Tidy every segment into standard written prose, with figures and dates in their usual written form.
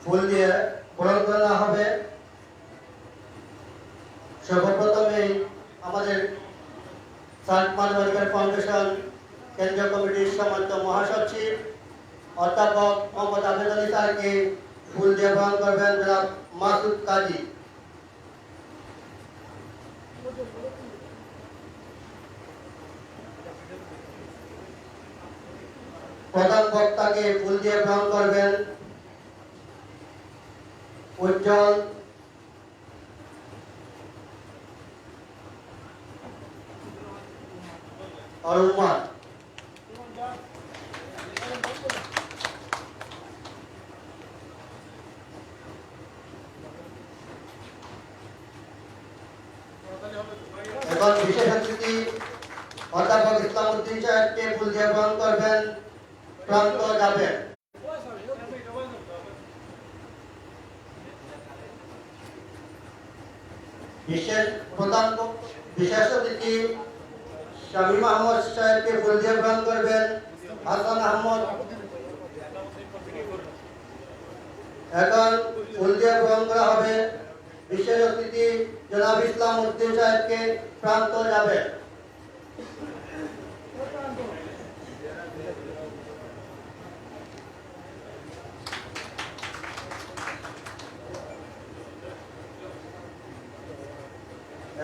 ফুল দিয়ে বরণ করা হবে। সর্বপ্রথমেই আমাদের সার্ক মানবাধিকার ফাউন্ডেশন কেন্দ্রীয় কমিটির সম্মানিত মহাসচিব অধ্যাপক মোহাম্মদ আবেদ আলী স্যারকে ফুল দিয়ে বরণ করবেন জনাব মাসুদ কাজী। প্রধান বক্তাকে ফুল দিয়ে বরণ করবেন উজ্জ্বল অরুমান। এখন বিশেষ অতিথি অধ্যাপক ইসলামউদ্দিন সাহেবকে ফুল দিয়ে বরণ করবেন প্রান্ত জাবেদ। বিশেষ অতিথি শামীম আহমদ সাহেবকে ফুল দিয়ে বরণ করবেন হাসান আহমদ। এখন ফুল দিয়ে বরণ করা হবে বিশেষ অতিথি জনাব ইসলামউদ্দিন সাহেবকে প্রান্ত জাবেদ।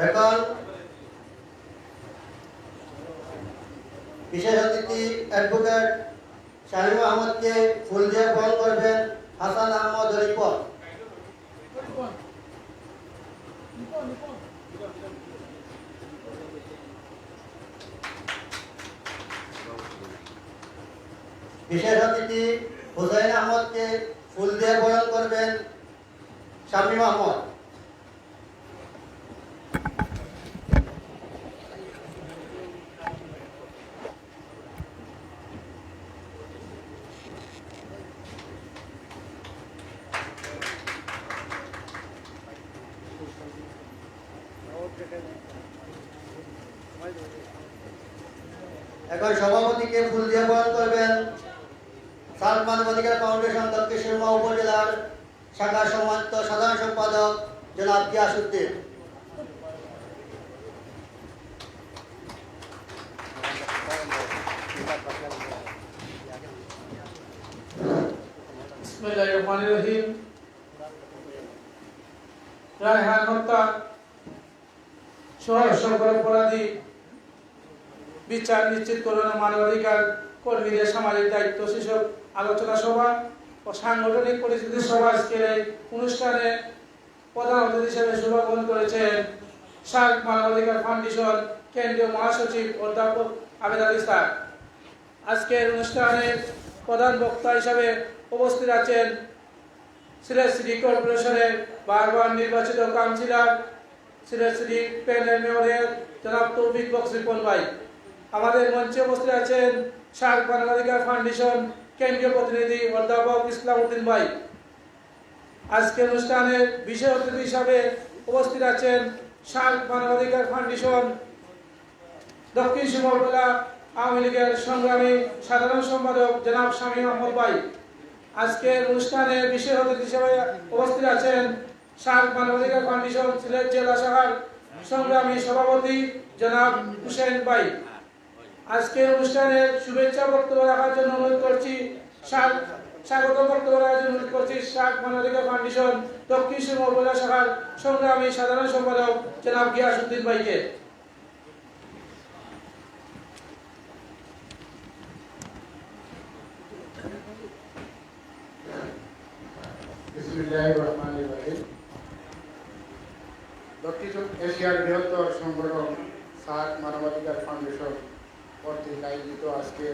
এখন বিশেষ অতিথি অ্যাডভোকেট শামীম আহমদকে ফুল দিয়ে বরণ করবেন হাসান আহমদ রিপন। বিশেষ অতিথি হুসাইন আহমদকে ফুল দিয়ে বরণ করবেন শামীম আহমদ। এখন সভাপতিকে ফুল দিয়ে বরণ করবেন সার্ক মানবাধিকার ফাউন্ডেশন দক্ষিণ সুরমা উপজেলার শাখার সম্মানিত সাধারণ সম্পাদক জনাব গিয়াসউদ্দিন। বিসমিল্লাহির রহমানির রহিম। রায়হান হত্যা সহ সকল অপরাধী বিচার নিশ্চিত করণ মানবাধিকার কর্মীদের সামাজিক দায়িত্ব শীর্ষক আলোচনা সভা ও সাংগঠনিক পরিস্থিতি সভা আজকের এই অনুষ্ঠানে প্রধান অতিথি হিসেবে শুভাগমন করেছেন সার্ক মানবাধিকার ফাউন্ডেশন কেন্দ্রীয় মহাসচিব অধ্যাপক আবেদ আলী স্যার। আজকের অনুষ্ঠানে প্রধান বক্তা হিসাবে উপস্থিত আছেন সিলেট সিটি কর্পোরেশনের বারবার নির্বাচিত councillor Sylhet city panel mayor জনাব তৌফিক বক্স রিপন ভাই। আমাদের মঞ্চে উপস্থিত আছেন সার্ক মানবাধিকার ফাউন্ডেশন কেন্দ্রীয় প্রতিনিধি অধ্যাপক ইসলামউদ্দিন ভাই। আজকের অনুষ্ঠানে বিশেষ অতিথি হিসাবে উপস্থিত আছেন সার্ক মানবাধিকার ফাউন্ডেশন দক্ষিণ সুরমা উপজেলা আওয়ামী লীগের সংগ্রামী সাধারণ সম্পাদক জনাব শামীম আহমদ ভাই। আজকের অনুষ্ঠানে বিশেষ অতিথি হিসেবে উপস্থিত আছেন সার্ক মানবাধিকার ফাউন্ডেশন সিলেট জেলা শাখার সংগ্রামী সভাপতি জনাব হুসেন ভাই। আজকের অনুষ্ঠানে শুভেচ্ছা বক্তব্য রাখার জন্য অনুরোধ করছি স্বাগত বক্তব্য রাখার জন্য অনুরোধ করছি সার্ক মানবাধিকার ফাউন্ডেশন দক্ষিণ সুরমা উপজেলা শাখার সংগ্রামী সাধারণ সম্পাদক জনাব গিয়াসউদ্দিন ভাইকে। বিসমিল্লাহির রহমানির রহিম। দক্ষিণ এশিয়ার বৃহত্তর সংগঠন সার্ক মানবাধিকার ফাউন্ডেশন কর্তৃক আয়োজিত আজকে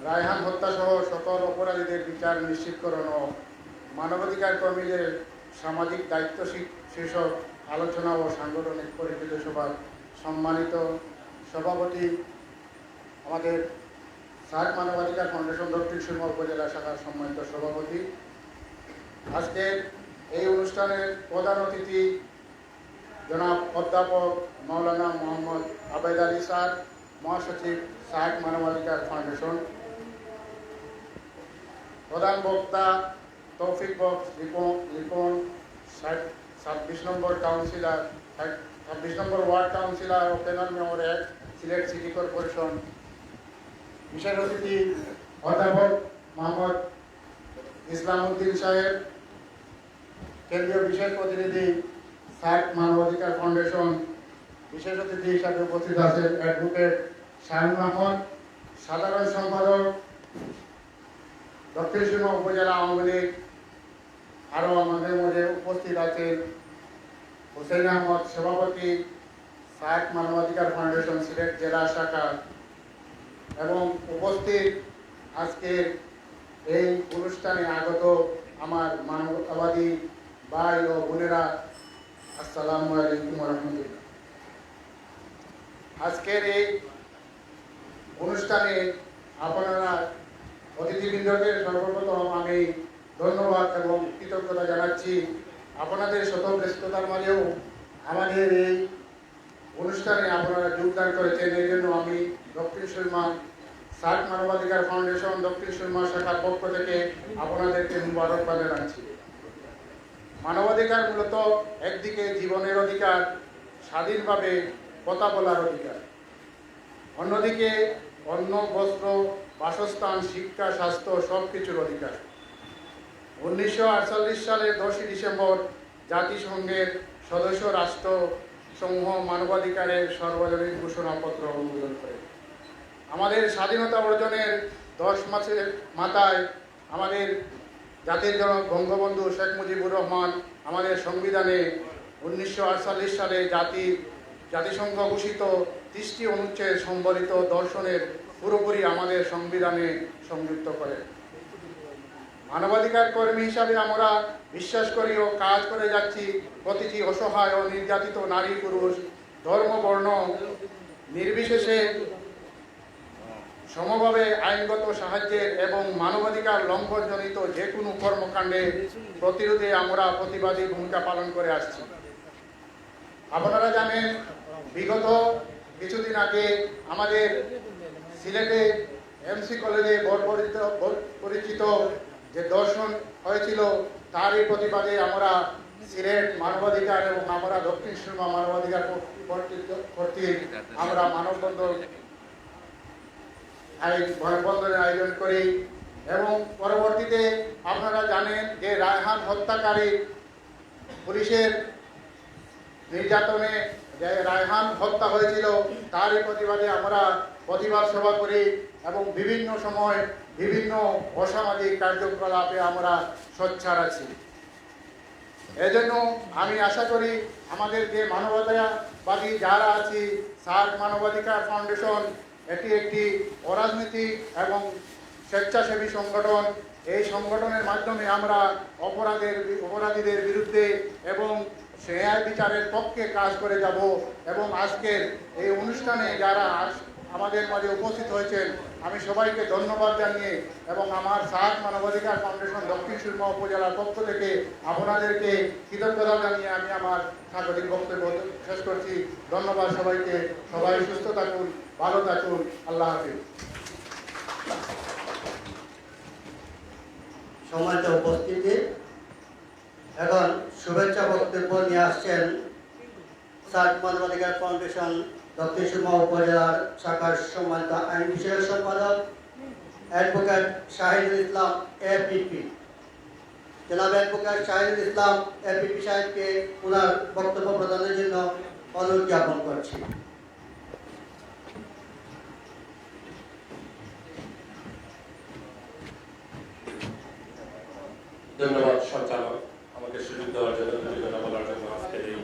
রায়হান হত্যা সহ সকল অপরাধীদের বিচার নিশ্চিতকরণ ও মানবাধিকার কর্মীদের সামাজিক দায়িত্ব শীর্ষক আলোচনা ও সাংগঠনিক পরিচিতি সভার সম্মানিত সভাপতি আমাদের সার্ক মানবাধিকার ফাউন্ডেশন দক্ষিণ সুরমা উপজেলা শাখার সম্মানিত সভাপতি। আজকের এই অনুষ্ঠানের প্রধান অতিথি জনাব অধ্যাপক মাওলানা মোহাম্মদ আবেদ আলী স্যার, মহাসচিব সার্ক মানবাধিকার ফাউন্ডেশন। প্রধান বক্তা Toufiq Bakhsh Ripon 26 number councillor 26 number ward councillor ও panel mayor 1 Sylhet city corporation. বিশেষ অতিথি অধ্যাপক মোহাম্মদ ইসলামউদ্দিন সাহেব, কেন্দ্রীয় বিশেষ প্রতিনিধি সার্ক মানবাধিকার ফাউন্ডেশন। বিশেষ অতিথি হিসাবে উপস্থিত আছেন অ্যাডভোকেট শাহিন মাহমুদ, সাধারণ সম্পাদক দক্ষিণ সুরমা উপজেলা আওয়ামী লীগ। আরও আমাদের মধ্যে উপস্থিত আছেন হুসেইন আহমদ, সভাপতি সার্ক মানবাধিকার ফাউন্ডেশন সিলেট জেলা শাখা। এবং উপস্থিত আজকের এই অনুষ্ঠানে আগত আমার মানবতাবাদী ভাই ও বোনেরা, আসসালামু আলাইকুম ওয়া রাহমাতুল্লাহ। আজকের এই অনুষ্ঠানে আপনারা অতিথিবৃন্দকে সর্বপ্রথম আমি ধন্যবাদ এবং কৃতজ্ঞতা জানাচ্ছি। আপনাদের শত ব্যস্ততার মাঝেও আমাদের এই অনুষ্ঠানে আপনারা যোগদান করেছেন, এই জন্য আমি দক্ষিণ সুরমা সার্ক মানবাধিকার ফাউন্ডেশন দক্ষিণ সুরমা শাখার পক্ষ থেকে আপনাদেরকে মুবারকবাদ জানাচ্ছি। মানবাধিকার মূলত একদিকে জীবনের অধিকার, স্বাধীনভাবে কথা বলার অধিকার, অন্যদিকে অন্ন, বস্ত্র, বাসস্থান, শিক্ষা, স্বাস্থ্য সব কিছুর অধিকার। 1948 সালের 10 ডিসেম্বর জাতিসংঘের সদস্য রাষ্ট্র সমূহ মানবাধিকারের সর্বজনীন ঘোষণাপত্র অনুমোদন করে। আমাদের স্বাধীনতা অর্জনের 10 মাসের মাথায় আমাদের জাতির জনক বঙ্গবন্ধু শেখ মুজিবুর রহমান আমাদের সংবিধানে 1948 সালে জাতিসংঘ ঘোষিত 30টি অনুচ্ছেদ সম্বলিত দর্শনের পুরোপুরি আমাদের সংবিধানে সংযুক্ত করে। মানবাধিকার কর্মী হিসাবে আমরা বিশ্বাস করি ও কাজ করে যাচ্ছি প্রতিটি অসহায় ও নির্যাতিত নারী পুরুষ, ধর্ম, বর্ণ নির্বিশেষে সমভাবে আইনগত সাহায্যের এবং মানবাধিকার লঙ্ঘনজনিত যে কোনো কর্মকাণ্ডে প্রতিরোধে আমরা প্রতিবাদী ভূমিকা পালন করে আসছি। আপনারা জানেন, বিগত কিছুদিন আগে আমাদের সিলেটে এমসি কলেজে পরিচিত যে দর্শন হয়েছিল, তারই প্রতিবাদে আমরা সিলেট মানবাধিকার এবং আমরা দক্ষিণ সুরমা মানবাধিকার কর্তৃক আমরা মানববন্ধনের আয়োজন করি। এবং পরবর্তীতে আপনারা জানেন যে রায়হান হত্যাকারী পুলিশের নির্যাতনে যে রায়হান হত্যা হয়েছিল, তারই প্রতিবাদে আমরা প্রতিবাদ সভা করি এবং বিভিন্ন সময় বিভিন্ন অসামাজিক কার্যকলাপে আমরা সোচ্চার আছি। এজন্য আমি আশা করি আমাদের যে মানবতাবাদী যারা আছি, সার্ক মানবাধিকার ফাউন্ডেশন এটি একটি অরাজনৈতিক এবং স্বেচ্ছাসেবী সংগঠন। এই সংগঠনের মাধ্যমে আমরা অপরাধীদের বিরুদ্ধে এবং ন্যায় বিচারের পক্ষে কাজ করে যাব। এবং আজকের এই অনুষ্ঠানে যারা আমাদের মাঝে উপস্থিত হয়েছেন, আমি সবাইকে ধন্যবাদ জানিয়ে এবং আমার সার্ক মানবাধিকার ফাউন্ডেশন দক্ষিণ সুরমা উপজেলার পক্ষ থেকে আপনাদেরকে কৃতজ্ঞতা জানিয়ে আমি আমার স্বাগতিক বক্তব্য শেষ করছি। ধন্যবাদ সবাইকে। সবাই সুস্থ থাকুন, ভালো থাকুন। আল্লাহ হাফিজ। সম্মানিত উপস্থিতি, এখন শুভেচ্ছা বক্তব্য নিয়ে আসছেন সার্ক মানবাধিকার ফাউন্ডেশন দক্ষিণ সুরমা উপজেলার শাখার সম্মানিত আইন বিষয়ক সম্পাদক অ্যাডভোকেট শাহিদুল ইসলাম এপিপি। জনাব অ্যাডভোকেট শাহিদুল ইসলাম এপিপি সাহেবকে ওনার বক্তব্য প্রদানের জন্য অনুরোধ জ্ঞাপন করছি। ধন্যবাদ সঞ্চালক, আমাকে সুযোগ দেওয়ার জন্য, কথা বলার জন্য। আজকের এই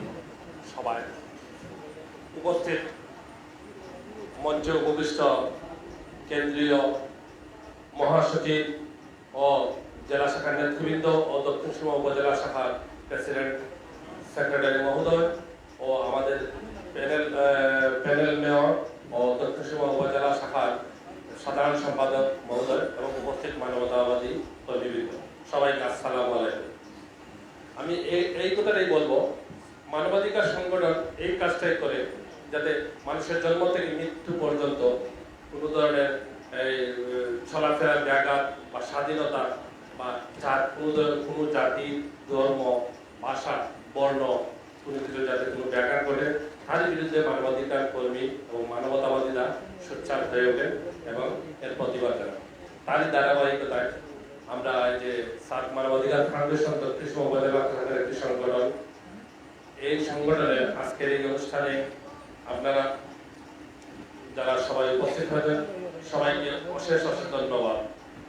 সভায় উপস্থিত মঞ্চে উপবিষ্ট কেন্দ্রীয় মহাসচিব ও জেলা শাখার নেতৃবৃন্দ ও দক্ষিণ সুরমা উপজেলা শাখার প্রেসিডেন্ট সেক্রেটারি মহোদয় ও আমাদের প্যানেল মেয়র ও দক্ষিণ সুরমা উপজেলা শাখার সাধারণ সম্পাদক মহোদয় এবং উপস্থিত মানবতাবাদী কর্মীবৃন্দ, সবাইকে আসসালামু আলাইকুম। আমি এই কথাটাই বলবো, মানবাধিকার সংগঠন এই কাজটাই করে যাতে মানুষের জন্ম থেকে মৃত্যু পর্যন্ত কোনো ধরনের চলাফেরার ব্যাঘাত বা স্বাধীনতা বা কোনো জাতি, ধর্ম, ভাষা, বর্ণ কোনো কিছু যাতে কোনো ব্যাঘাত ঘটে তার বিরুদ্ধে মানবাধিকার কর্মী এবং মানবতাবাদীরা সোচ্চার হয়ে ওঠেন এবং এর প্রতিবাদ জানান। তারই ধারাবাহিকতায় আমরা এই যে সার্ক মানবাধিকার ফাউন্ডেশন দক্ষিণ উপজেলা শাখার একটি সংগঠন, এই সংগঠনের আজকের এই অনুষ্ঠানে আপনারা যারা সবাই উপস্থিত হয়েছেন সবাইকে অশেষ ধন্যবাদ।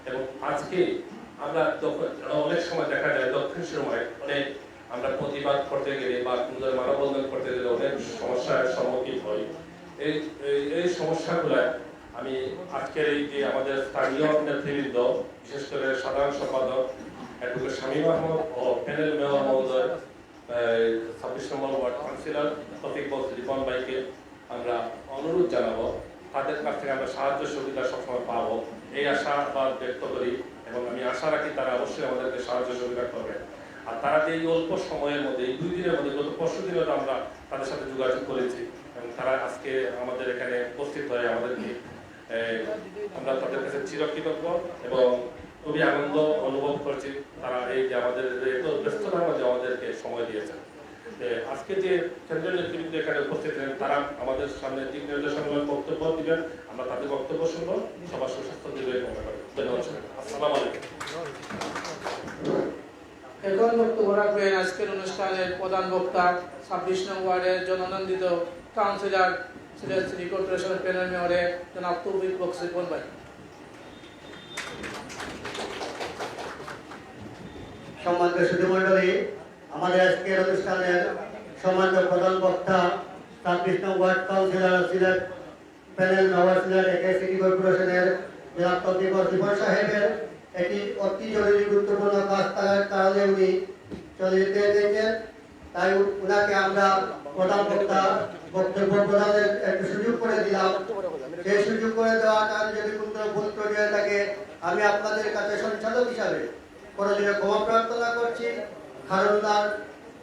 এবং আজকে আমরা অনেক সময় দেখা যায় দক্ষিণ সময় অনেক আমরা প্রতিবাদ করতে গেলে বা সুন্দর মানববন্ধন করতে গেলে অনেক সমস্যার সম্মুখীন হই। এই সমস্যাগুলো আমি আজকের এই যে আমাদের স্থানীয় নেতৃবৃন্দ, বিশেষ করে সাধারণ সম্পাদক অ্যাডভোকেট শামীম আহমদ ও প্যানেল মেয়র মহোদয় 26 number ward councillor Shafiq Bakhsh Ripon ভাইকে আমরা অনুরোধ জানাবো, তাদের কাছ থেকে আমরা সাহায্য সুবিধা সবসময় পাবো এই আশাবাদ ব্যক্ত করি এবং আমি আশা রাখি তারা অবশ্যই আমাদেরকে সাহায্য সুবিধা করবে। আর তারা যে এই অল্প সময়ের মধ্যে এই 2 দিনের মধ্যে, গত পরশু দিনে আমরা তাদের সাথে যোগাযোগ করেছি এবং তারা আজকে আমাদের এখানে উপস্থিত হয়ে আমাদেরকে আমরা তাদের কাছে চিরকৃতজ্ঞ এবং খুবই আনন্দ অনুভব করছি তারা এই যে আমাদের ব্যস্ততার মধ্যে আমাদেরকে সময় দিয়েছেন। আজকে যে কেন্দ্রীয় নেতৃবৃন্দ এখানে উপস্থিত হলেন তারা আমাদের সামনে দিক নির্দেশনামূলক বক্তব্য দিবেন, আমরা তাদের বক্তব্য শুনবো। সবার সুস্বাস্থ্য দিবে কামনা করি। ধন্যবাদ। আসসালামু আলাইকুম। এখন বক্তব্য রাখবেন আজকের অনুষ্ঠানের প্রধান বক্তা 26 নং ওয়ার্ডের জননন্দিত কাউন্সিলর সিলেট সিটি কর্পোরেশনের প্যানেল মেয়রের জনাব তৌফিক বক্স রিপন ভাই। সম্মানিত সুধীমণ্ডলী, আমাদের আজকের অনুষ্ঠানের সম্মানিত প্রধান বক্তা 26 নং ward councillor Sylhet panel mayor Sylhet একে সিটি কর্পোরেশনের জনাব তৌফিক বক্স রিপন সাহেবের এটি অতি জরুরি গুরুত্বপূর্ণ কাজ থাকার কারণে উনি চলে যেতে চেয়েছেন, তাই উনাকে আমরা প্রধান বক্তা বক্তব্য প্রদানের একটু সুযোগ করে দিলাম। সেই সুযোগ করে দেওয়ার কারণে যদি কোনো ভুল ত্রুটি হয়ে থাকে আমি আপনাদের কাছে সঞ্চালক হিসাবে পরদিনে ক্ষমা প্রার্থনা করছি, কারণ তার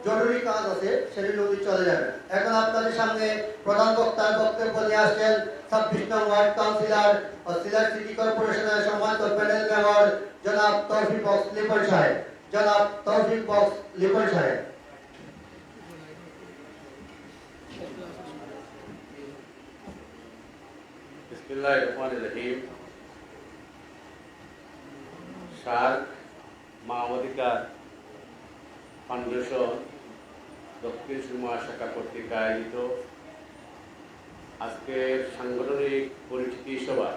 জরুরি কাজ আছে, সেগুলো উনি চলে যাবেন। এখন আপনাদের সামনে প্রধান বক্তার বক্তব্য নিয়ে আসছেন 26 নং ওয়ার্ড কাউন্সিলর ও সিলেট সিটি কর্পোরেশনের সম্মানিত প্যানেল মেয়র জনাব তৌফিক বক্স লিপন সাহেব। জনাব তৌফিক বক্স লিপন সাহেব। বিসমিল্লাহির রহমানির রহিম। সার্ক মানবাধিকার ফাউন্ডেশন দক্ষিণ সুরমা শাখা কর্তৃক আয়োজিত আজকের সাংগঠনিক পরিচিতি সভা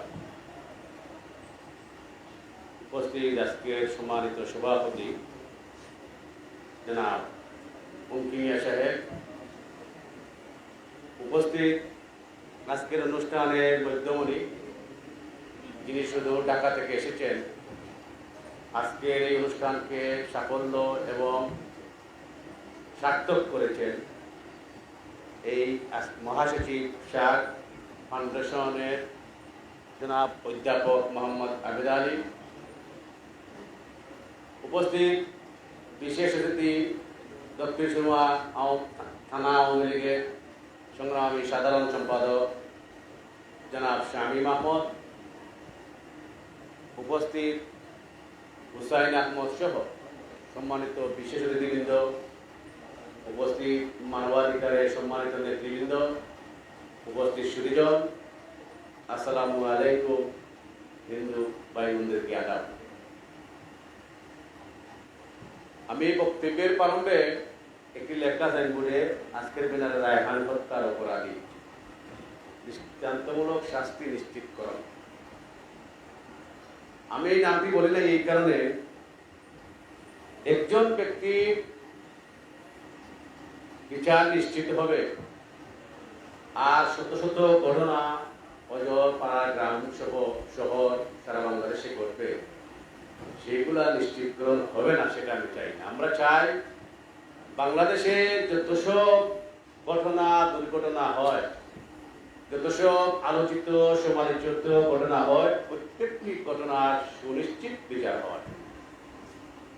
উপস্থিত আজকের সম্মানিত সভাপতি জনাব মুমকিনিয়া সাহেব, উপস্থিত আজকের অনুষ্ঠানের মধ্যমণি যিনি শুধু ঢাকা থেকে এসেছেন, আজকের এই অনুষ্ঠানকে সাফল্য এবং সার্থক করেছেন এই মহাসচিব সার্ক ফাউন্ডেশনের জনাব অধ্যাপক মোহাম্মদ আবেদ আলী, উপস্থিত বিশেষ অতিথি দক্ষিণ সুরমা থানা আওয়ামী লীগের সংগ্রামী সাধারণ সম্পাদক জনাব শামীম আহমদ, উপস্থিত হুসাইন আহমদ সহ সম্মানিত বিশেষ অতিথিবৃন্দ, উপস্থিত মানবাধিকারের সম্মানিত নেতৃবৃন্দ, উপস্থিত সুধীজন, আসসালামু আলাইকুম। হিন্দু ভাই বোনদেরকে আদাব। আমি বক্তব্যের প্রারম্ভে একটি লেখা সাইনবোর্ডে আজকের ব্যানারে রায়হান হত্যার অপরাধী দৃষ্টান্তমূলক শাস্তি নিশ্চিতকরণ। আমি এই নামটি বলি না এই কারণে, একজন ব্যক্তি বিচার নিশ্চিত হবে আর শত শত ঘটনা অজর পাড়া গ্রাম সহ শহর সারা বাংলাদেশে ঘটবে, সেগুলা নিশ্চিতকরণ হবে না, সেটা আমি চাই না। আমরা চাই বাংলাদেশে যত সব ঘটনা দুর্ঘটনা হয়, যত সব আলোচিত সমালোচিত ঘটনা হয়, প্রত্যেকটি ঘটনার সুনিশ্চিত বিচার হয়।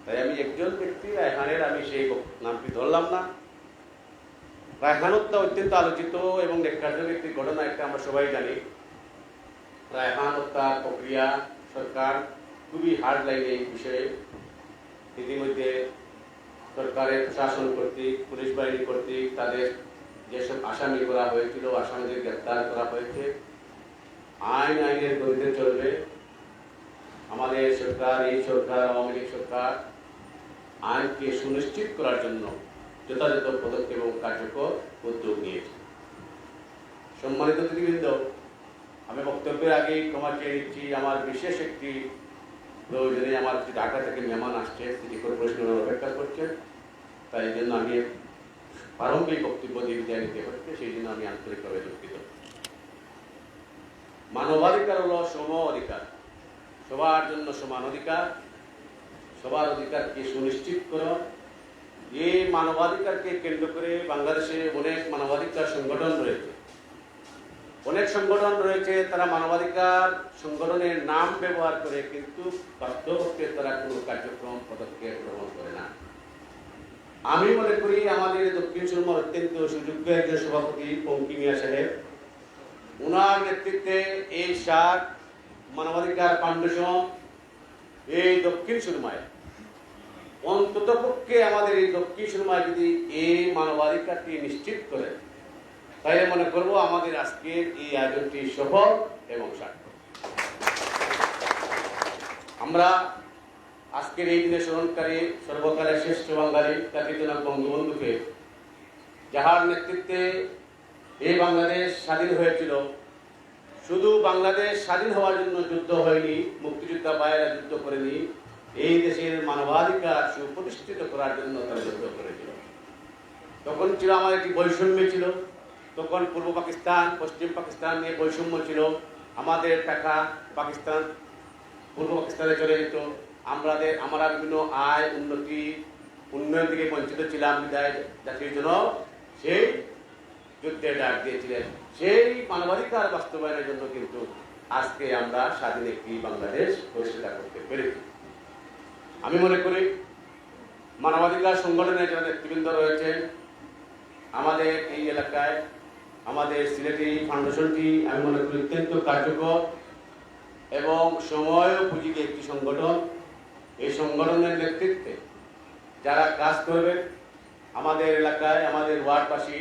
তাই আমি একজন ব্যক্তি রায়হানের, আমি সেই নামটি ধরলাম না। রায়হান হত্যা অত্যন্ত আলোচিত এবং ন্যাক্কারজনক ঘটনা, একটা আমরা সবাই জানি। রায়হান হত্যার প্রক্রিয়া সরকার খুবই হার্ড লাইনে এই বিষয়ে ইতিমধ্যে সরকারের প্রশাসন কর্তৃক, পুলিশ বাহিনী কর্তৃক তাদের যেসব আসামি করা হয়েছিল, আসামিদের গ্রেপ্তার করা হয়েছে। আইনের গতিতে চলবে। আমাদের সরকার, এই সরকার, আওয়ামী লীগ সরকার আইনকে সুনিশ্চিত করার জন্য যথাযথ পদক্ষেপ এবং কার্যকর উদ্যোগ নিয়েছে। সম্মানিত অতিথিবৃন্দ, আমি বক্তব্যের আগেই ক্ষমা চেয়ে নিচ্ছি, আমার বিশেষ একটি প্রয়োজনে আমার ঢাকা থেকে মেহমান আসছে, সিটি কর্পোরেশনের অপেক্ষা করছেন, তাই জন্য আমি প্রারম্ভিক বক্তব্য দিয়ে বিদায় নিতে হচ্ছে, সেই জন্য আমি আন্তরিকভাবে দুঃখিত। মানবাধিকার হলো সম অধিকার, সবার জন্য সমান অধিকার, সবার অধিকারকে সুনিশ্চিত করা। এই মানবাধিকারকে কেন্দ্র করে বাংলাদেশে অনেক মানবাধিকার সংগঠন রয়েছে, অনেক সংগঠন রয়েছে। তারা মানবাধিকার সংগঠনের নাম ব্যবহার করে, কিন্তু বাস্তবকে তারা কোনো কার্যক্রম পদক্ষেপ গ্রহণ করে না। আমি মনে করি আমাদের দক্ষিণ সুরমার অত্যন্ত সুযোগ্য একজন সভাপতি পঙ্কি মিয়া সাহেব, ওনার নেতৃত্বে এই সার মানবাধিকার ফাউন্ডেশন এই দক্ষিণ সুরমায়, অন্তত পক্ষে আমাদের এই দক্ষিণ সুরমায় যদি এই মানবাধিকারটি নিশ্চিত করে, তাইলে মনে করব আমাদের আজকের এই আয়োজনটি সফল এবং সার্থক। আমরা আজকের এই দিনে স্মরণকারী সর্বকালের শ্রেষ্ঠ বাঙালি জাতির জনক বঙ্গবন্ধুকে, যাহার নেতৃত্বে এই বাংলাদেশ স্বাধীন হয়েছিল, শুধু বাংলাদেশ স্বাধীন হওয়ার জন্য যুদ্ধ হয়নি, মুক্তিযোদ্ধা ভাইয়েরা যুদ্ধ করেনি, এই দেশের মানবাধিকার সুপ্রতিষ্ঠিত করার জন্য তারা যুদ্ধ করেছিল। তখন ছিল আমার একটি বৈষম্য ছিল, তখন পূর্ব পাকিস্তান পশ্চিম পাকিস্তান নিয়ে বৈষম্য ছিল। আমাদের টাকা পাকিস্তান, পূর্ব পাকিস্তানে চলে যেত। আমরা বিভিন্ন আয় উন্নয়ন থেকে বঞ্চিত ছিলাম। বিদায় জাতির জন্য সেই যুদ্ধে ডাক দিয়েছিলেন। সেই মানবাধিকার বাস্তবায়নের জন্য কিন্তু আজকে আমরা স্বাধীন একটি বাংলাদেশ প্রতিষ্ঠা করতে পেরেছি। আমি মনে করি মানবাধিকার সংগঠনের যারা নেতৃবৃন্দ রয়েছেন আমাদের এই এলাকায়, আমাদের সিলেটি ফাউন্ডেশনটি আমি মনে করি অত্যন্ত কার্যকর এবং সময় উপযোগী একটি সংগঠন। এই সংগঠনের নেতৃত্বে যারা কাজ করবেন আমাদের এলাকায়, আমাদের ওয়ার্ডবাসী,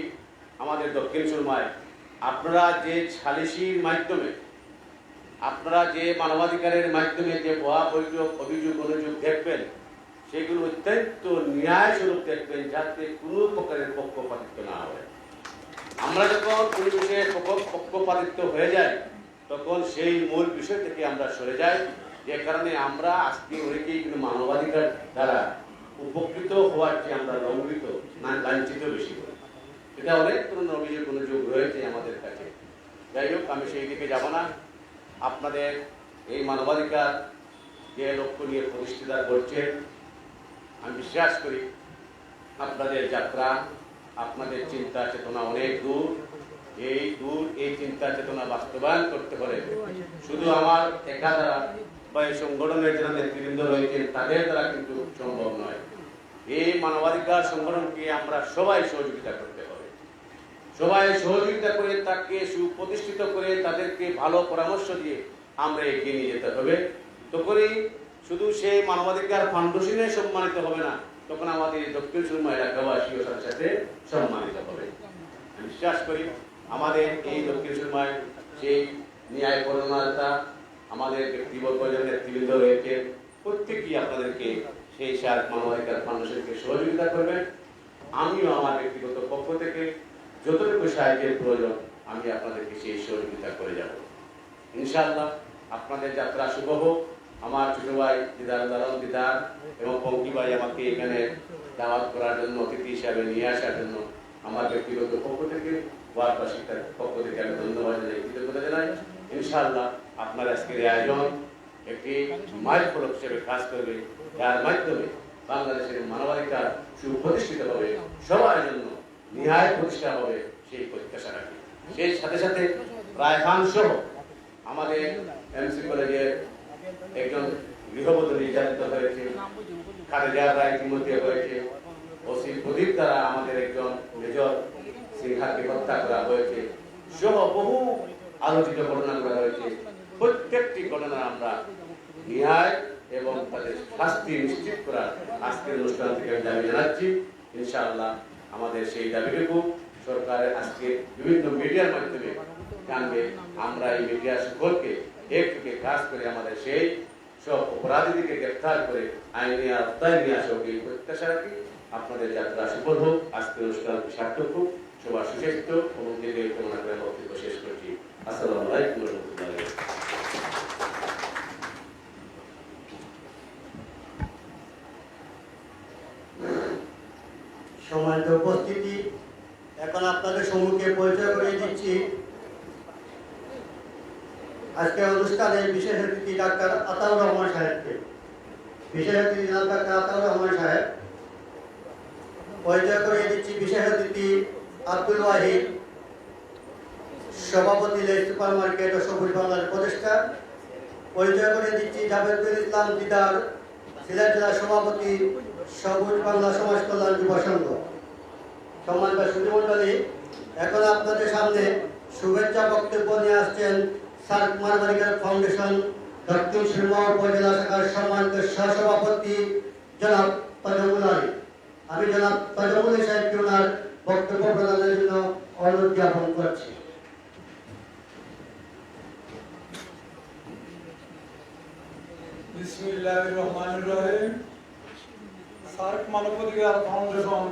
আমাদের দক্ষিণ সুরমায়, আপনারা যে সালিসির মাধ্যমে, আপনারা যে মানবাধিকারের মাধ্যমে যে অভিযোগ অনুযোগ দেখবেন, সেগুলো অত্যন্ত ন্যায়স্বরূপ দেখবেন, যাতে কোনো প্রকারের পক্ষপাতিত্ব না হয়। আমরা যখন কোনো বিষয়ে পক্ষপাতিত্ব হয়ে যাই, তখন সেই মূল বিষয় থেকে আমরা সরে যাই, যে কারণে আমরা আজকে অনেকেই কিন্তু মানবাধিকার দ্বারা উপকৃত হওয়ার চেয়ে আমরা লঙ্ঘিত, লাঞ্ছিত বেশি করি। এটা অনেক ধরনের অভিযোগ অনুযোগ রয়েছে আমাদের কাছে। যাই হোক, আমি সেই দিকে যাব না। আপনাদের এই মানবাধিকার যে লক্ষ্য নিয়ে প্রতিষ্ঠিত করছেন, আমি বিশ্বাস করি আপনাদের যাত্রা, আপনাদের চিন্তা চেতনা অনেক দূর। এই চিন্তা চেতনা বাস্তবায়ন করতে হলে শুধু আমার একা দ্বারা বা এই সংগঠনের যারা নেতৃবৃন্দ রয়েছেন তাদের দ্বারা কিন্তু সম্ভব নয়। এই মানবাধিকার সংগঠনকে আমরা সবাই সহযোগিতা করতে হবে। সবাই সহযোগিতা করে তাকে সুপ্রতিষ্ঠিত করে তাদেরকে ভালো পরামর্শ দিয়ে আমরা এগিয়ে নিয়ে যেতে হবে। তখনই শুধু সেই মানবাধিকার ফাউন্ডেশনে সম্মানিত হবে না, তখন আমাদের দক্ষিণ সুরমা এলাকাবাসীও সাথে সাথে সম্মানিত হবে। আমি বিশ্বাস করি আমাদের এই দক্ষিণ সুরমায় সেই ন্যায় পরমাতা আমাদের ব্যক্তিগত নেতৃবৃন্দ রয়েছে, প্রত্যেকেই আপনাদেরকে সেই মানবাধিকার ফাউন্ডেশনকে সহযোগিতা করবেন। আমিও আমার ব্যক্তিগত পক্ষ থেকে যতটুকু সাহায্যের প্রয়োজন আমি আপনাদেরকে সেই সহযোগিতা করে যাব। ইনশাআল্লাহ আপনাদের যাত্রা শুভ হোক। আমার ছোট ভাই দিদার এবং পঙ্কি ভাই আমাকে এখানে দাওয়াত করার জন্য, অতিথি হিসাবে নিয়ে আসার জন্য আমার ব্যক্তিগত পক্ষ থেকে, ওয়ার্ডবাসীর পক্ষ থেকে আমি ধন্যবাদ জানাই, কৃতজ্ঞতা জানাই। ইনশাআল্লাহ আপনার আজকের এই আয়োজন একটি মাইল ফলক হিসেবে কাজ করবে, যার মাধ্যমে বাংলাদেশের মানবাধিকার সুপ্রতিষ্ঠিত হবে, সবার জন্য ন্যায় প্রতিষ্ঠা হবে, সেই প্রত্যাশা রাখি। সেই সাথে সাথে রায়হান সহ আমাদের এমসি কলেজের একজন গৃহবধূ নির্যাতিত হয়েছে, খালেদা রায় ইতিমধ্যে হয়েছে, ওসি প্রদীপ দ্বারা আমাদের একজন মেজর সিনহাকে হত্যা করা হয়েছে, সহ বহু আলোচিত ঘটনাগুলো রয়েছে। প্রত্যেকটি ঘটনা আমরা ন্যায় এবং তাদের শাস্তি নিশ্চিত করার আজকের অনুষ্ঠান থেকে আমি দাবি জানাচ্ছি। ইনশাআল্লাহ আমাদের সেই দাবিটুকু সরকারের আজকে বিভিন্ন মিডিয়ার মাধ্যমে জানবে। আমরা এই মিডিয়া সকলকে এক থেকে কাজ করে আমাদের সেই সব অপরাধীদেরকে গ্রেফতার করে আইনি আওতায় নিয়ে আসা এই প্রত্যাশা রাখি। আপনাদের যাত্রা সফল হোক, আজকের অনুষ্ঠান সার্থক হোক, সবার সুস্বাস্থ্য এবং দীর্ঘায়ু কামনা করে বক্তব্য শেষ করছি। আসসালামু আলাইকুম ওয়া রাহমাতুল্লাহি। সম্মানিত উপস্থিতি, এখন আপনাদের সম্মুখে পরিচয় করে দিচ্ছি আজকের অনুষ্ঠানের বিশেষ অতিথি ডাক্তার আতাউর রহমান সাহেবকে। বিশেষ অতিথি ডাক্তার আতাউর রহমান সাহেব। পরিচয় করে দিচ্ছি বিশেষ অতিথি আব্দুল ওয়াহিদ, সভাপতি লেক সুপার মার্কেট ও সবুজ বাংলার উপদেষ্টা। পরিচয় করে দিচ্ছি জাভেদুল ইসলাম দিদার, সিলেট জেলা সভাপতি, সবুজ বাংলা সমাজ কল্যাণ যুব সংঘ। সম্মানিত সুধীমণ্ডলী, এখন আপনাদের সামনে শুভেচ্ছা বক্তব্য নিয়ে আসছেন সার্ক মানবাধিকার ফাউন্ডেশন দক্ষিণ সুরমা উপজেলা শাখার সম্মানিত সহসভাপতি জনাব তাজমুল আলী। আমি জনাব তাজমুল সাহেবকে ওনার বক্তব্য প্রদানের জন্য অনুরোধ জ্ঞাপন করছি। বিসমিল্লাহির রহমানির রহিম। সার্ক মানবাধিকার ফাউন্ডেশন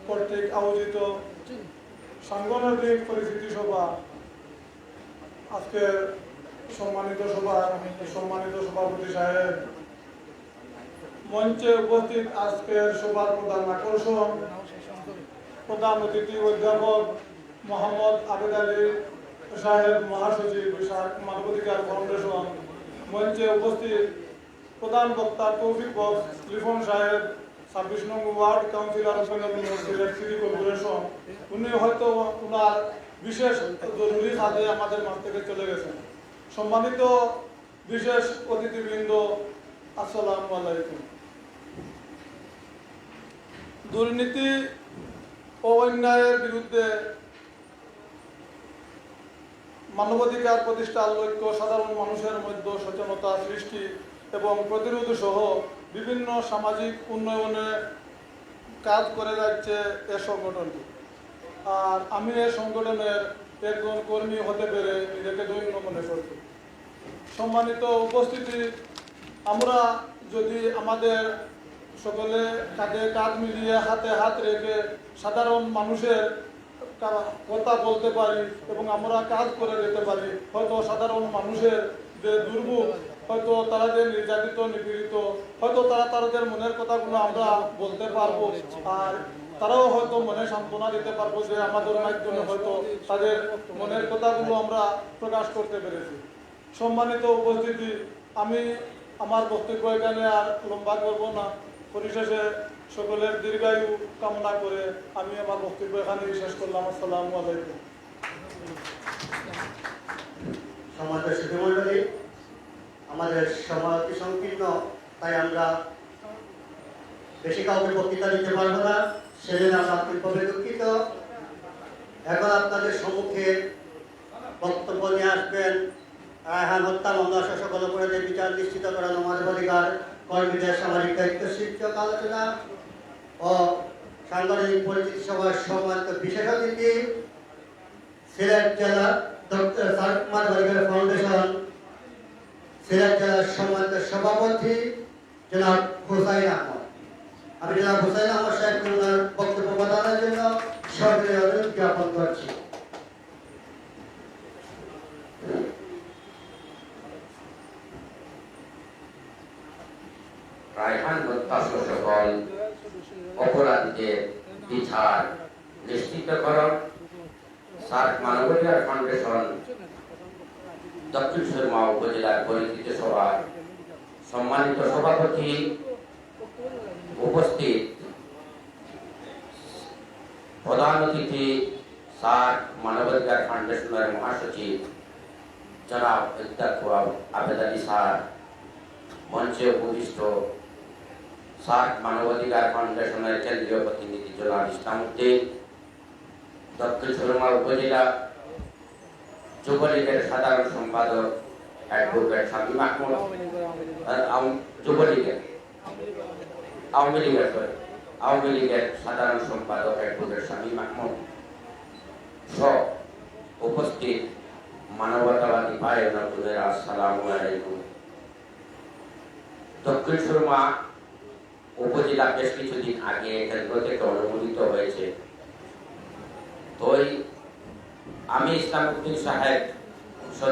কর্তৃক আয়োজিত সাংগঠনিক পরিস্থিতি সভা, আজকের সম্মানিত সভাপতি সাহেব, মঞ্চে উপস্থিত আজকের সভার প্রধান আকর্ষণ প্রধান অতিথি অধ্যাপক মোহাম্মদ আবেদ আলী সাহেব, মহাসচিব সার্ক মানবাধিকার ফাউন্ডেশন, মঞ্চে উপস্থিত প্রধান বক্তা তৌফিক বক্স লিফন সাহেব, 26 নং ward councillor Sylhet city corporation. উনি হয়তো ওনার বিশেষ জরুরি কাজে আমাদের মাঠ থেকে চলে গেছেন। সম্মানিত বিশেষ অতিথিবৃন্দ, আসসালামু আলাইকুম। দুর্নীতি ও অন্যায়ের বিরুদ্ধে মানবাধিকার প্রতিষ্ঠার লক্ষ্য সাধারণ মানুষের মধ্যে সচেতনতা সৃষ্টি এবং প্রতিরোধ সহ বিভিন্ন সামাজিক উন্নয়নে কাজ করে যাচ্ছে এ সংগঠনটি। আর আমি এই সংগঠনের একজন কর্মী হতে পেরে নিজেকে ধন্য মনে করছি। সম্মানিত উপস্থিতি, আমরা যদি আমাদের সকলে কাঁধে কাঁধ মিলিয়ে হাতে হাত রেখে সাধারণ মানুষের কথা বলতে পারি এবং আমরা কাজ করে যেতে পারি, হয়তো সাধারণ মানুষের যে দুর্ভোগ, হয়তো তারা যে নির্যাতিত নিপীড়িত, হয়তো তারা তাদের মনের কথাগুলো আমরা বলতে পারবো, আর তারাও হয়তো মনে সান্ত্বনা দিতে পারবো যে আমাদের মাধ্যমে হয়তো তাদের মনের কথাগুলো আমরা প্রকাশ করতে পেরেছি। সম্মানিত উপস্থিতি, আমি আমার বক্তব্য এখানে আর লম্বা করব না। পরিশেষে সকলের দীর্ঘায়ু কামনা করে আমি আমার বক্তব্য এখানে শেষ করলাম। আসসালামু আলাইকুম। সম্মানিত সুধীমণ্ডলী, আমাদের সময় অতি সংকীর্ণ, তাই আমরা বেশি কাউকে বক্তৃতা দিতে পারবো না, সেজন্য আমরা আন্তরিকভাবে দুঃখিত। এখন আপনাদের সম্মুখে বক্তব্য নিয়ে আসবেন রায়হান হত্যা মামলা সকল অপরাধের বিচার নিশ্চিত করানো মানবাধিকার কর্মীদের সামাজিক দায়িত্ব শীর্ষক আলোচনা ও সাংগঠনিক পরিচিতি সভার সম্মানিত বিশেষ অতিথি সিলেট জেলা সার্ক মানবাধিকার ফাউন্ডেশন সিলেট জেলার সম্মানিত সভাপতি জনাব হুসাইন আহমদ। আমি জনাব হুসাইন আহমদ সাহেবকে ওনার বক্তব্য প্রদানের জন্য সরকারি অনুরোধ জ্ঞাপন করছি। রায়হান হত্যা সকল অপরাধীদের বিচার নিশ্চিতকরণ সার্ক মানবাধিকার ফাউন্ডেশন দক্ষিণ সুরমা উপজেলার পরিচিতি সভার সম্মানিত সভাপতি, উপস্থিত প্রধান অতিথি সার্ক মানবাধিকার ফাউন্ডেশনের মহাসচিব জনাব অধ্যাপক আবেদ আলী স্যার, মঞ্চে উপবিষ্ট সার্ক মানবাধিকার ফাউন্ডেশনের কেন্দ্রীয় প্রতিনিধি জনাব ইসলাম উদ্দিন, দক্ষিণ সুরমা উপজেলা যুবলীগের সাধারণ সম্পাদক অ্যাডভোকেট শামীম মাহমুদ, যুবলীগের আওয়ামী লীগের সাধারণ সম্পাদক অ্যাডভোকেট শামীম মাহমুদ সহ উপস্থিত মানবতাবাদী ভাই ও বোনেরা, আসসালামু আলাইকুম। দক্ষিণ সুরমা উপজেলা বেশ কিছুদিন আগে কেন্দ্র থেকে অনুমোদিত হয়েছে। তো আমি ইসলামউদ্দিন সাহেব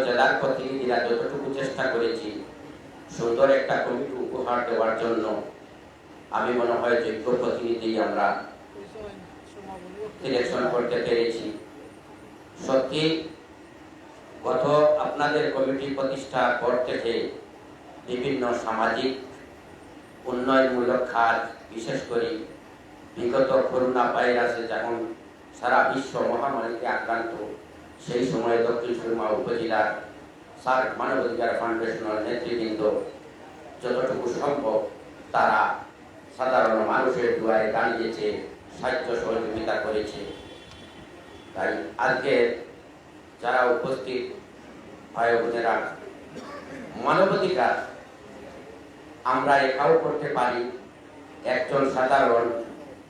জেলার প্রতিনিধিরা যতটুকু চেষ্টা করেছি সুন্দর একটা কমিটি উপহার দেওয়ার জন্য, আমি মনে হয় যোগ্য প্রতিনিধি আমরা সিলেকশন করতে পেরেছি। সত্যি গত আপনাদের কমিটি প্রতিষ্ঠার পর থেকে বিভিন্ন সামাজিক উন্নয়নমূলক খাত, বিশেষ করে বিগত করোনা ভাইরাসে যখন সারা বিশ্ব মহামারীতে আক্রান্ত, সেই সময়ে দক্ষিণ সুরমা উপজেলার সার্ক মানবাধিকার ফাউন্ডেশনের নেতৃবৃন্দ যতটুকু সম্ভব তারা সাধারণ মানুষের দুয়ারে দাঁড়িয়েছে, সাহায্য সহযোগিতা করেছে। তাই আজকে যারা উপস্থিত ভাই বোনেরা, মানবাধিকার আমরা একাও করতে পারি। একজন সাধারণ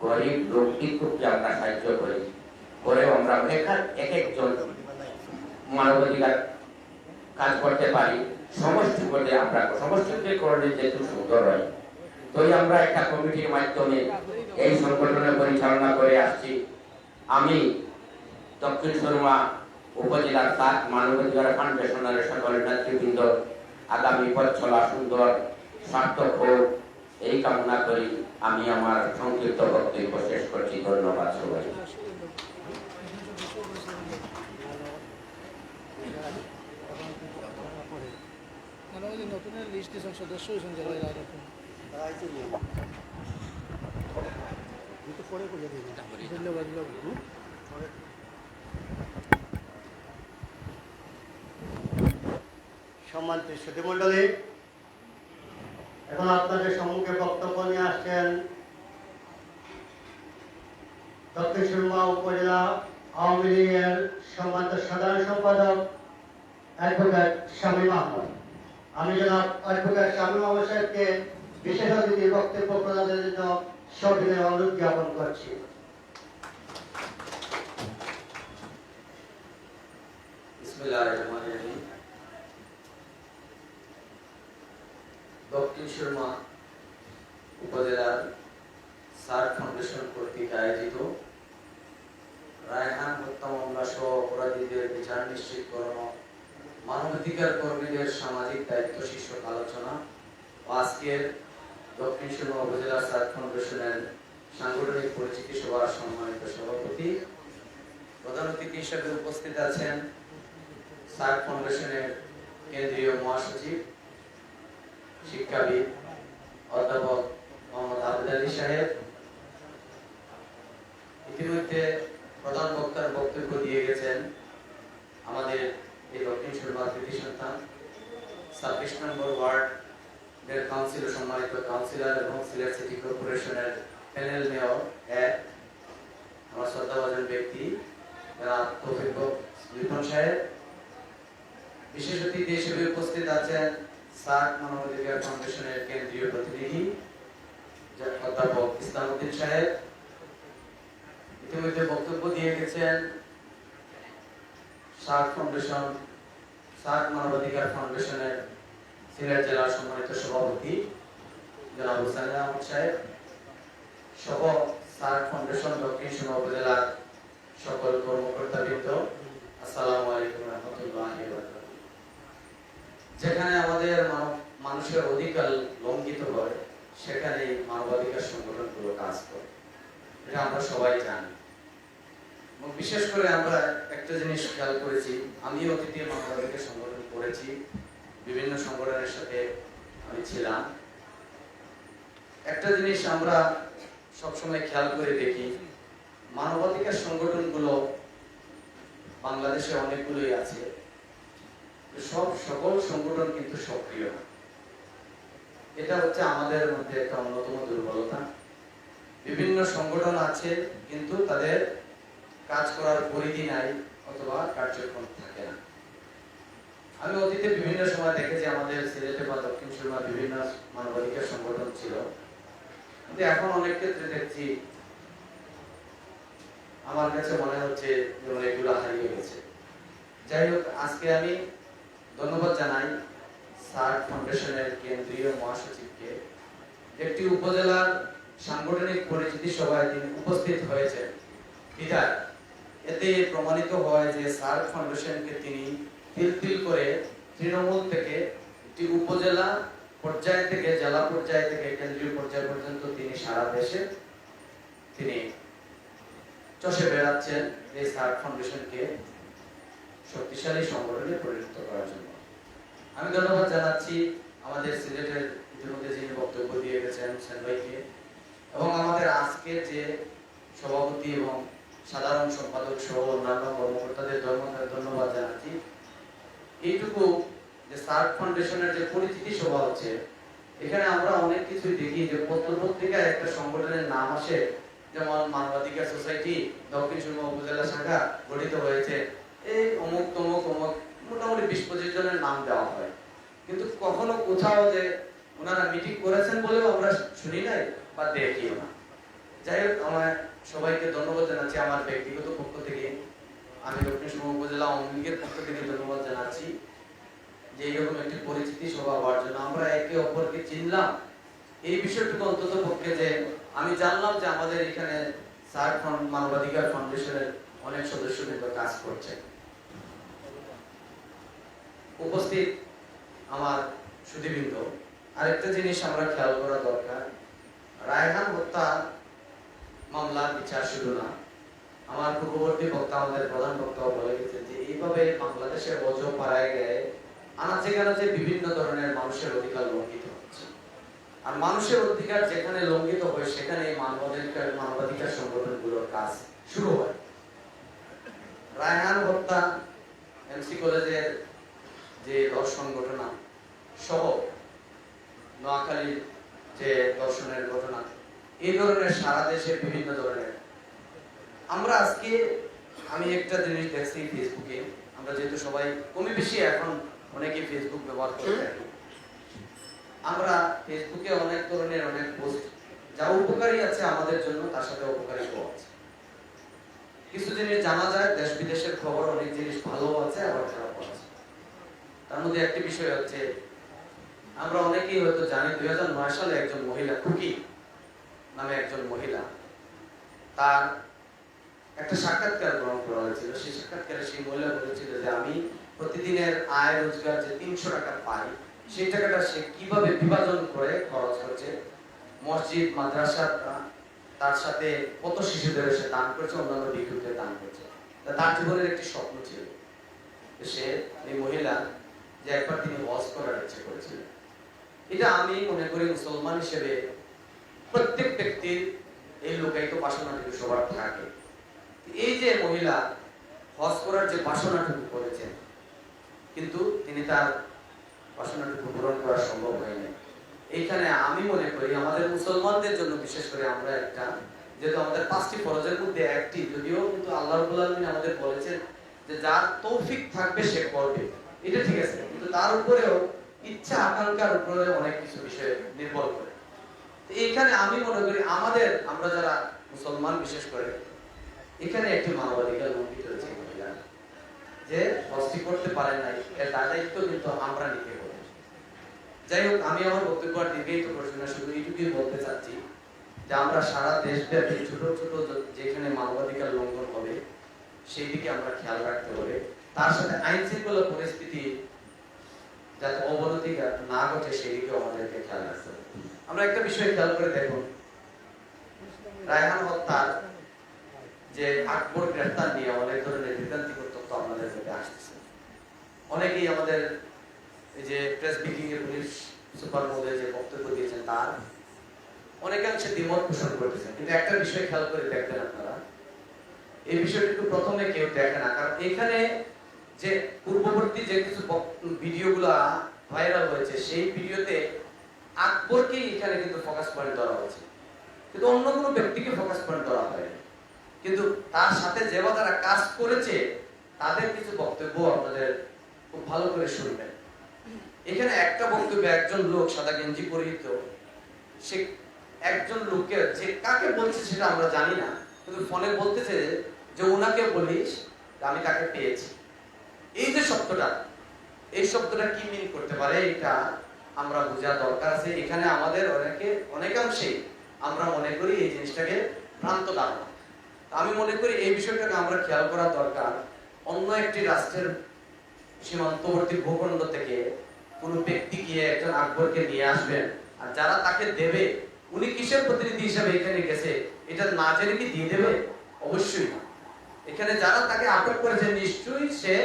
গরিব লোক ভিক্ষুককে আমরা সাহায্য করি, করেও আমরা এক একজন মানবাধিকার কাজ করতে পারি। সমষ্টি করলে আমরা সমষ্টিতে করলে যেহেতু সুন্দর হয়, তো আমরা একটা কমিটির মাধ্যমে এই সংগঠনের পরিচালনা করে আসছি। আমি দক্ষিণ সুরমা উপজেলার সার্ক মানবাধিকার ফাউন্ডেশনের সকল নেতৃবৃন্দ আগামী পথ চলা সুন্দর সার্থক হোক এই কামনা করি আমি আমার সংক্ষিপ্ত বক্তব্য শেষ করছি। ধন্যবাদ সবাই। নতুন লিস্ট দিয়েছেন সদস্য হয়েছেন যারা এরকম ধন্যবাদ। সম্মানিত সুধীমণ্ডলী, এখন আপনাদের সম্মুখে বক্তব্য নিয়ে আসছেন দক্ষিণ সুরমা উপজেলা আওয়ামী লীগের সম্মানিত সাধারণ সম্পাদক অ্যাডভোকেট শামীম মাহমুদ। আমি জনাব অ্যাডভোকেট শামীম মাহমুদ সাহেবকে বিশেষ অতিথি বক্তব্য প্রদানের জন্য সবিনয় অনুরোধ জ্ঞাপন করছি। দক্ষিণ সুরমা উপজেলার সার্ক ফাউন্ডেশন কর্তৃক আয়োজিত রায়হান হত্যা মামলা সহ অপরাধীদের বিচার নিশ্চিতকরণ, মানবাধিকার কর্মীদের সামাজিক দায়িত্ব শীর্ষক আলোচনা ও আজকের দক্ষিণ সুরমা উপজেলা সার্ক ফাউন্ডেশনের সাংগঠনিক পরিচিতি সভার সম্মানিত সভাপতি, প্রধান অতিথি হিসেবে উপস্থিত আছেন সার্ক ফাউন্ডেশনের কেন্দ্রীয় মহাসচিব শিক্ষাবিদ অধ্যাপক মোহাম্মদ আবেদ আলী সাহেব। ইতিমধ্যে প্রধান বক্তার বক্তব্য দিয়ে গেছেন আমাদের এই দক্ষিণ সুরমার কৃতি সন্তান 26 নম্বর ওয়ার্ডের কাউন্সিলর, সম্মানিত কাউন্সিলর এবং সিলেট সিটি কর্পোরেশনের প্যানেল মেয়র আমার শ্রদ্ধাভাজন ব্যক্তি যারা তৌফিক লিটন সাহেব। বিশেষ অতিথি হিসেবে উপস্থিত আছেন সার্ক মানবাধিকার ফাউন্ডেশনের কেন্দ্রীয় প্রতিনিধি অধ্যাপক ইসলামউদ্দিন সাহেব। ইতিমধ্যে বক্তব্য দিয়ে গেছেন সার্ক মানবাধিকার ফাউন্ডেশনের সিলেট জেলার সম্মানিত সভাপতি জনাব হুসাইন আহমদ সাহেব সহ সার্ক ফাউন্ডেশন দক্ষিণ সুরমা উপজেলার সকল কর্মকর্তাবৃন্দ। আসসালামু আলাইকুম ওয়া রাহমাতুল্লাহি ওয়া বারাকাতুহু। যেখানে আমাদের মানুষের অধিকার লঙ্ঘিত হয় সেখানে মানবাধিকার সংগঠনগুলো কাজ করে, এটা আমরা সবাই জানি। এবং বিশেষ করে আমরা একটা জিনিস খেয়াল করেছি, আমি অতীতে মানবাধিকার সংগঠন করেছি, বিভিন্ন সংগঠনের সাথে আমি ছিলাম। একটা জিনিস আমরা সবসময় খেয়াল করে দেখি, মানবাধিকার সংগঠনগুলো বাংলাদেশে অনেকগুলোই আছে, সকল সংগঠন কিন্তু সক্রিয় না। এটা হচ্ছে আমাদের মধ্যে একটা অন্যতম দুর্বলতা। বিভিন্ন সংগঠন আছে কিন্তু তাদের কাজ করার পরিধি নাই অথবা কার্যক্রম থাকে না। আমি অতীতে বিভিন্ন সময় দেখেছি আমাদের সিলেটে বা দক্ষিণ সুরমা বিভিন্ন মানবাধিকার সংগঠন ছিল, কিন্তু এখন অনেক ক্ষেত্রে দেখছি আমার কাছে মনে হচ্ছে যেমন এগুলো হারিয়ে গেছে। যাই হোক, আজকে আমি ধন্যবাদ জানাই সার্ক ফাউন্ডেশনের কেন্দ্রীয় মহাসচিবকে। একটি উপজেলার সাংগঠনিক পরিচিতি সভায় তিনি উপস্থিত হয়েছেন বিধায় এতে প্রমাণিত হয় যে সার্ক ফাউন্ডেশনকে তিনি তিল করে তৃণমূল থেকে একটি উপজেলা পর্যায় থেকে জেলা পর্যায় থেকে কেন্দ্রীয় পর্যায় পর্যন্ত তিনি সারা দেশে তিনি চষে বেড়াচ্ছেন এই সার্ক ফাউন্ডেশনকে শক্তিশালী সংগঠনে পরিণত করার জন্য। আমি ধন্যবাদ জানাচ্ছি আমাদের সিলেটের ইতিমধ্যে যিনি বক্তব্য দিয়ে গেছেন হোসেন ভাইকে, এবং আমাদের আজকে যে সভাপতি এবং সাধারণ সম্পাদক সহ অন্যান্য কর্মকর্তাদের ধন্যবাদ জানাচ্ছি। এইটুকু যে সার্ক ফাউন্ডেশনের যে পরিচিতি সভা হচ্ছে, এখানে আমরা অনেক কিছু দেখি যে পত্রিকায় একটা সংগঠনের নাম আসে, যেমন মানবাধিকার সোসাইটি দক্ষিণ সুরমা উপজেলা শাখা গঠিত হয়েছে, এই অমুক তমুক অমুক মোটামুটি 20-25 জনের নাম দেওয়া হয়, কিন্তু কখনো কোথাও যে ওনারা মিটিং করেছেন বলেও আমরা শুনি নাই বা দেখিও না। যাই হোক, আমার সবাইকে ধন্যবাদ জানাচ্ছি। আমার ব্যক্তিগত পক্ষ থেকে আমি দক্ষিণ সুরমা উপজেলা আওয়ামী লীগের পক্ষ থেকে ধন্যবাদ জানাচ্ছি যে এইরকম একটি পরিচিতি সভা হওয়ার জন্য। আমরা একে অপরকে চিনলাম, এই বিষয়টুকু অন্তত পক্ষে যে আমি জানলাম যে আমাদের এখানে সার্ক মানবাধিকার ফাউন্ডেশনের অনেক সদস্যবৃন্দ কাজ করছে। উপস্থিত আমার সুধীবৃন্দ, আরেকটা জিনিস আমরা খেয়াল করা দরকার, রায়হান হত্যা মামলার বিচার শুরু না। আমার পূর্ববর্তী বক্তা, আমাদের প্রধান বক্তা বলে গেছেন যে এইভাবে বাংলাদেশের পাড়ায় গেয়ে আনাচে কানাচে বিভিন্ন ধরনের মানুষের অধিকার লঙ্ঘিত হচ্ছে। আর মানুষের অধিকার যেখানে লঙ্ঘিত হয় সেখানে মানবাধিকার সংগঠনগুলোর কাজ শুরু হয়। রায়হান হত্যা, এমসি কলেজের যে ধর্ষণ ঘটনা সহ নোয়াখালীর যে ধর্ষণের ঘটনা, এই ধরনের সারা দেশে বিভিন্ন ধরনের আমরা আজকে আমি একটা জিনিস দেখছি ফেসবুকে, আমরা যেহেতু সবাই কমই বেশি এখন অনেকে ফেসবুক ব্যবহার করে থাকি, আমরা ফেসবুকে অনেক ধরনের অনেক পোস্ট যা উপকারী আছে আমাদের জন্য, তার সাথে অপকারীও আছে। কিছু জিনিস জানা যায়, দেশ বিদেশের খবর, অনেক জিনিস ভালো আছে আবার খারাপও আছে। তার মধ্যে একটি বিষয় হচ্ছে, আমরা অনেকেই হয়তো জানি 2009 সালে একজন মহিলা, খুকি নামে একজন মহিলা, তার একটা সাক্ষাৎকার গ্রহণ করা হয়েছিল। সেই সাক্ষাৎকারে সেই মহিলা বলেছিল যে আমি প্রতিদিনের আয় রোজগার যে 300 টাকা পাই, সেই টাকাটা সে কিভাবে বিভাজন করে খরচ করছে, মসজিদ মাদ্রাসা তার সাথে কত শিশুদের সে দান করেছে, অন্যান্য বিদ্যুতের দান করেছে। তার জীবনের একটি স্বপ্ন ছিল সে, এই মহিলা, যে একবার তিনি হজ করার ইচ্ছে করেছিলেন। এটা আমি মনে করি মুসলমান হিসেবে প্রত্যেক ব্যক্তির এই লোকায়িত বাসনাটুকু সবার থাকে। এই যে মহিলা হজ করার যে বাসনাটুকু করেছেন, কিন্তু তিনি তার বাসনাটুকু পূরণ করা সম্ভব হয়নি। এইখানে আমি মনে করি আমাদের মুসলমানদের জন্য, বিশেষ করে আমরা একটা, যেহেতু আমাদের 5টি ফরজের মধ্যে একটি, যদিও কিন্তু আল্লাহ রাব্বুল আলামিন আমাদের বলেছেন যে যার তৌফিক থাকবে সে করবে, এটা ঠিক আছে, কিন্তু তার উপরেও ইচ্ছা আকাঙ্ক্ষার উপরে অনেক কিছু বিষয় নির্ভর করে। এখানে আমি মনে করি আমাদের, আমরা যারা মুসলমান বিশেষ করে, এখানে একটি মানবাধিকার লঙ্ঘিত হয়েছে। মহিলা যে হস্তি করতে পারে নাই, এর দায়িত্ব কিন্তু আমরা নিতে হবে। যাই হোক, আমি আমার বক্তব্য আর দীর্ঘায়িত করছি না, শুধু এইটুকুই বলতে চাচ্ছি যে আমরা সারা দেশব্যাপী ছোট ছোট যেখানে মানবাধিকার লঙ্ঘন হবে সেই দিকে আমরা খেয়াল রাখতে হবে। তার সাথে আইন শৃঙ্খলা পরিস্থিতি যাতে অবনতি না ঘটে সেই দিকে আমাদেরকে খেয়াল রাখতে হবে। আমরা একটা বিষয় খেয়াল করে দেখুন, রায়হান হত্যার যে আকবর গ্রেফতার নিয়ে অনেক ধরনের বিভ্রান্তিকর তথ্য আপনাদের কাছে আসতেছে। অনেকেই আমাদের এই যে প্রেস ব্রিফিং এর পুলিশ সুপার মহোদয় যে বক্তব্য দিয়েছেন তার অনেকাংশে দ্বিমত পোষণ করতেছেন, কিন্তু একটা বিষয় খেয়াল করে দেখবেন আপনারা, এই বিষয়টি একটু প্রথমে কেউ দেখে না। কারণ এখানে যে পূর্ববর্তী যে কিছু ভিডিওগুলো ভাইরাল হয়েছে, সেই ভিডিওতে আকবরকেই এখানে কিন্তু ফোকাস পয়েন্ট ধরা হয়েছে, কিন্তু অন্য কোনো ব্যক্তিকে ফোকাস পয়েন্ট ধরা হয়নি। কিন্তু তার সাথে যে যারা কাজ করেছে তাদের কিছু বক্তব্য আপনাদের খুব ভালো করে শুনবেন। এখানে একটা বক্তব্য, একজন লোক সাদা গেঞ্জি পরিহিত, সে একজন লোককে যে কাকে বলছে সেটা আমরা জানি না, কিন্তু ফোনে বলতেছে যে ওনাকে বলিস আমি তাকে পেয়েছি। এই যে শব্দটা, এই শব্দটা কি মিন করতে পারে এটা আমরা বোঝা দরকার আছে। এখানে আমাদের অনেকাংশে আমরা মনে করি এই জিনিসটাকে ভ্রান্ত ধারণা। আমি মনে করি এই বিষয়টাকে আমরা খেয়াল করা দরকার। অন্য একটি রাষ্ট্রের সীমান্তবর্তী ভূখণ্ড থেকে কোন ব্যক্তি গিয়ে একজন আকবরকে নিয়ে আসবেন, আর যারা তাকে দেবে উনি কিসের প্রতিনিধি হিসেবে এখানে গেছে এটা না জেনে কি দিয়ে দেবে? অবশ্যই না। এখানে যারা তাকে আটক করেছে নিশ্চয়ই সে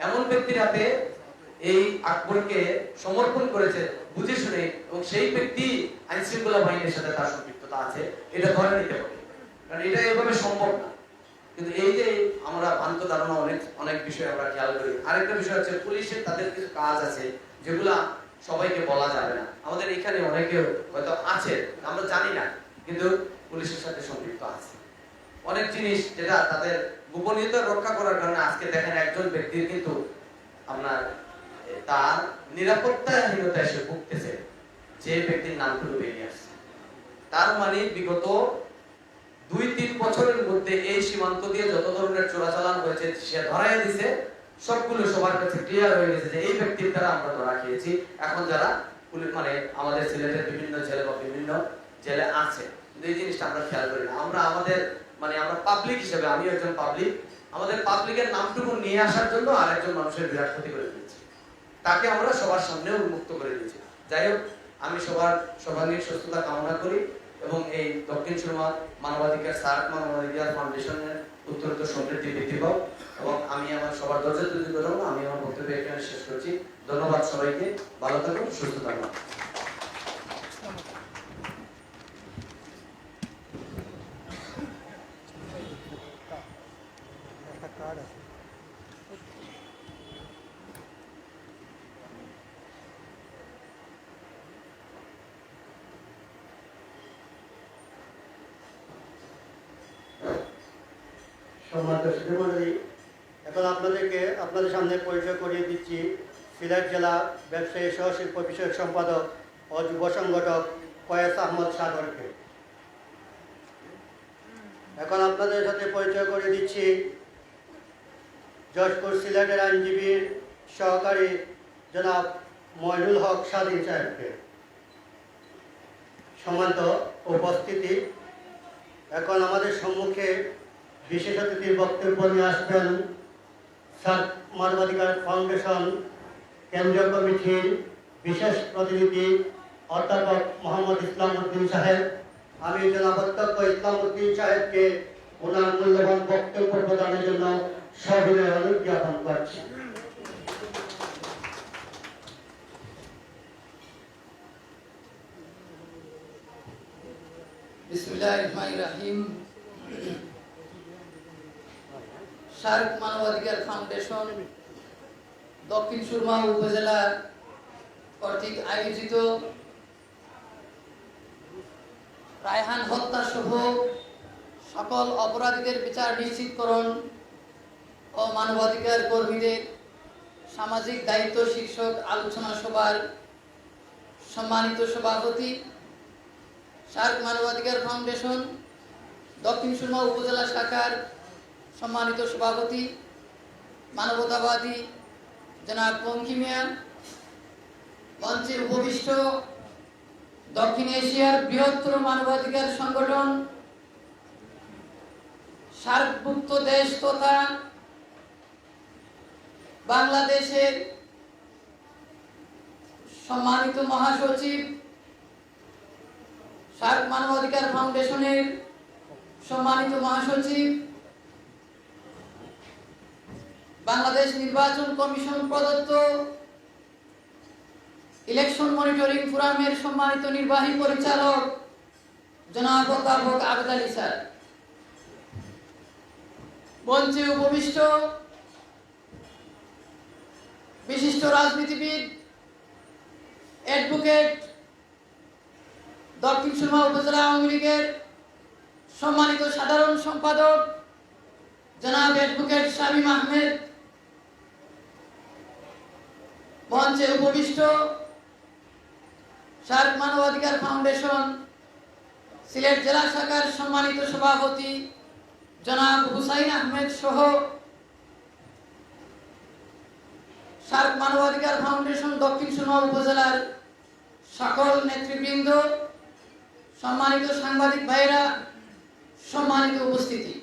এমন ব্যক্তির হাতে এই আকবরকে সমর্পণ করেছে বুঝে শুনে, এবং সেই ব্যক্তি আইন শৃঙ্খলা বাহিনীর সাথে তার সম্পৃক্ততা আছে এটা ধরে নিতে হবে, কারণ এটা এভাবে সম্ভব না। কিন্তু এই যে আমরা ভ্রান্ত ধারণা অনেক বিষয় আমরা খেয়াল করি। আরেকটা বিষয় হচ্ছে পুলিশের তাদের কিছু কাজ আছে যেগুলা সবাইকে বলা যাবে না। আমাদের এখানে অনেকে হয়তো আছে আমরা জানি না, কিন্তু পুলিশের সাথে সম্পৃক্ত আছে অনেক জিনিস যেটা তাদের গোপনীয়তা রক্ষা করার কারণে। আজকে দেখেন একজন ব্যক্তির কিন্তু আপনার তার নিরাপত্তাহীনতায় সে ভুগতেছে, যে ব্যক্তির নামগুলো বেরিয়ে আসছে। তার মানে বিগত 2-3 বছরের মধ্যে এই সীমান্ত দিয়ে যত ধরনের চোরাচালান হয়েছে সে ধরাই দিছে, সবগুলো সবার কাছে ক্লিয়ার হয়ে গেছে যে এই ব্যক্তির দ্বারা আমরা ধরা খেয়েছি। এখন যারা পুলিশ মানে আমাদের সিলেটের বিভিন্ন জেলে বা বিভিন্ন জেলে আছে, কিন্তু এই জিনিসটা আমরা খেয়াল করি না। আমরা আমাদের আমরা পাবলিক হিসেবে, আমি একজন পাবলিক, আমাদের পাবলিকের নামটুকু নিয়ে আসার জন্য আরেকজন মানুষের বিরাট ক্ষতি করে দিয়েছি, তাকে আমরা সবার সামনে উন্মুক্ত করে দিয়েছি। যাই হোক, আমি সর্বাঙ্গীন সুস্থতা কামনা করি এবং এই দক্ষিণ সুরমা মানবাধিকার সার্ক মানবাধিকার ফাউন্ডেশনের উত্তরোত্তর সমৃদ্ধি বৃদ্ধি পাও। এবং আমি আমার সবার ধৈর্য তৈরি করবো না, আমি আমার বক্তব্য এখানে শেষ করছি। ধন্যবাদ সবাইকে, ভালো থাকুন, সুস্থ থাকুন। সম্মানিত সুধীমণ্ডলী, এখন আপনাদের সামনে পরিচয় করিয়ে দিচ্ছি সিলেট জেলা ব্যবসায়ী সহশিল্প বিষয়ক সম্পাদক ও যুব সংগঠক ফয়েজ আহমদ সাগরকে। এখন আপনাদের সাথে পরিচয় করিয়ে দিচ্ছি জজপুর সিলেটের আইনজীবীর সহকারী জনাব মইনুল হক স্বাধীন সাহেবকে। সম্মানিত উপস্থিতি, এখন আমাদের সম্মুখে বিশেষ অতিথির বক্তব্য নিয়ে আসবেন সার্ক মানবাধিকার ফাউন্ডেশন কেন্দ্রীয় কমিটির বিশেষ প্রতিনিধি অধ্যাপক মোহাম্মদ ইসলাম উদ্দিন সাহেব। আমি জনাব অধ্যক্ষ ইসলাম উদ্দিন সাহেবকে ওনার মূল্যবান বক্তব্য প্রদানের জন্য সবিনয় অনুরোধ জ্ঞাপন করছি। বিসমিল্লাহির রহমানির রহিম। সার্ক মানবাধিকার ফাউন্ডেশন দক্ষিণ সুরমা উপজেলা কর্তৃক আয়োজিত রায়হান হত্যা সহ সকল অপরাধীদের বিচার নিশ্চিতকরণ ও মানবাধিকার কর্মীদের সামাজিক দায়িত্ব শীর্ষক আলোচনা সভার সম্মানিত সভাপতি, সার্ক মানবাধিকার ফাউন্ডেশন দক্ষিণ সুরমা উপজেলা শাখার সম্মানিত সভাপতি মানবতাবাদী জনাব পঙ্কি মিয়া, মঞ্চে উপবিষ্ট দক্ষিণ এশিয়ার বৃহত্তর মানবাধিকার সংগঠন সার্কভুক্ত দেশ তথা বাংলাদেশের সম্মানিত মহাসচিব, সার্ক মানবাধিকার ফাউন্ডেশনের সম্মানিত মহাসচিব, বাংলাদেশ নির্বাচন কমিশন প্রদত্ত ইলেকশন মনিটরিং ফোরামের সম্মানিত নির্বাহী পরিচালক জনাব অধ্যাপক আবেদ আলী স্যার, মঞ্চে উপবিষ্ট বিশিষ্ট রাজনীতিবিদ, অ্যাডভোকেট, দক্ষিণ সুরমা উপজেলা আওয়ামী লীগের সম্মানিত সাধারণ সম্পাদক জনাব অ্যাডভোকেট শামীম আহমেদ, মঞ্চে উপবিষ্ট সার্ক মানবাধিকার ফাউন্ডেশন সিলেট জেলা শাখার সম্মানিত সভাপতি জনাব হুসাইন আহমেদ সহ সার্ক মানবাধিকার ফাউন্ডেশন দক্ষিণ সুরমা উপজেলার সকল নেতৃবৃন্দ, সম্মানিত সাংবাদিক ভাইরা, সম্মানিত উপস্থিতি,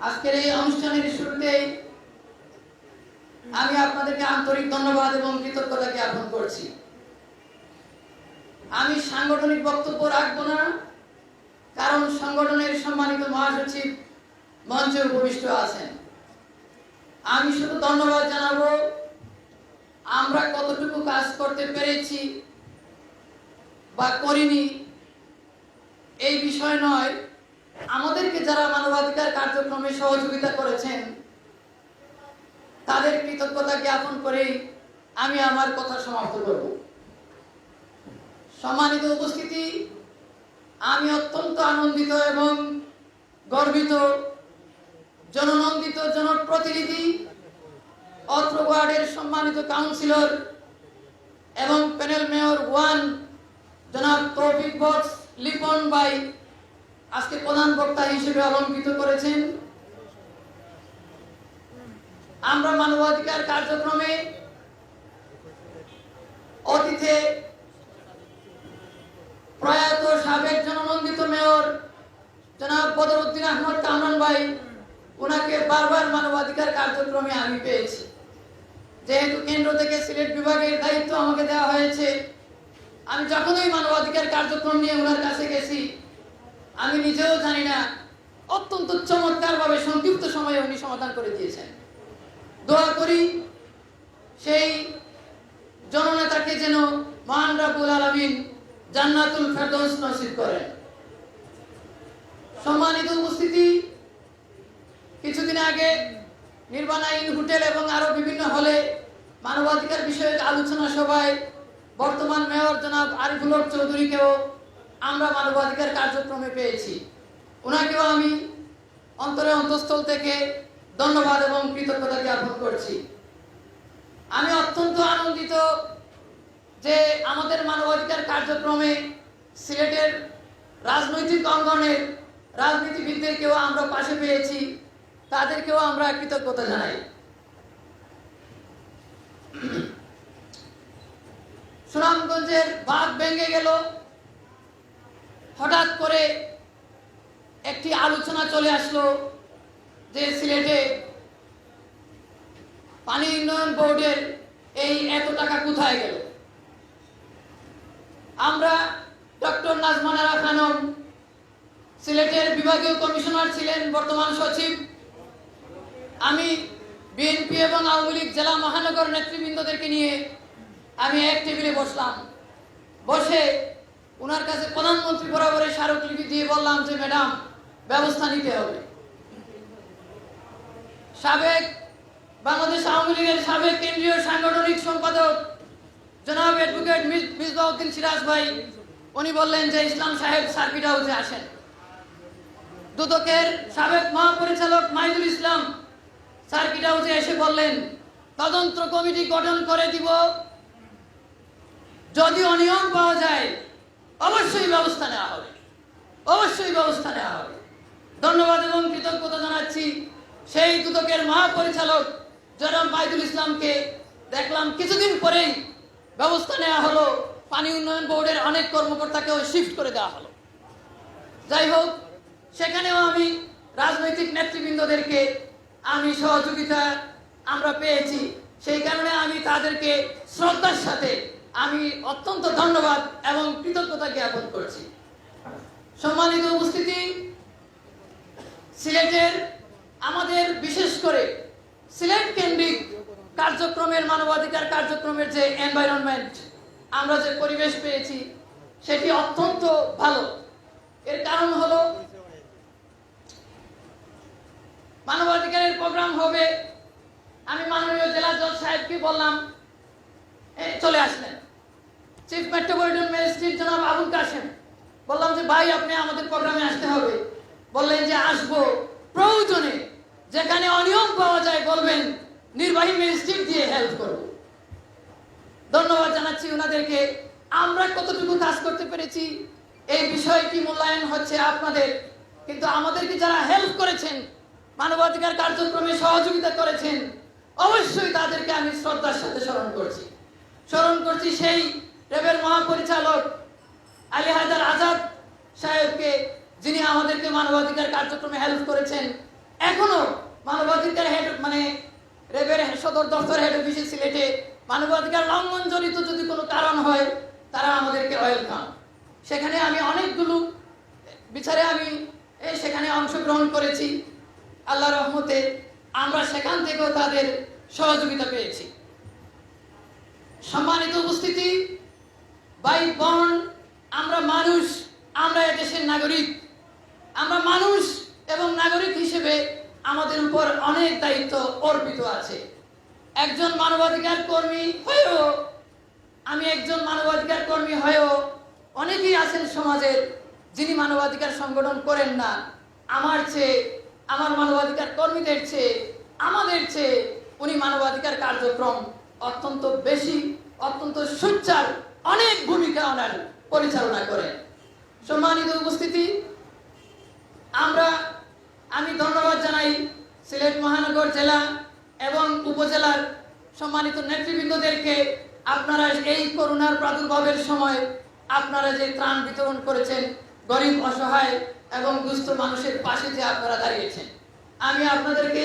আজকের এই অনুষ্ঠানের শুরুতেই আমি আপনাদেরকে আন্তরিক ধন্যবাদ এবং কৃতজ্ঞতা জ্ঞাপন করছি। আমি সাংগঠনিক বক্তব্য রাখবো না, কারণ সংগঠনের সম্মানিত মহাসচিব মঞ্চে উপবিষ্ট আছেন। আমি শুধু ধন্যবাদ জানাবো আমরা কতটুকু কাজ করতে পেরেছি বা করিনি এই বিষয় নয়, আমাদেরকে যারা মানবাধিকার কার্যক্রমে সহযোগিতা করেছেন তাদের কৃতজ্ঞতা জ্ঞাপন করেই আমি আমার কথা সমাপ্ত করব। সম্মানিত উপস্থিতি, আমি অত্যন্ত আনন্দিত এবং গর্বিত জননন্দিত জনপ্রতিনিধি অত্র ওয়ার্ডের সম্মানিত কাউন্সিলর এবং প্যানেল মেয়র 1 জনাব তৌফিক বক্স লিপন ভাই আজকে প্রধান বক্তা হিসেবে অলঙ্কৃত করেছেন। আমরা মানবাধিকার কার্যক্রমে অতীতে প্রয়াত সাবেক জননন্দিত মেয়র জনাব বদরউদ্দিন আহমদ কামরান ভাই, ওনাকে বারবার মানবাধিকার কার্যক্রমে আমি পেয়েছি। যেহেতু কেন্দ্র থেকে সিলেট বিভাগের দায়িত্ব আমাকে দেওয়া হয়েছে, আমি যখনই মানবাধিকার কার্যক্রম নিয়ে ওনার কাছে গেছি, আমি নিজেও জানি না অত্যন্ত চমৎকারভাবে সংক্ষিপ্ত সময়ে উনি সমাধান করে দিয়েছেন। দোয়া করি সেই জননেতাকে যেন মহান রব্বুল আলামিন জান্নাতুল ফেরদৌস নসিব করেন। সম্মানিত উপস্থিতি, কিছুদিন আগে নির্বাণা ইন হোটেল এবং আরো বিভিন্ন হলে মানবাধিকার বিষয়ক আলোচনা সভায় বর্তমান মেয়র জনাব আরিফুল হক চৌধুরীকেও আমরা মানবাধিকার কার্যক্রমে পেয়েছি। ওনাকেও আমি অন্তরে অন্তঃস্থল থেকে ধন্যবাদ এবং কৃতজ্ঞতা জ্ঞাপন করছি। আমি অত্যন্ত আনন্দিত যে আমাদের মানবাধিকার কার্যক্রমে সিলেটের রাজনৈতিক অঙ্গনের রাজনীতিবিদদেরকেও আমরা পাশে পেয়েছি, তাদেরকেও আমরা কৃতজ্ঞতা জানাই। সুনামগঞ্জের বাঁধ ভেঙে গেল, হঠাৎ করে একটি আলোচনা চলে আসলো যে সিলেটে পানি উন্নয়ন বোর্ডের এই এত টাকা কোথায় গেল। আমরা ডক্টর নাজমানারা খানম সিলেটের বিভাগীয় কমিশনার ছিলেন, বর্তমান সচিব, আমি বিএনপি এবং আওয়ামী লীগ জেলা মহানগর নেতৃবৃন্দদেরকে নিয়ে আমি এক টেবিলে বসলাম। বসে ওনার কাছে প্রধানমন্ত্রী বরাবরের স্মারকলিপি দিয়ে বললাম যে ম্যাডাম, ব্যবস্থা নিতে হবে। সাবেক বাংলাদেশ আওয়ামী লীগের সাবেক কেন্দ্রীয় সাংগঠনিক সম্পাদক জনাব অ্যাডভোকেট মিসবাউদ্দিন সিরাজ ভাই, উনি বললেন যে ইসলাম সাহেব সার্কিট হাউসে আসেন। দুদকের সাবেক মহাপরিচালক মাইদুল ইসলাম সার্কিট হাউসে এসে বললেন তদন্ত কমিটি গঠন করে দিব, যদি অনিয়ম পাওয়া যায় অবশ্যই ব্যবস্থা নেওয়া হবে, অবশ্যই ব্যবস্থা নেওয়া হবে। ধন্যবাদ এবং কৃতজ্ঞতা জানাচ্ছি সেই দুদকের মহাপরিচালক জনাব মাইদুল ইসলামকে। দেখলাম কিছুদিন পরেই ব্যবস্থা নেওয়া হলো, পানি উন্নয়ন বোর্ডের অনেক কর্মকর্তাকেও শিফট করে দেওয়া হলো। যাই হোক, সেখানেও আমি রাজনৈতিক নেতৃবৃন্দদেরকে আমি সহযোগিতা আমরা পেয়েছি, সেই কারণে আমি তাদেরকে শ্রদ্ধার সাথে আমি অত্যন্ত ধন্যবাদ এবং কৃতজ্ঞতা জ্ঞাপন করছি। সম্মানিত উপস্থিতি, সিলেটের আমাদের বিশেষ করে সিলেট কেন্দ্রিক কার্যক্রমের মানবাধিকার কার্যক্রমের যে এনভায়রনমেন্ট, আমরা যে পরিবেশ পেয়েছি সেটি অত্যন্ত ভালো। এর কারণ হলো মানবাধিকারের প্রোগ্রাম হবে, আমি মাননীয় জেলা জজ সাহেবকে বললাম, চলে আসলেন চিফ মেট্রোপলিটন ম্যাজিস্ট্রেট জনাব আবুল কাশেম, বললাম যে ভাই আপনি আমাদের প্রোগ্রামে আসতে হবে। বললেন যে আসবো, প্রয়োজনে যেখানে অনিয়ম পাওয়া যায় বলবেন, নির্বাহী ম্যাজিস্ট্রেট দিয়ে হেল্প করব। ধন্যবাদ জানাচ্ছি ওনাদেরকে। আমরা কতটুকু কাজ করতে পেরেছি এই বিষয়টি মূল্যায়ন হচ্ছে আপনাদের, কিন্তু আমাদেরকে যারা হেল্প করেছেন, মানবাধিকার কার্যক্রমে সহযোগিতা করেছেন, অবশ্যই তাদেরকে আমি শ্রদ্ধার সাথে স্মরণ করছি সেই র্যাবের মহাপরিচালক আলী হায়দার আজাদ সাহেবকে, যিনি আমাদেরকে মানবাধিকার কার্যক্রমে হেল্প করেছেন। এখনো মানবাধিকার র্যাবের সদর দপ্তর হেড অফিসে সিলেটে মানবাধিকার লঙ্ঘন জড়িত যদি কোনো কারণ হয়, তারা আমাদেরকে ওয়েলকাম। সেখানে আমি অনেকগুলো বিচারে আমি সেখানে অংশগ্রহণ করেছি। আল্লাহ রহমতে আমরা সেখান থেকেও তাদের সহযোগিতা পেয়েছি। সম্মানিত উপস্থিতি, ভাই বোন, আমরা মানুষ, আমরা এদেশের নাগরিক। আমরা মানুষ এবং নাগরিক হিসেবে আমাদের উপর অনেক দায়িত্ব অর্পিত আছে। একজন মানবাধিকার কর্মী হয়েও, আমি একজন মানবাধিকার কর্মী হয়েও অনেকেই আছেন সমাজের যিনি মানবাধিকার সংগঠন করেন না। আমার মানবাধিকার কর্মীদের চেয়ে, আমাদের চেয়ে উনি মানবাধিকার কার্যক্রম অত্যন্ত বেশি, অত্যন্ত সোচ্চার অনেক ভূমিকা ওনার পরিচালনা করেন। সম্মানিত উপস্থিতি, আমি ধন্যবাদ জানাই সিলেট মহানগর জেলা এবং উপজেলার সম্মানিত নেতৃবৃন্দদেরকে। আপনারা এই করোনার প্রাদুর্ভাবের সময় আপনারা যে ত্রাণ বিতরণ করেছেন, গরিব, অসহায় এবং দুস্থ মানুষের পাশে যে আপনারা দাঁড়িয়েছেন, আমি আপনাদেরকে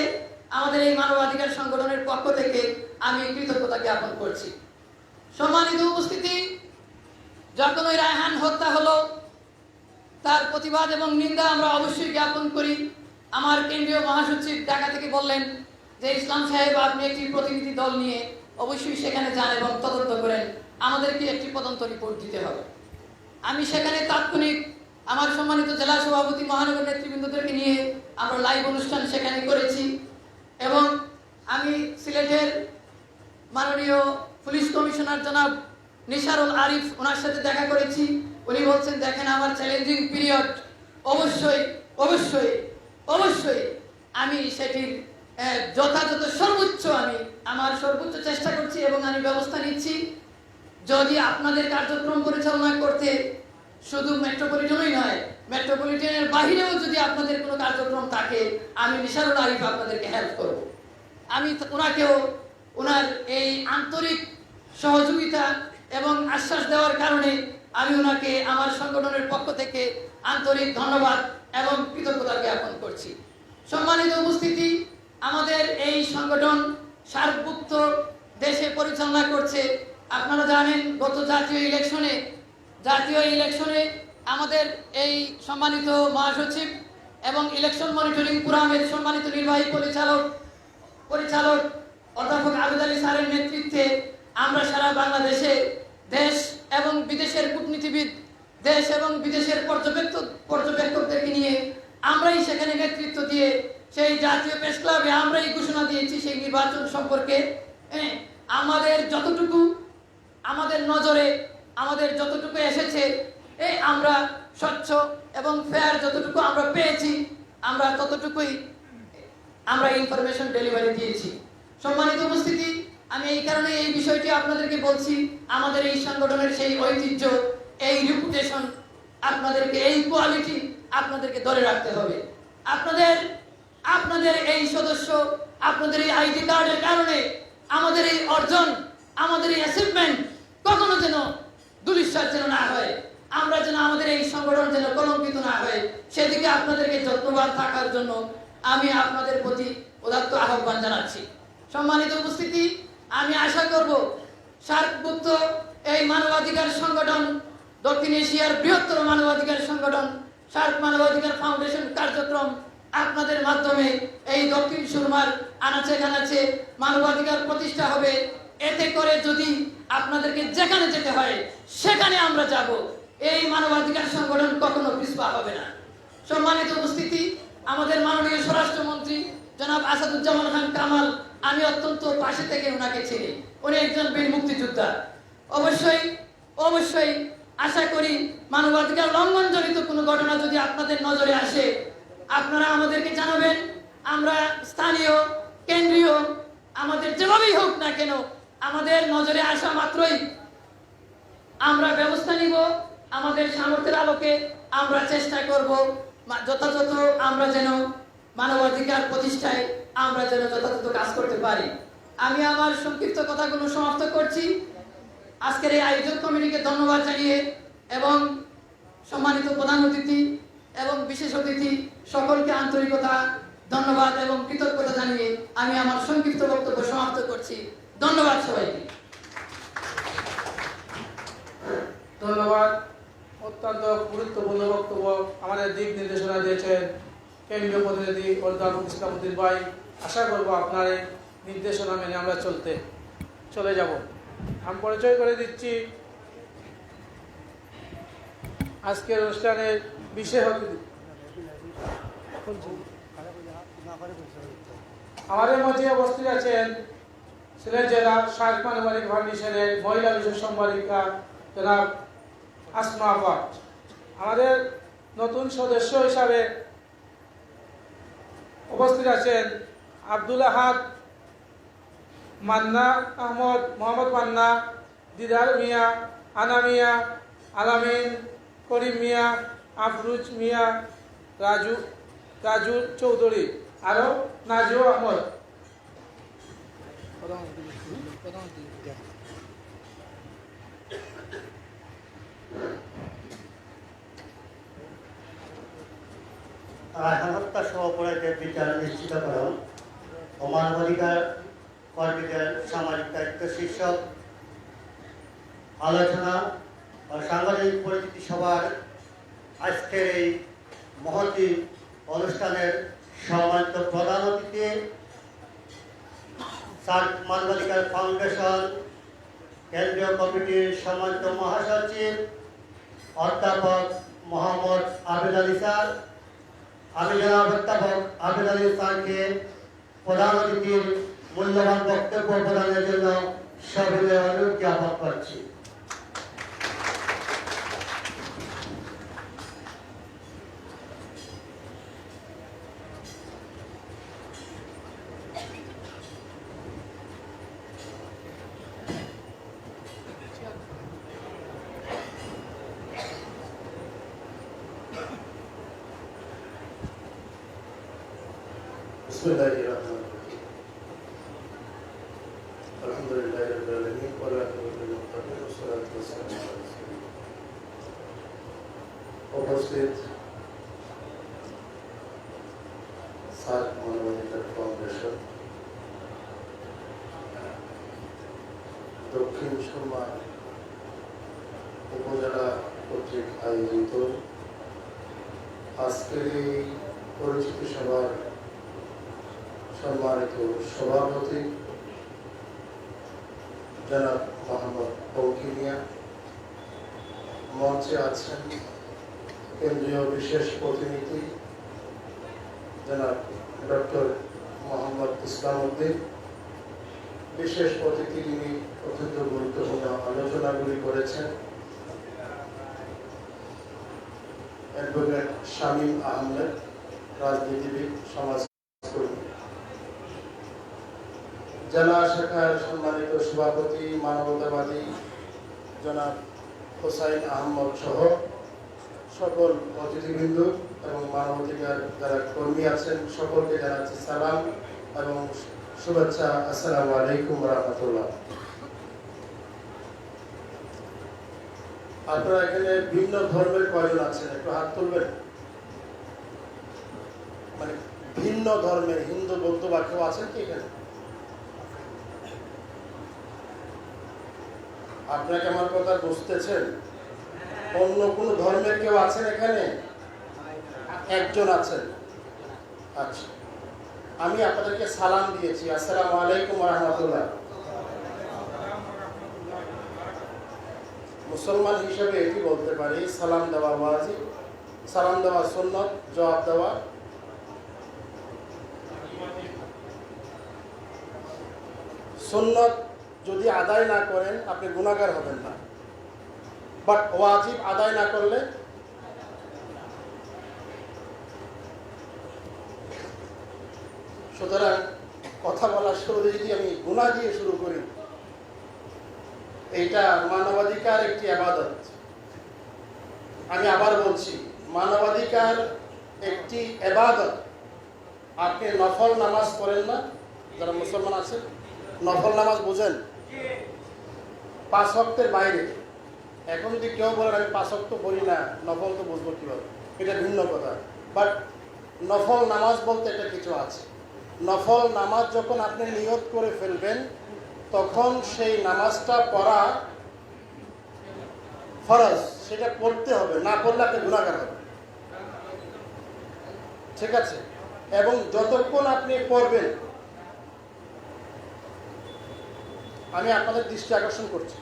আমাদের এই মানবাধিকার সংগঠনের পক্ষ থেকে আমি কৃতজ্ঞতা জ্ঞাপন করছি। সম্মানিত উপস্থিতি, যখন ওই রায়হান হত্যা হলো, তার প্রতিবাদ এবং নিন্দা আমরা অবশ্যই জ্ঞাপন করি। আমার কেন্দ্রীয় মহাসচিব ঢাকা থেকে বললেন যে ইসলাম সাহেব, আপনি একটি প্রতিনিধি দল নিয়ে অবশ্যই সেখানে যান এবং তদন্ত করেন, আমাদেরকে একটি তদন্ত রিপোর্ট দিতে হবে। আমি সেখানে তাৎক্ষণিক আমার সম্মানিত জেলা সভাপতি, মহানগর নেতৃবৃন্দদেরকে নিয়ে আমরা লাইভ অনুষ্ঠান সেখানে করেছি এবং আমি সিলেটের মাননীয় পুলিশ কমিশনার জনাব নিসারুল আরিফ, ওনার সাথে দেখা করেছি। উনি বলছেন, দেখেন আমার চ্যালেঞ্জিং পিরিয়ড, অবশ্যই আমি সেটির যথাযথ সর্বোচ্চ আমার সর্বোচ্চ চেষ্টা করছি এবং আমি ব্যবস্থা নিচ্ছি। যদি আপনাদের কার্যক্রম পরিচালনা করতে শুধু মেট্রোপলিটনই নয়, মেট্রোপলিটনের বাহিরেও যদি আপনাদের কোনো কার্যক্রম থাকে, আমি নিসারুল আরিফ আপনাদেরকে হেল্প করব। আমি ওনাকেও ওনার এই আন্তরিক সহযোগিতা এবং আশ্বাস দেওয়ার কারণে আমি ওনাকে আমার সংগঠনের পক্ষ থেকে আন্তরিক ধন্যবাদ এবং কৃতজ্ঞতা জ্ঞাপন করছি। সম্মানিত উপস্থিতি, আমাদের এই সংগঠন সার্বভৌমত্ব দেশে পরিচালনা করছে। আপনারা জানেন, গত জাতীয় ইলেকশনে আমাদের এই সম্মানিত মহাসচিব এবং ইলেকশন মনিটরিং ফোরামের সম্মানিত নির্বাহী পরিচালক অধ্যাপক আবেদ আলী স্যারের নেতৃত্বে আমরা সারা বাংলাদেশে দেশ এবং বিদেশের কূটনীতিবিদ, দেশ এবং বিদেশের পর্যবেক্ষকদেরকে নিয়ে আমরাই সেখানে নেতৃত্ব দিয়ে সেই জাতীয় প্রেস ক্লাবে আমরাই ঘোষণা দিয়েছি সেই নির্বাচন সম্পর্কে। আমাদের নজরে যতটুকু এসেছে, আমরা স্বচ্ছ এবং ফেয়ার যতটুকু আমরা পেয়েছি, আমরা ততটুকুই ইনফরমেশন ডেলিভারি দিয়েছি। সম্মানিত উপস্থিতি, আমি এই কারণে এই বিষয়টি আপনাদেরকে বলছি, আমাদের এই সংগঠনের সেই ঐতিহ্য, এই রিপুটেশন, আপনাদেরকে এই কোয়ালিটি আপনাদেরকে ধরে রাখতে হবে। আপনাদের এই সদস্য, আপনাদের এই আইডি কার্ডের কারণে আমাদের এই অর্জন, আমাদের এই অ্যাচিভমেন্ট কখনো যেন দুলিশ্বাস যেন না হয়, আমরা যেন আমাদের এই সংগঠন যেন কলঙ্কিত না হয়, সেদিকে আপনাদেরকে যত্নবান থাকার জন্য আমি আপনাদের প্রতি উদাত্ত আহ্বান জানাচ্ছি। সম্মানিত উপস্থিতি, আমি আশা করব সার্কভুক্ত এই মানবাধিকার সংগঠন, দক্ষিণ এশিয়ার বৃহত্তর মানবাধিকার সংগঠন সার্ক মানবাধিকার ফাউন্ডেশন কার্যক্রম আপনাদের মাধ্যমে এই দক্ষিণ সুরমার আনাচে কানাচে মানবাধিকার প্রতিষ্ঠা হবে। এতে করে যদি আপনাদেরকে যেখানে যেতে হয় সেখানে আমরা যাব, এই মানবাধিকার সংগঠন কখনো পিছপা হবে না। সম্মানিত উপস্থিতি, আমাদের মাননীয় স্বরাষ্ট্রমন্ত্রী জনাব আসাদুজ্জামান খান কামাল, আমি অত্যন্ত পাশে থেকে ওনাকে চিনি। উনি একজন বীর মুক্তিযোদ্ধা। অবশ্যই আশা করি মানবাধিকার লঙ্ঘন জড়িত কোনো ঘটনা যদি আপনাদের নজরে আসে, আপনারা আমাদেরকে জানাবেন। আমরা স্থানীয়, কেন্দ্রীয়, আমাদের যেভাবেই হোক না কেন আমাদের নজরে আসা মাত্রই আমরা ব্যবস্থা নিব। আমাদের সামর্থ্যের আলোকে আমরা চেষ্টা করব যথাযথ আমরা যেন মানবাধিকার প্রতিষ্ঠায় আমরা যেন যথাযথ কাজ করতে পারি। আমি আমার সংক্ষিপ্ত কথাগুলো সমাপ্ত করছি। আজকের এই আয়োজক কমিটিকে ধন্যবাদ জানিয়ে এবং সম্মানিত প্রধান অতিথি এবং বিশেষ অতিথি সকলকে আন্তরিকতা ধন্যবাদ এবং কৃতজ্ঞতা জানিয়ে আমি আমার সংক্ষিপ্ত বক্তব্য সমাপ্ত করছি। ধন্যবাদ সবাইকে। ধন্যবাদ। অত্যন্ত গুরুত্বপূর্ণ বক্তব্য আমাদের দিক নির্দেশনা দিয়েছেন কেন্দ্রীয় প্রতিনিধি অধ্যাপক ইসলামউদ্দিন ভাই। আশা করব আপনার এই নির্দেশনা মেনে আমরা চলে যাব। আমি পরিচয় করে দিচ্ছি আজকের অনুষ্ঠানের বিশেষ অতিথি। আমাদের মধ্যে উপস্থিত আছেন সিলেট জেলা শাহ মানবাধিকার ফাউন্ডেশনের মহিলা বিশেষ সম্পাদিকা জনাব আসমা আপা। আমাদের নতুন সদস্য হিসাবে উপস্থিত আছেন আব্দুল আহাদ, মান্না আহমদ, মোহাম্মদ মান্না, দিদার মিয়া, আনা মিয়া, আলামিন, করিম মিয়া, আফরুজ মিয়া, রাজু চৌধুরী, আরো নাজিও আহমদ। রায়হান হত্যা সহ অপরাধীদের বিচার নিশ্চিতকরণ ও মানবাধিকার কর্মীদের সামাজিক দায়িত্ব শীর্ষক আলোচনা ও সাংগঠনিক পরিচিতি সভার আজকের এই মহতী অনুষ্ঠানের সম্মানিত প্রধান অতিথি সার্ক মানবাধিকার ফাউন্ডেশন কেন্দ্রীয় কমিটির সম্মানিত মহাসচিব অধ্যাপক মোহাম্মদ আবেদ আলী স্যার, আমি জনাব অধ্যাপক আবেদ আলী স্যারকে প্রধান অতিথির মূল্যবান বক্তব্য প্রদানের জন্য সবিনয় অনুরোধ জ্ঞাপন করছি। আলহামদুলিল্লাহ রাব্বিল আলামিন ওয়া আলাইকুম ওয়াসসালাতু ওয়াসসালামু আলা রাসূলিল্লাহ। উপস্থিত সার্ক মানবাধিকার ফাউন্ডেশন দক্ষিণ সুরমা উপজেলা কর্তৃক আয়োজিত আজকের এই পরিচিতি সভার সম্মানিত সভাপতি জনাব মোহাম্মদ ফৌকি মিয়া, মঞ্চে আছেন কেন্দ্রীয় বিশেষ প্রতিনিধি জনাব ডক্টর মোহাম্মদ ইসলামউদ্দিন, বিশেষ অতিথি যিনি অত্যন্ত গুরুত্বপূর্ণ আলোচনাগুলি করেছেন অ্যাডভোকেট শামীম আহমেদ, রাজনীতিবিদ, সমাজকর্মী, জেলা শাখার সম্মানিত সভাপতি মানবতাবাদী জনাব হোসাইন আহমদ সহ সকল অতিথিবৃন্দ এবং মানবাধিকার যারা কর্মী আছেন সকলকে জানাচ্ছি সালাম এবং শুভেচ্ছা। আসসালামু আলাইকুম ওয়া রাহমাতুল্লাহ। আপনারা এখানে ভিন্ন ধর্মের কয়জন আছেন একটু হাত তুলবেন? মানে ভিন্ন ধর্মের হিন্দু বৌদ্ধ বা কেউ আছেন কি এখানে? আপনাকে আমার কথা বুঝতেছেন? অন্য কোন ধর্মের কেউ আছেন এখানে? একজন আছেন। আচ্ছা, আমি আপনাদেরকে সালাম দিয়েছি। আসসালামু আলাইকুম ওয়া রাহমাতুল্লাহ। মুসলমান হিসেবে এটি বলতে পারি সালাম দেওয়া ওয়াজিব, সালাম দেওয়া সুন্নাত, জবাব দেওয়া সুন্নাত। যদি আদায় না করেন আপনি গুনাহগার হবেন না, বাট ওয়াজিব আদায় না করলে সুতরাং কথা বলার শুরুতে যদি আমি গুনাহ দিয়ে শুরু করি এইটা মানবাধিকার একটি আবাদত। আমি আবার বলছি, মানবাধিকার একটি আবাদত। আপনি নফল নামাজ পড়েন না? যারা মুসলমান আছে নফল নামাজ বোঝেন? 5 ওয়াক্তের বাইরে। এখন যদি কেউ বলেন আমি 5 ওয়াক্ত পড়ি না, নফল তো বুঝবো কিভাবে? এটা ভিন্ন কথা। বাট নফল নামাজ বলতে একটা কিছু আছে। নফল নামাজ যখন আপনি নিয়ত করে ফেলবেন, তখন সেই নামাজটা পড়া ফরজ, সেটা পড়তে হবে, না পড়লে আপনি গুনাহগার হবেন। ঠিক আছে? এবং যতক্ষণ আপনি পড়বেন, আমি আপনাদের দৃষ্টি আকর্ষণ করছি,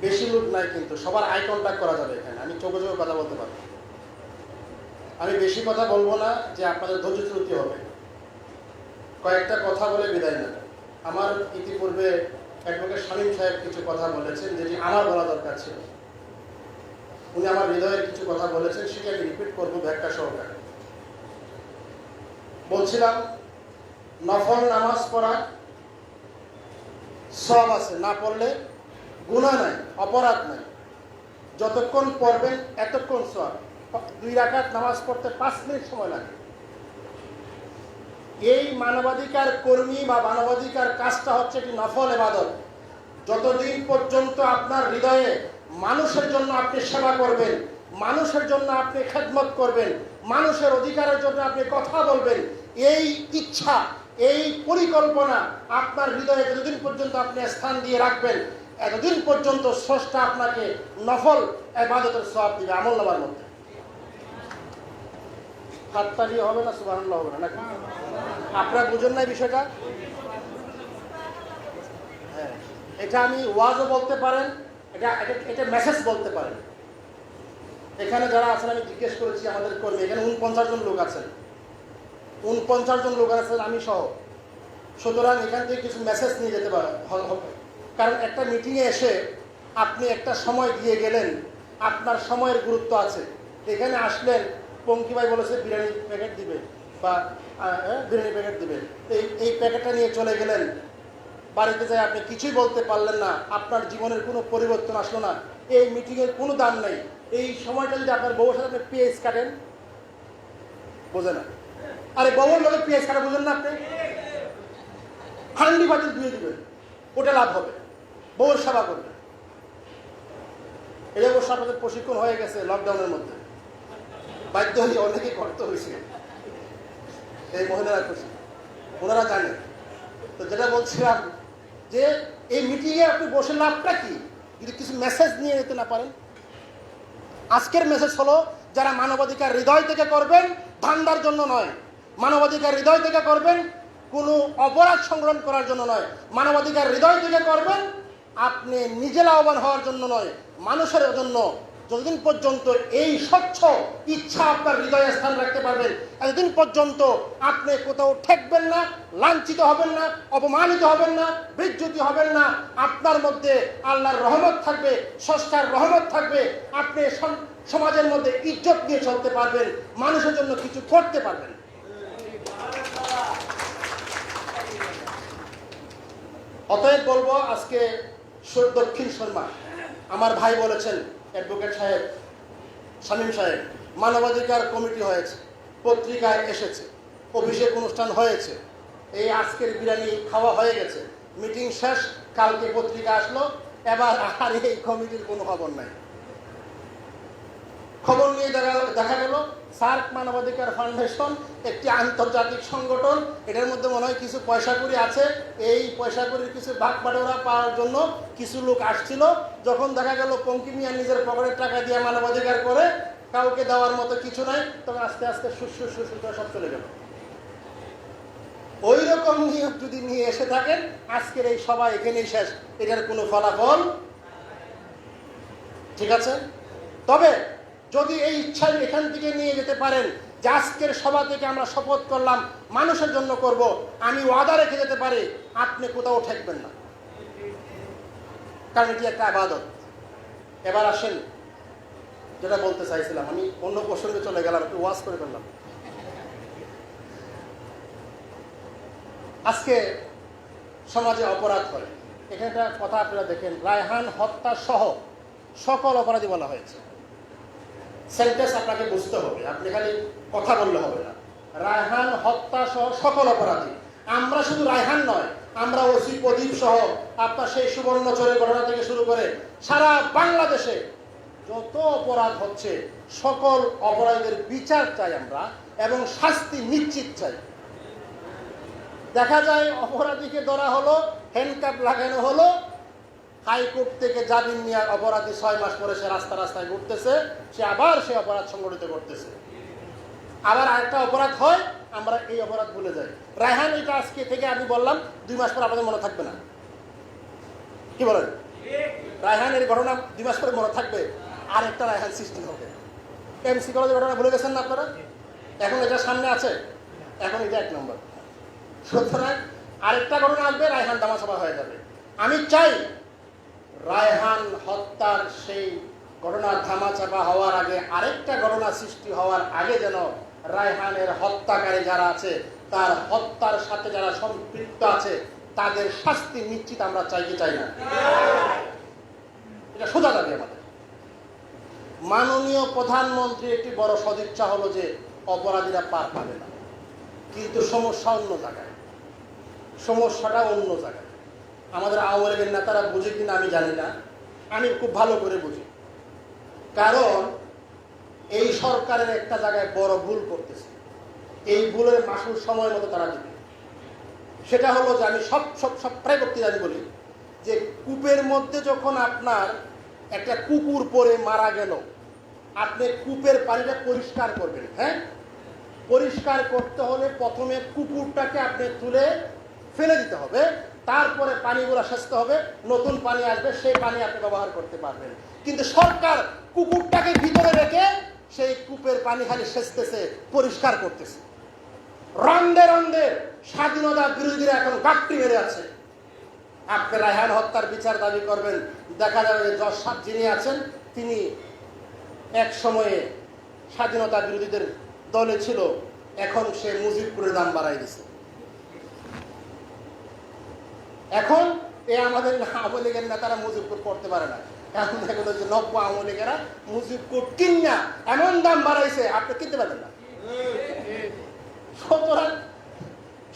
বেশি লোক নাই কিন্তু সবার আই কন্ট্যাক্ট করা যাবে এখানে, আমি চোখে চোখে কথা বলতে পারবো। আমি বেশি কথা বলবো না যে আপনাদের ধৈর্য ত্রুটি হবে। কয়েকটা কথা বলে বিদায় নেব। আমার ইতিপূর্বে অ্যাডভোকেট শামীম সাহেব কিছু কথা বলেছেন, যেটি আমার বলা দরকার ছিল। উনি আমার হৃদয়ের কিছু কথা বলেছেন, সেটা আমি রিপিট করবো ব্যাখ্যা সহকারে। বলছিলাম নফল নামাজ পড়া সওয়াব আছে, না পড়লে গুনাহ নাই, অপরাধ নাই। যতক্ষণ পড়বেন এতক্ষণ সওয়াব। 2 রাকাত নামাজ পড়তে 5 মিনিট সময় লাগে। এই মানবাধিকার কর্মী বা মানবাধিকার কাজটা হচ্ছে একটি নফল ইবাদত। যতদিন পর্যন্ত আপনার হৃদয়ে মানুষের জন্য আপনি সেবা করবেন, মানুষের জন্য আপনি খেদমত করবেন, মানুষের অধিকারের জন্য আপনি কথা বলবেন, এই ইচ্ছা, এই পরিকল্পনা আপনার হৃদয়ে যতদিন পর্যন্ত আপনি স্থান দিয়ে রাখবেন, এতদিন পর্যন্ত স্রষ্টা আপনাকে নফল ইবাদতের সওয়াব দিবে আমলনামার মধ্যে। হাততালি হবে না, সুবহানাল্লাহ হবে না নাকি? আপনারা বুঝেন না বিষয়টা? হ্যাঁ, এটা আমি ওয়াজও বলতে পারেন, এটা মেসেজ বলতে পারেন। এখানে যারা আছেন আমি জিজ্ঞেস করেছি আমাদের কর্মী, এখানে 49 জন লোক আছেন, 49 জন লোক আছেন আমি সহ। সুতরাং এখান থেকে কিছু মেসেজ নিয়ে যেতে পারে হবে। কারণ একটা মিটিংয়ে এসে আপনি একটা সময় দিয়ে গেলেন, আপনার সময়ের গুরুত্ব আছে। এখানে আসলেন, পঙ্কি ভাই বলেছে বিরিয়ানি প্যাকেট দিবে বা বিরিয়ানি প্যাকেট দিবে, এই প্যাকেটটা নিয়ে চলে গেলেন। বাড়িতে যাই আপনি কিছুই বলতে পারলেন না, আপনার জীবনের কোনো পরিবর্তন আসলো না। এই মিটিংয়ের কোনো দাম নেই। এই সময়টা যদি আপনার বউর সাথে আপনি পেঁয়াজ কাটেন, বোঝে না? আরে বউর লোকের পেঁয়াজ কাটা বোঝেন না আপনি? হান্ডি বাতিল ধুয়ে দিবেন, ওটা লাভ হবে। বউর সেবা করবেন। এই অবশ্য আপনাদের প্রশিক্ষণ হয়ে গেছে লকডাউনের মধ্যে, বাধ্য হয়ে অনেকেই করতে হয়েছে। এই মহিলারা খুশি, ওনারা জানেন। তো যেটা বলছিলাম যে এই মিটিংয়ে আপনি বসে লাভটা কি যদি কিছু মেসেজ নিয়ে যেতে না পারেন? আজকের মেসেজ হলো, যারা মানবাধিকার হৃদয় থেকে করবেন, ধান্দার জন্য নয়। মানবাধিকার হৃদয় থেকে করবেন, কোনো অপরাধ সংগ্রহ করার জন্য নয়। মানবাধিকার হৃদয় থেকে করবেন, আপনি নিজে লাভবান হওয়ার জন্য নয়, মানুষের জন্য। যতদিন পর্যন্ত এই স্বচ্ছ ইচ্ছা আপনার হৃদয়ে স্থান রাখতে পারবেন, এতদিন পর্যন্ত আপনি কোথাও ঠেকবেন না, লাঞ্ছিত হবেন না, অপমানিত হবেন না, বিচ্যুতি হবেন না। আপনার মধ্যে আল্লাহর রহমত থাকবে, স্রষ্টার রহমত থাকবে। আপনি সমাজের মধ্যে ইজ্জত নিয়ে চলতে পারবেন, মানুষের জন্য কিছু করতে পারবেন। অতএব বলবো, আজকে দক্ষিণ শর্মা আমার ভাই বলেছেন, অ্যাডভোকেট সাহেব শামীম সাহেব, মানবাধিকার কমিটি হয়েছে, পত্রিকায় এসেছে, অভিষেক অনুষ্ঠান হয়েছে, এই আজকের বিরিয়ানি খাওয়া হয়ে গেছে, মিটিং শেষ, কালকে পত্রিকা আসলো, এবার আর এই কমিটির কোনো খবর নাই। খবর নিয়ে দেখা গেল সার্ক মানবাধিকার ফাউন্ডেশন একটি আন্তর্জাতিক সংগঠন, এটার মধ্যে মনে হয় কিছু পয়সা কড়ি আছে। এই পয়সা কড়ির কিছু ভাগ বাটোয়ারা পাওয়ার জন্য কিছু লোক আসছিল। যখন দেখা গেল পঙ্কি মিয়া নিজের পকেটের টাকা দিয়ে মানবাধিকার করে, কাউকে দেওয়ার মতো কিছু নাই, তখন আস্তে আস্তে সুর সব চলে গেল। ওই রকম নিয়ম যদি নিয়ে এসে থাকেন, আজকের এই সভা এখানেই শেষ, এটার কোনো ফলাফল। ঠিক আছে? তবে যদি এই ইচ্ছা এখান থেকে নিয়ে যেতে পারেন যে আজকের সভা থেকে আমরা শপথ করলাম মানুষের জন্য করব, আমি ওয়াদা রেখে যেতে পারি আপনি কোথাও ঠেকবেন না, কারণ এটি একটা ইবাদত। এবার আসেন, যেটা বলতে চাইছিলাম, আমি অন্য প্রসঙ্গে চলে গেলাম, একটু ওয়াজ করে ফেললাম। আজকে সমাজে অপরাধ হয়। এখানে একটা কথা আপনারা দেখেন, রায়হান হত্যা সহ সকল অপরাধী বলা হয়েছে। সেন্টেন্স আপনাকে বুঝতে হবে, আপনি খালি কথা বললে হবে না। রায়হান হত্যা সহ সকল অপরাধী। আমরা শুধু রায়হান নয়, আমরা ওসি প্রদীপ সহ আপনার সেই সুবর্ণচরের ঘটনা থেকে শুরু করে সারা বাংলাদেশে যত অপরাধ হচ্ছে সকল অপরাধীদের বিচার চাই আমরা এবং শাস্তি নিশ্চিত চাই। দেখা যায় অপরাধীকে ধরা হলো, হ্যান্ডকাপ লাগানো হলো, হাইকোর্ট থেকে জামিন নিয়ে অপরাধী 6 মাস পরে সে রাস্তায় ঘুরতেছে, সে আবার সে অপরাধ সংগঠিত করতেছে। আবার আরেকটা অপরাধ হয়, আমরা এই অপরাধ ভুলে যাই। রায়হান এটা আজকে থেকে আমি বললাম 2 মাস পর আপনাদের মনে থাকবে না, কি বলেন? রায়হানের ঘটনা 2 মাস পরে মনে থাকবে, আরেকটা রায়হান সৃষ্টি হবে। এমসি কলেজের ঘটনা ভুলে গেছেন না আপনারা? এখন এটা সামনে আছে, এখন এটা 1 নম্বর। সুতরাং আরেকটা ঘটনা আসবে, রায়হান দামাচাপা হয়ে যাবে। আমি চাই রায়হান হত্যার সেই ঘটনা ধামাচাপা হওয়ার আগে, আরেকটা ঘটনা সৃষ্টি হওয়ার আগে যেন রায়হানের হত্যাকারী যারা আছে, তার হত্যার সাথে যারা সম্পৃক্ত আছে, তাদের শাস্তি নিশ্চিত আমরা চাই কি চাই না? এটা সোজা দাবি আমাদের। মাননীয় প্রধানমন্ত্রী একটি বড় সদিচ্ছা হলো যে অপরাধীরা পার পাবে না, কিন্তু সমস্যা অন্য জায়গায়, সমস্যাটা অন্য জায়গায়। আমাদের আওয়ামী লীগের নেতারা বুঝে কিনা আমি জানি না, আমি খুব ভালো করে বুঝি। কারণ এই সরকারের একটা জায়গায় বড় ভুল করতেছে, এই ভুলের মাসুল সময় মতো তারা দিবে। সেটা হলো যে আমি সব প্রায় বক্তৃতা আমি বলি যে কূপের মধ্যে যখন আপনার একটা কুকুর পরে মারা গেল, আপনি কূপের পানিটা পরিষ্কার করবেন। হ্যাঁ, পরিষ্কার করতে হলে প্রথমে কুকুরটাকে আপনি তুলে ফেলে দিতে হবে, তারপরে পানিগুলো সেচতে হবে, নতুন পানি আসবে, সেই পানি আপনি ব্যবহার করতে পারবেন। কিন্তু সরকার কুকুরটাকে ভিতরে রেখে সেই কূপের পানি খালি সেচতেছে, পরিষ্কার করতেছে। রন্ধে রন্ধে স্বাধীনতা বিরোধীরা এখন গাঁটটি মেরে আছে। আপনি রায়হান হত্যার বিচার দাবি করবেন, দেখা যাবে যে জজ সাহেব যিনি আছেন তিনি এক সময়ে স্বাধীনতা বিরোধীদের দলে ছিল, এখন সে মুজিবপুরের দাম বাড়াই দিছে। এখন আমাদের আওয়ামী লীগের নেতারা মুজিবপুর পড়তে পারে না, এখন দেখুন যে নব্য আওয়ামী লীগেরা মুজিবপুর কিনা এমন দাম বাড়াইছে আপনি কিনতে পারবেন না। সুতরাং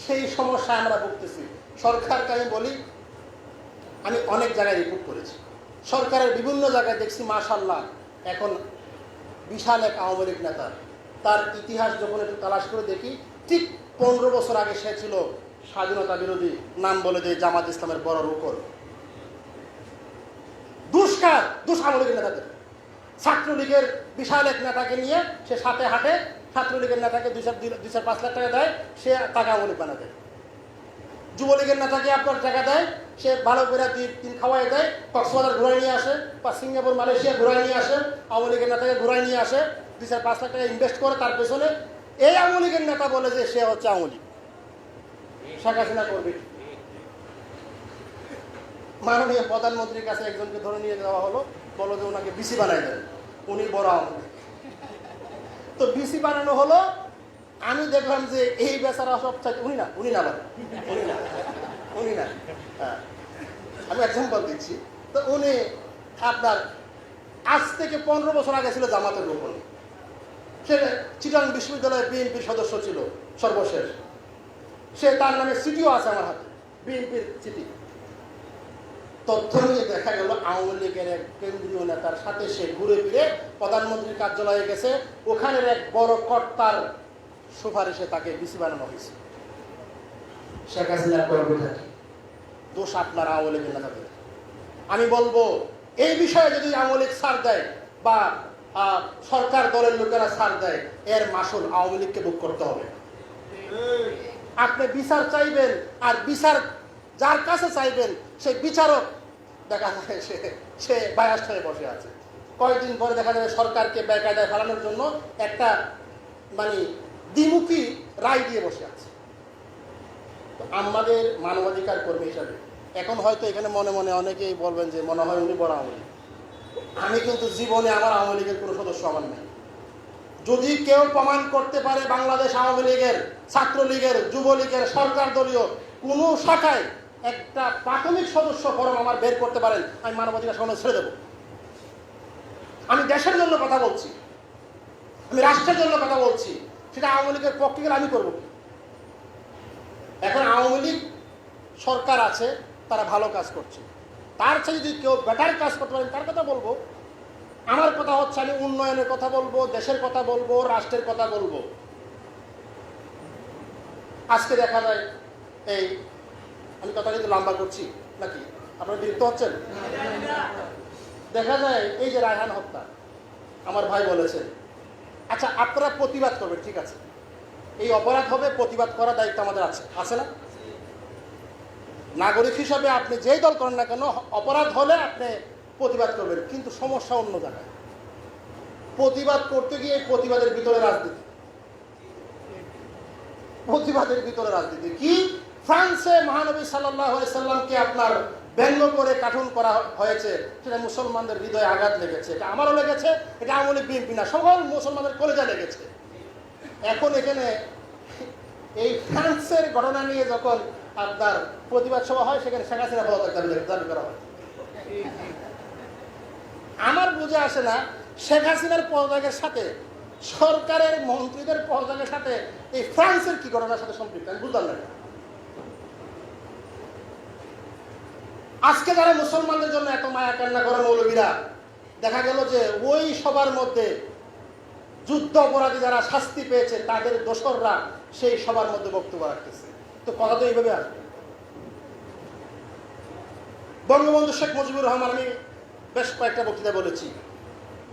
সেই সমস্যা আমরা ভুগতেছি। সরকারকে আমি বলি, আমি অনেক জায়গায় রিপোর্ট করেছি, সরকারের বিভিন্ন জায়গায় দেখছি মাশাআল্লাহ এখন বিশাল এক আওয়ামী লীগ নেতা, তার ইতিহাস যখন একটু তালাশ করে দেখি, ঠিক 15 বছর আগে সে ছিল স্বাধীনতা বিরোধী, নাম বলে যে জামাত ইসলামের বড় রুকন। দুষ আওয়ামী লীগের নেতাদের। ছাত্রলীগের বিশাল এক নেতাকে নিয়ে সে সাথে হাঁটে, ছাত্রলীগের নেতাকে 2-5 লাখ টাকা দেয়, সে টাকা আওয়ামী লীগ বানা দেয়। যুবলীগের নেতাকে আপনার টাকা দেয়, সে ভালো করে 2-3 খাওয়াই দেয়, কক্সবাজার ঘুরাই নিয়ে আসে, বা সিঙ্গাপুর মালয়েশিয়া ঘুরাই নিয়ে আসে, আওয়ামী লীগের নেতাকে ঘুরাই নিয়ে আসে, 2-5 লাখ টাকা ইনভেস্ট করে তার পেছনে। এই আওয়ামী লীগের নেতা বলে যে সে হচ্ছে আওয়ামী লীগ। শেখ হাসিনা করবে। মাননীয় প্রধানমন্ত্রীর কাছে একজনকে ধরে নিয়ে যাওয়া হলো, বলো যে ওনাকে বিসি বানাই দেন, উনি বড় আওয়ামী লীগ। তো বিসি বানানো হলো, আমি দেখলাম যে এই বেচারা সব চাই উনি না হ্যাঁ, আমি এক্সাম্পল দিচ্ছি। তো উনি আপনার আজ থেকে 15 বছর আগে ছিল জামাতের রুকন, সে চিটাং বিশ্ববিদ্যালয়ের বিএনপির সদস্য ছিল সর্বশেষ। সে তার নামে চিঠিও আছে আমার হাতে, বিএনপির চিঠি। তথ্য নিয়ে দেখা গেল আওয়ামী লীগের এক কেন্দ্রীয় নেতার সাথে সে ঘুরে ফিরে প্রধানমন্ত্রীর কার্যালয়ে গেছে, ওখানের এক বড় কর্তার সুপারিশে তাকে বিসি বানানো হয়েছে। শেখ হাসিনা করবে থাকি, দোষ আপনার আওয়ামী লীগের নেতাদের। আমি বলবো এই বিষয়ে যদি আওয়ামী লীগ ছাড় দেয় বা সরকার দলের লোকেরা ছাড় দেয়, এর মাসুল আওয়ামী লীগকে ভোগ করতে হবে। আপনি বিচার চাইবেন, আর বিচার যার কাছে চাইবেন সেই বিচারক দেখা যায় সে বায়াস্ট হয়ে বসে আছে। কয়েকদিন পরে দেখা যাবে সরকারকে বেকায়দায় ফেলানোর জন্য একটা মানে দ্বিমুখী রায় দিয়ে বসে আছে। আমাদের মানবাধিকার কর্মী হিসাবে এখন হয়তো এখানে মনে মনে অনেকেই বলবেন যে মনে হয় উনি বড় আওয়ামী লীগ। আমি কিন্তু জীবনে আমার আওয়ামী লীগের কোনো সদস্য আমার নেই। যদি কেউ প্রমাণ করতে পারে বাংলাদেশ আওয়ামী লীগের, ছাত্রলীগের, যুবলীগের, সরকার দলীয় কোনো শাখায় একটা প্রাথমিক সদস্য ফরম আমার বের করতে পারেন, আমি মানবাধিকার সম্মেলন ছেড়ে দেবো। আমি দেশের জন্য কথা বলছি, আমি রাষ্ট্রের জন্য কথা বলছি, সেটা আওয়ামী লীগের পক্ষে গেলে আমি করবো কি? এখন আওয়ামী লীগ সরকার আছে, তারা ভালো কাজ করছে, তার চেয়ে যদি কেউ বেটার কাজ করতে পারেন তার কথা বলবো। আমার কথা হচ্ছে আমি উন্নয়নের কথা বলবো, দেশের কথা বলবো, রাষ্ট্রের কথা বলবো। আজকে দেখা যায় এই, আমি কথা কিন্তু লম্বা করছি নাকি আপনারা বিরক্ত হচ্ছেন? দেখা যায় এই যে রায়হান হত্যা, আমার ভাই বলেছেন, আচ্ছা আপনারা প্রতিবাদ করবেন, ঠিক আছে, এই অপরাধ হবে, প্রতিবাদ করার দায়িত্ব আমাদের আছে, আছে না? নাগরিক হিসাবে আপনি যেই দল করেন না কেন, অপরাধ হলে আপনি প্রতিবাদ করবেন, কিন্তু সমস্যা অন্য জায়গায়। প্রতিবাদ করতে গিয়ে প্রতিবাদের ভিতরে রাজনীতি, প্রতিবাদের ভিতরে রাজনীতি কি? ফ্রান্সে মহানবী সাল্লাল্লাহু আলাইহি সাল্লামকে আপনার ব্যঙ্গ করে কার্টুন করা হয়েছে, সেটা মুসলমানদের হৃদয়ে আঘাত লেগেছে, এটা আমারও লেগেছে, এটা আওয়ামী লীগ বিএনপি না, সকল মুসলমানদের কলেজে লেগেছে। এখন এখানে এই ফ্রান্সের ঘটনা নিয়ে যখন আপনার প্রতিবাদ সভা হয়, সেখানে শেখ হাসিনা পদত্যাগ দাবি করা হয়। আমার বুঝে আসে না শেখ হাসিনার পদত্যাগের সাথে, সরকারের মন্ত্রীদের পদত্যাগের সাথে এই ফ্রান্সের কি ঘটনার সাথে সম্পৃক্ত, আমি বুঝলাম না। আজকে যারা মুসলমানদের জন্য এত মায়া কান্না করে মৌলবীরা, দেখা গেল যে ওই সবার মধ্যে যুদ্ধ অপরাধী যারা শাস্তি পেয়েছে তাদের দোসররা সেই সবার মধ্যে বক্তব্য রাখতেছে। তো কথা তো এইভাবে আসবে। বঙ্গবন্ধু শেখ মুজিবুর রহমান, আমি বেশ কয়েকটা বক্তৃতা বলেছি,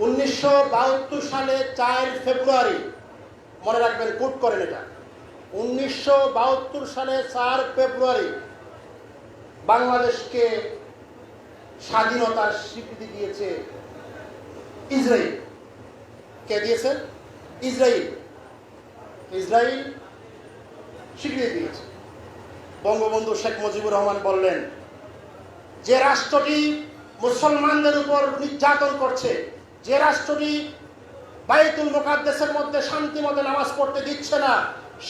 1972 সালে 4 ফেব্রুয়ারি, মনে রাখবেন, কোট করেন এটা, 1972 সালে 4 ফেব্রুয়ারি বাংলাদেশকে স্বাধীনতার স্বীকৃতি দিয়েছে ইসরায়েল। কে দিয়েছে? ইসরায়েল। ইসরায়েল স্বীকৃতি দিয়েছে। বঙ্গবন্ধু শেখ মুজিবুর রহমান বললেন, যে রাষ্ট্রটি মুসলমানদের উপর নির্যাতন করছে, যে রাষ্ট্রটি বাইতুল মুকাদ্দাসের মধ্যে শান্তি মতে নামাজ পড়তে দিচ্ছে না,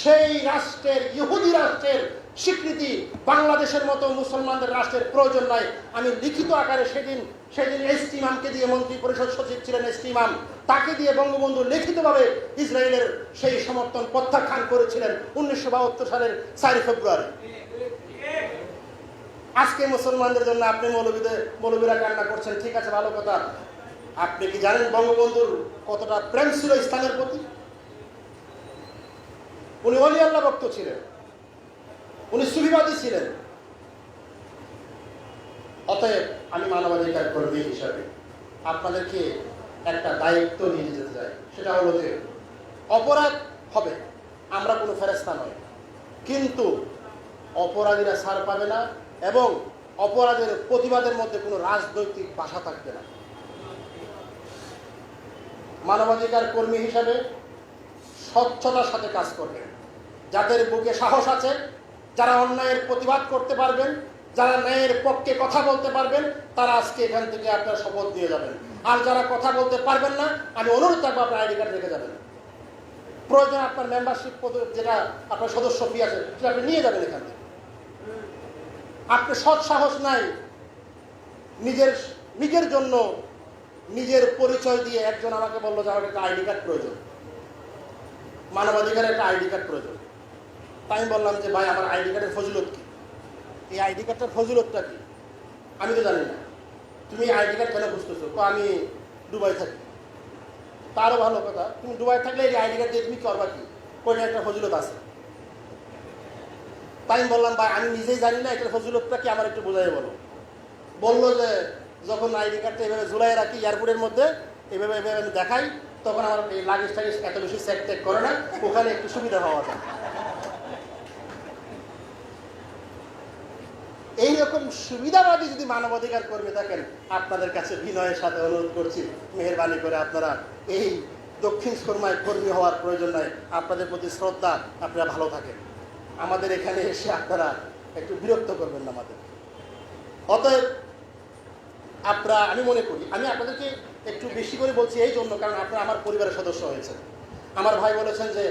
সেই রাষ্ট্রের, ইহুদি রাষ্ট্রের স্বীকৃতি বাংলাদেশের মতো মুসলমানদের রাষ্ট্রের প্রয়োজন নাই। আমি লিখিত আকারে সেদিন এসটি ইমামকে দিয়ে, মন্ত্রী পরিষদ সচিব ছিলেন এসটি ইমাম, তাকে দিয়ে বঙ্গবন্ধু লিখিতভাবে ইসরায়েলের সেই সমর্থন প্রত্যাখ্যান করেছিলেন 1972 সালের 4 ফেব্রুয়ারি। আজকে মুসলমানদের জন্য আপনি মৌলবীরা কান্না করছেন, ঠিক আছে, ভালো কথা। আপনি কি জানেন বঙ্গবন্ধুর কতটা প্রেম ছিল ইসলামের প্রতি? উনি ওলি আল্লাহ ভক্ত ছিলেন, উনি সুফিবাদী ছিলেন। অতএব আমি মানবাধিকার কর্মী হিসাবে আপনাদেরকে একটা দায়িত্ব নিয়ে যেতে চাই, সেটা হলো যে অপরাধ হবে, আমরা কোনো ফেরেশতা নয়, কিন্তু অপরাধীরা ছাড় পাবে না এবং অপরাধের প্রতিবাদের মধ্যে কোনো রাজনৈতিক ভাষা থাকবে না। মানবাধিকার কর্মী হিসাবে স্বচ্ছতার সাথে কাজ করবেন, যাদের বুকে সাহস আছে, যারা অন্যায়ের প্রতিবাদ করতে পারবেন, যারা ন্যায়ের পক্ষে কথা বলতে পারবেন, তারা আজকে এখান থেকে আপনারা শপথ দিয়ে যাবেন। আর যারা কথা বলতে পারবেন না, আমি অনুরোধ থাকবো আপনার আইডি কার্ড রেখে যাবেন। প্রয়োজন আপনার মেম্বারশিপ, যেটা আপনার সদস্য ফি আছে, সেটা আপনি নিয়ে যাবেন এখান থেকে। আপনার সৎ সাহস নাই নিজের জন্য নিজের পরিচয় দিয়ে। একজন আমাকে বললো যে আমার একটা আইডি কার্ড প্রয়োজন, মানবাধিকারের একটা আইডি কার্ড প্রয়োজন। তাই আমি বললাম যে ভাই, আমার আইডি কার্ডের ফজিলত কি? এই আইডি কার্ডটার ফজিলতটা কি? আমি তো জানি না। তুমি আইডি কার্ড কেন বুঝতেছো? তো আমি দুবাই থাকি। তারও ভালো কথা, তুমি দুবাই থাকলে এই আইডি কার্ড দিয়ে তুমি করবা কি? কোনটা একটা ফজিলত আছে। তাই আমি বললাম ভাই, আমি নিজেই জানি না এটার ফজিলতটা কি, আমার একটু বোঝাই বলো। বললো যে যখন আইডি কার্ডটা এভাবে ঝুলাই রাখি এয়ারপোর্টের মধ্যে, এভাবে আমি দেখাই, তখন আমার এই লাগেজ টাগেজ এত বেশি চেক টেক করে না, ওখানে একটু সুবিধা পাওয়া যায়। এইরকম সুবিধাবাদী যদি মানবাধিকার কর্মী থাকেন, আপনাদের কাছে বিনয়ের সাথে অনুরোধ করছি, মেহেরবানি করে আপনারা এই দক্ষিণ সুরমায় কর্মী হওয়ার প্রয়োজন নাই। আপনাদের প্রতি শ্রদ্ধা, আপনারা ভালো থাকেন। আমাদের এখানে এসে আপনারা একটু বিরক্ত করবেন না আমাদের। অতএব আমি মনে করি, আমি আপনাদেরকে একটু বেশি করে বলছি এই জন্য, কারণ আপনারা আমার পরিবারের সদস্য হয়েছেন। আমার ভাই বলেছেন যে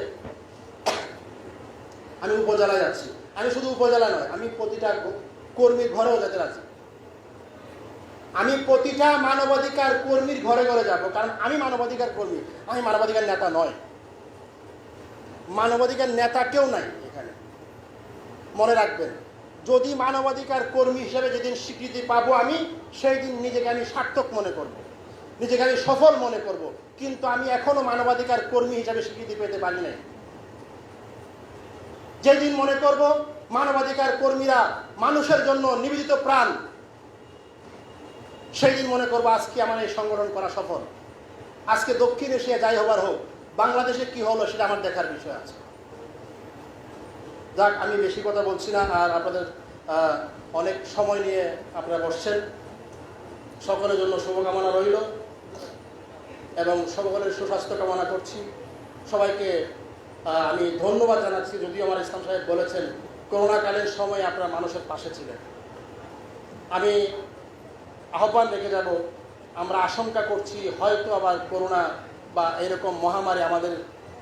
আমি উপজেলায় যাচ্ছি। আমি শুধু উপজেলা নয়, আমি প্রতিটা কর্মীর ঘরেও যেতে রাজি। আমি প্রতিটা মানবাধিকার কর্মীর ঘরে ঘরে যাব, কারণ আমি মানবাধিকার কর্মী, আমি মানবাধিকার নেতা নয়। মানবাধিকার নেতা কেউ নাই এখানে, মনে রাখবেন। যদি মানবাধিকার কর্মী হিসেবে যেদিন স্বীকৃতি পাবো আমি, সেই দিন নিজেকে আমি সার্থক মনে করব, নিজেকে আমি সফল মনে করব। কিন্তু আমি এখনো মানবাধিকার কর্মী হিসেবে স্বীকৃতি পেতে পারি নাই। যেদিন মনে করব মানবাধিকার কর্মীরা মানুষের জন্য নিবেদিত প্রাণ, সেই দিন মনে করবো আজকে আমার এই সংগঠন করা সফল। আজকে দক্ষিণ এশিয়া যাই হবার হোক, বাংলাদেশে কি হলো সেটা আমার দেখার বিষয় আছে। যাক, আমি বেশি কথা বলছি না, আর আপনাদের অনেক সময় নিয়ে আপনারা বসছেন। সকলের জন্য শুভকামনা রইল এবং সকলের সুস্বাস্থ্য কামনা করছি। সবাইকে আমি ধন্যবাদ জানাচ্ছি। যদিও আমার ইসলাম সাহেব বলেছেন করোনাকালীন সময়ে আপনারা মানুষের পাশে ছিলেন। আমি আহ্বান রেখে যাব, আমরা আশঙ্কা করছি হয়তো আবার করোনা বা এরকম মহামারী আমাদের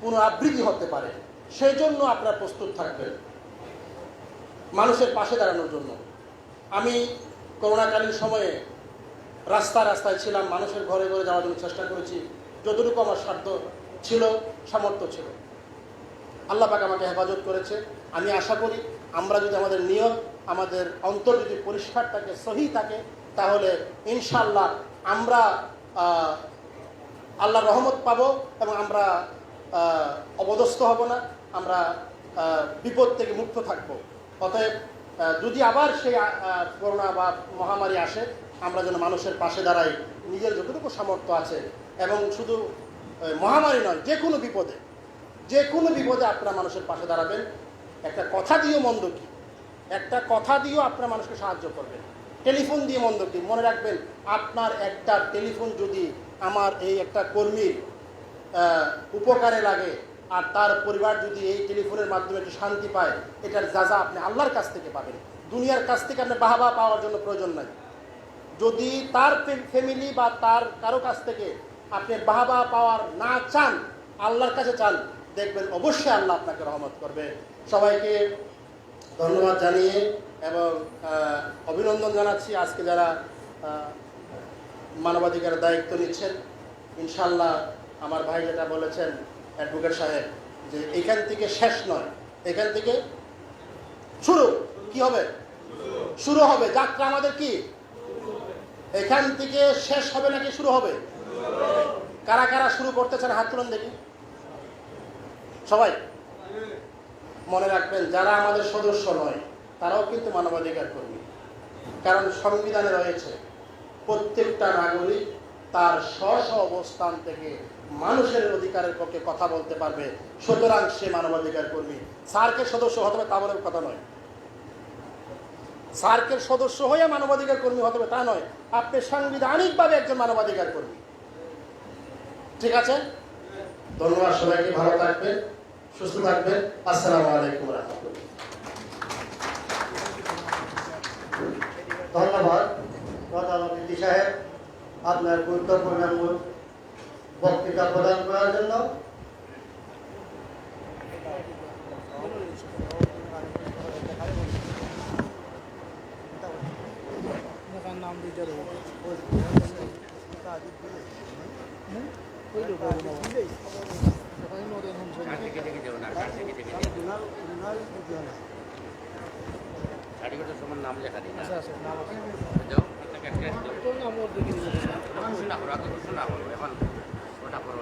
পুনরাবৃত্তি হতে পারে। সেই জন্য আপনারা প্রস্তুত থাকবেন মানুষের পাশে দাঁড়ানোর জন্য। আমি করোনাকালীন সময়ে রাস্তায় ছিলাম, মানুষের ঘরে ঘরে যাওয়ার জন্য চেষ্টা করেছি, যতটুকু আমার সাধ্য ছিল, সামর্থ্য ছিল। আল্লাহ পাক আমাকে হেফাজত করেছে। আমি আশা করি আমরা যদি আমাদের নিয়ত, আমাদের অন্তর যদি পরিষ্কার থাকে, সহি থাকে, তাহলে ইনশাআল্লাহ আমরা আল্লাহর রহমত পাবো এবং আমরা অবদস্থ হব না, আমরা বিপদ থেকে মুক্ত থাকব। অতএব যদি আবার সেই করোনা বা মহামারী আসে, আমরা যেন মানুষের পাশে দাঁড়াই নিজের যতটুকু সামর্থ্য আছে। এবং শুধু মহামারী নয়, যে কোনো বিপদে আপনারা মানুষের পাশে দাঁড়াবেন। একটা কথা দিয়েও মন্দ কি, একটা কথা দিয়েও আপনারা মানুষকে সাহায্য করবেন। টেলিফোন দিয়ে মন্দ কি, মনে রাখবেন আপনার একটা টেলিফোন যদি আমার এই একটা কর্মীর উপকারে লাগে আর তার পরিবার যদি এই টেলিফোনের মাধ্যমে একটু শান্তি পায়, এটার যাজা আপনি আল্লাহর কাছ থেকে পাবেন। দুনিয়ার কাছ থেকে আপনি বাহবা পাওয়ার জন্য প্রয়োজন নাই। যদি তার ফ্যামিলি বা তার কারো কাছ থেকে আপনি বাহবা পাওয়ার না চান, আল্লাহর কাছে চান, দেখবেন অবশ্যই আল্লাহ আপনাকে রহমত করবে। সবাইকে ধন্যবাদ জানিয়ে এবং অভিনন্দন জানাচ্ছি আজকে যারা মানবাধিকারের দায়িত্ব নিচ্ছেন। ইনশাআল্লাহ আমার ভাই যেটা বলেছেন অ্যাডভোকেট সাহেব, যে এখান থেকে শেষ নয়, এখান থেকে শুরু। কি হবে? শুরু হবে। যাত্রা আমাদের কি এখান থেকে শেষ হবে নাকি শুরু হবে? কারা কারা শুরু করতেছেন হাত তুলুন দেখি। সবাই মনে রাখবেন, যারা আমাদের সদস্য নয় তারাও কিন্তু মানবাধিকার কর্মী। কারণ সংবিধানে রয়েছে প্রত্যেকটা নাগরিক তার স্ব অবস্থান থেকে মানুষের অধিকারের পক্ষে কথা বলতে পারবে, সুতরাং সে মানবাধিকার কর্মী। সার্কের সদস্য হতে হবে তা বলে কথা নয়, সার্কের সদস্য হয়ে মানবাধিকার কর্মী হতে হবে তা নয়। আপনি সাংবিধানিকভাবে একজন মানবাধিকার কর্মী। ঠিক আছে? ধন্যবাদ সবাইকে। ভালো থাকবেন, সুস্থ থাকবেন। আসসালামু আলাইকুম রাহমাতুল্লাহ। ধন্যবাদ প্রধান অতিথি সাহেব আপনার গুরুত্বপূর্ণ বক্তৃতা প্রদান করার জন্য। নাম লেখা দিই এখন ওটা করো।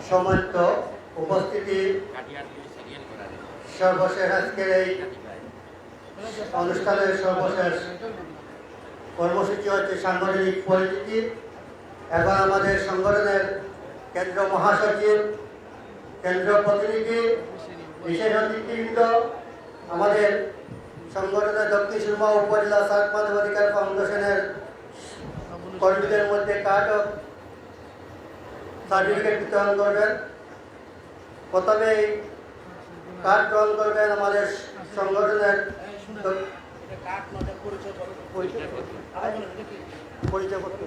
সম্মানিত উপস্থিতি, সর্বশেষ আজকের এই অনুষ্ঠানের সর্বশেষ কর্মসূচি হচ্ছে সাংগঠনিক পরিচিতি। এখন আমাদের সংগঠনের কেন্দ্র মহাসচিব, কেন্দ্র প্রতিনিধি, বিশেষ অতিথিবৃন্দ, আমাদের সংগঠনের দক্ষিণ সুরমা উপজেলা সার্ক মানবাধিকার ফাউন্ডেশনের কর্মীদের মধ্যে কার্ড ও সার্টিফিকেট বিতরণ করবেন। প্রথমে কার্ড গ্রহণ করবেন আমাদের সংগঠনের পরিচয়পত্র।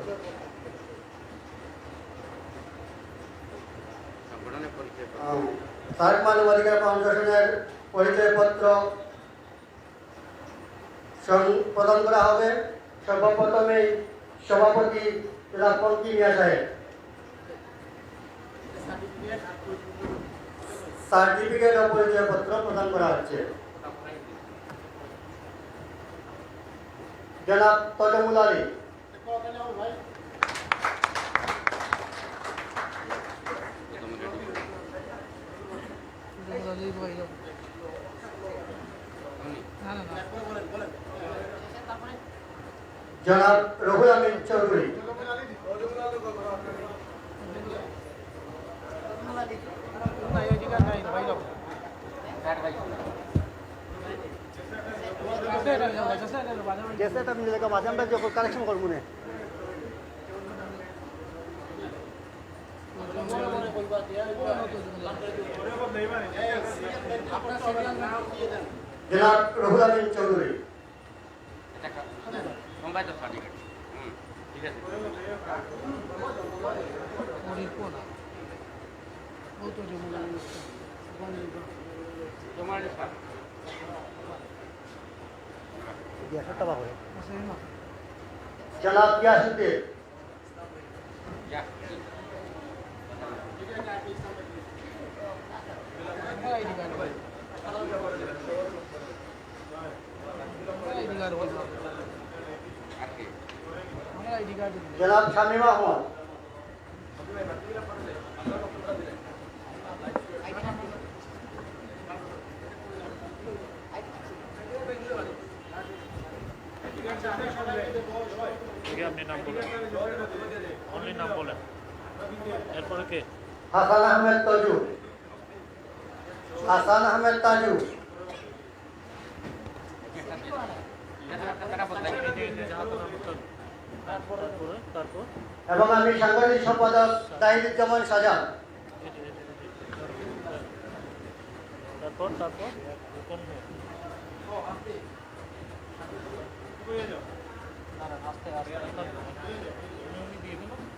সার্ক মানবাধিকার ফাউন্ডেশনের পরিচয়পত্র প্রদান করা হবে। সর্বপ্রথমেই সভাপতি জনাব পঙ্কি মিয়া সাহেব সার্টিফিকেট ও পরিচয়পত্র প্রদান করা হচ্ছে। জনাব তজমুল আলী জনাব রহুল আমিন চৌধুরী जैसे तब मिलेगा बाद में जो कलेक्शन कर मुने जनाब रहुल अमीन चौधरी जनाब ग्यासुद्दीन जनाब शामीम अहमद হাসান আহমেদ তাজু হাসান আহমেদ তাজু এবং আমি সাংগঠনিক সম্পাদক তাহিদুজ্জামান সাজা।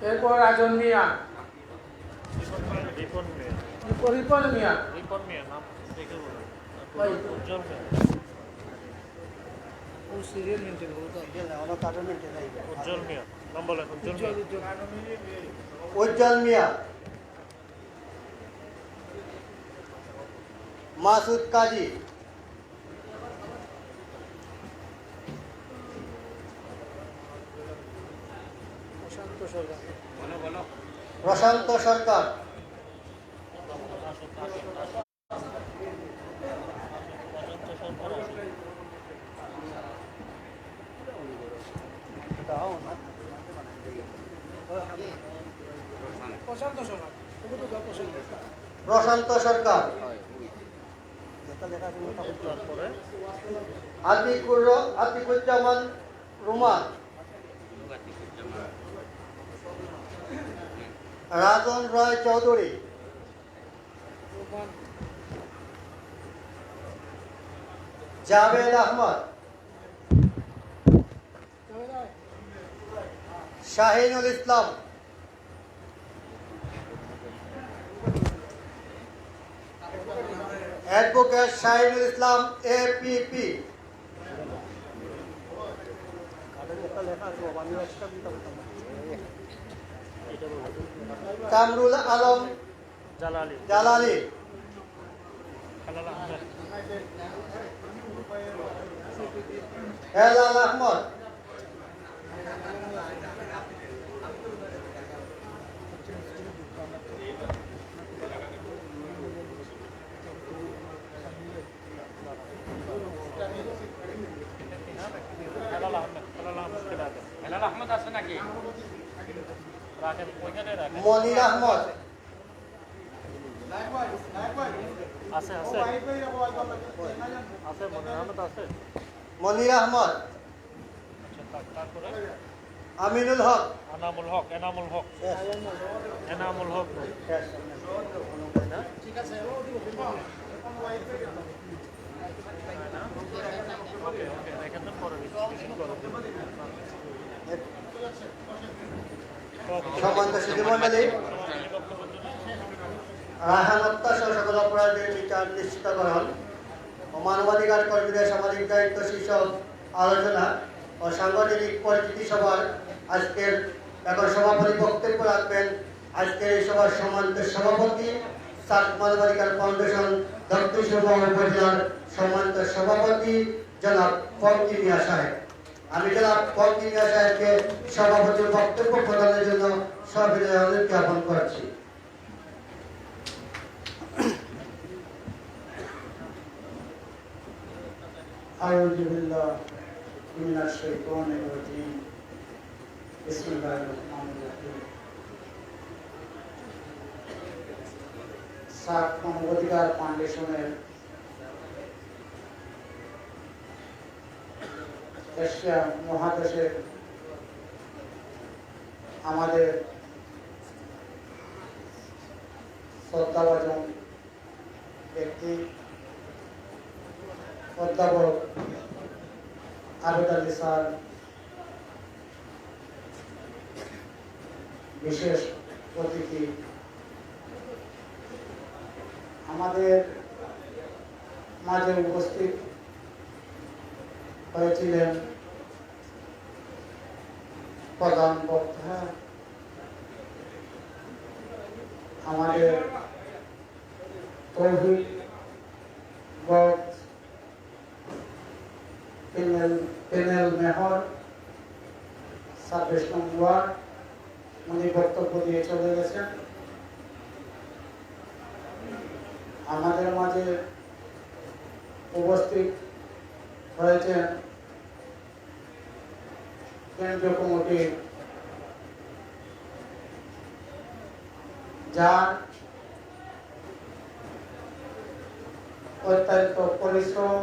এরপর রাজন মিয়া, রিপন মিয়া, উজ্জ্বল মিয়া, মাসুদ কাজী, প্রশান্ত সরকার, প্রশান্ত সরকার, আতিকুজ্জামান রুমান, রাজন রয় চৌধুরী, জাভেদ আহমদ, শাহিনুল ইসলাম, অ্যাডভোকেট শাহিনুল ইসলাম এপিপি, কামরুল আলম জালালি, হেলাল আহমদ, মনির আহমদ, মনির আহমদ, আমিনুল হক, এনামুল হক ঠিক আছে। সম্মানিত সুধীমণ্ডলী, রায়হান হত্যা সহ সকল অপরাধের বিচার নিশ্চিতকরণ ও মানবাধিকার কর্মীদের সামাজিক দায়িত্ব শীর্ষক আলোচনা ও সাংগঠনিক পরিচিতি সভার আজকের এখন সভাপতি বক্তব্য রাখবেন আজকের এই সভার সম্মানিত সভাপতি সার্ক মানবাধিকার ফাউন্ডেশন দক্ষিণ সুরমা উপজেলার সম্মানিত সভাপতি জনাব ফকির মিয়া সাহেব। আমি জনাব ফকির মিয়া সাহেবকে সভাপতির বক্তব্য প্রদানের জন্য সবিনয় অনুরোধ জ্ঞাপন করছি। أعوذ بالله من الشيطان الرجيم بسم الله الرحمن الرحيم সার্ক মানবাধিকার ফাউন্ডেশনের এশিয়া মহাদেশের আমাদের শ্রদ্ধাভাজন ব্যক্তি অধ্যাপক আবেদ আলী স্যার, বিশেষ অতিথি, আমাদের মাঝে উপস্থিত হয়েছিলেন প্রধান বক্তা আমাদের তৌহিদ পেনেল মেহর 26 নং ওয়ার্ড, উনি বক্তব্য দিয়ে চলে গেছেন। আমাদের মাঝে উপস্থিত হয়েছেন কেন্দ্রীয় কমিটির যার অত্যন্ত পরিশ্রম,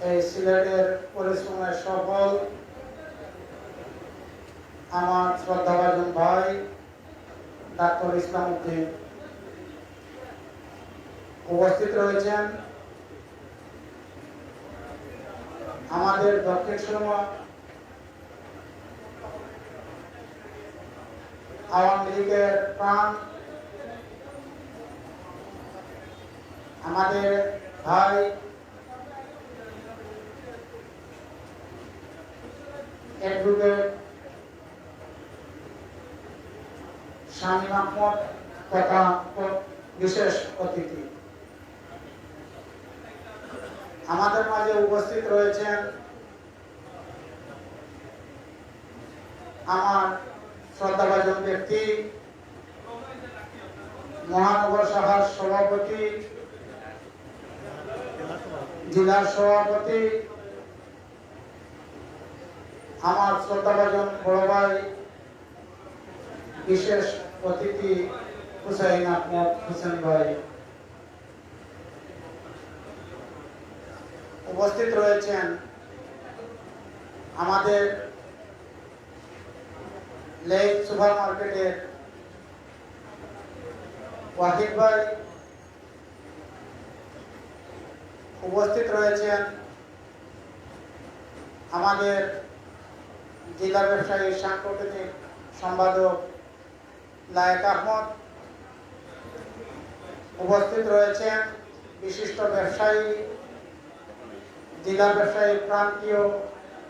এই সিলেটের পরিশ্রমের সফল আমার শ্রদ্ধাভাজন ভাই ডাক্তার ইসলাম উদ্দিন উপস্থিত রয়েছেন। আমাদের দক্ষিণ সুরমা আওয়ামী লীগের প্রাণ আমাদের ভাই অ্যাডভোকেট শামীম আহমদ তথা বিশেষ অতিথি, আমাদের মাঝে উপস্থিত রয়েছেন আমার শ্রদ্ধাভাজন ব্যক্তি মহানগর শাখার সভাপতি, জেলার সভাপতি, আমার শ্রদ্ধাভাজন বড় ভাই বিশেষ অতিথি হুসাইন আহমদ হোসেন ভাই উপস্থিত রয়েছেন। আমাদের লেক সুপার মার্কেটের ওয়াহিদ ভাই উপস্থিত রয়েছেন। আমাদের জেলা ব্যবসায়ী সাংগঠনিক সম্পাদক লায়েক আহমদ উপস্থিত রয়েছেন। বিশিষ্ট ব্যবসায়ী জেলা ব্যবসায়ী প্রান্তীয়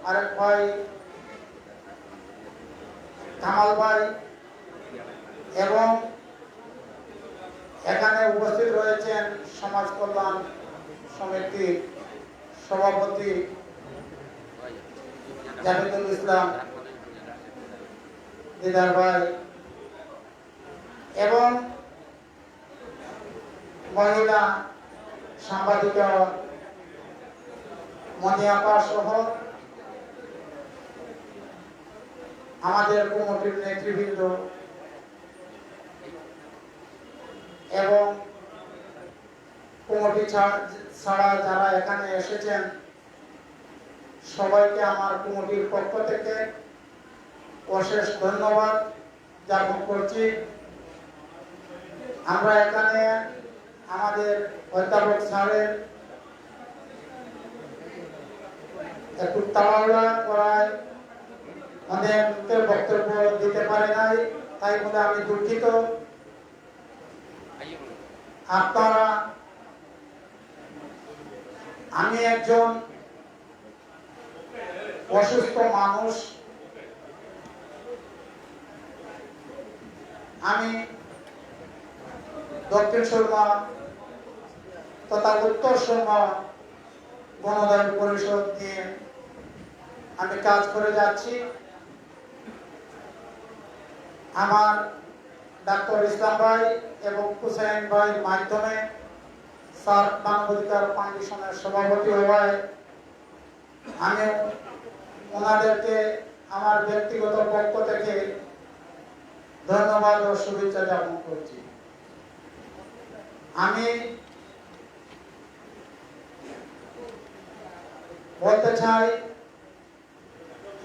আরেক ভাই কামাল ভাই, এবং এখানে উপস্থিত রয়েছেন সমাজ কল্যাণ সমিতির সভাপতি জাহিদুল ইসলাম দিদার ভাই এবং মহিলা সাংবাদিকা মনিয়াপা সহ আমাদের কমিটির নেতৃবৃন্দ এবং কমিটি ছাড়া যারা এখানে এসেছেন সবাইকে আমার কমিটির পক্ষ থেকে অশেষ ধন্যবাদ জ্ঞাপন করছি। আমরা এখানে আমাদের অধ্যাপক স্যারের একটু তাড়াহুড়া করায় অনেকের বক্তব্য দিতে পারে নাই, তাই বলে আমি দুঃখিত। আপনারা আমি একজন অসুস্থ মানুষ। আমি দক্ষিণ সুরমা তথা উত্তর সুরমা গণদান পরিষদ নিয়ে আমি কাজ করে যাচ্ছি। আমার ডাক্তার ইসলাম ভাই এবং হুসাইন ভাইয়ের মাধ্যমে সার্ক মানবাধিকার ফাউন্ডেশনের সভাপতি হওয়ায় আমি ওনাদেরকে আমার ব্যক্তিগত পক্ষ থেকে ধন্যবাদ ও শুভেচ্ছা জ্ঞাপন করছি। আমি বলতে চাই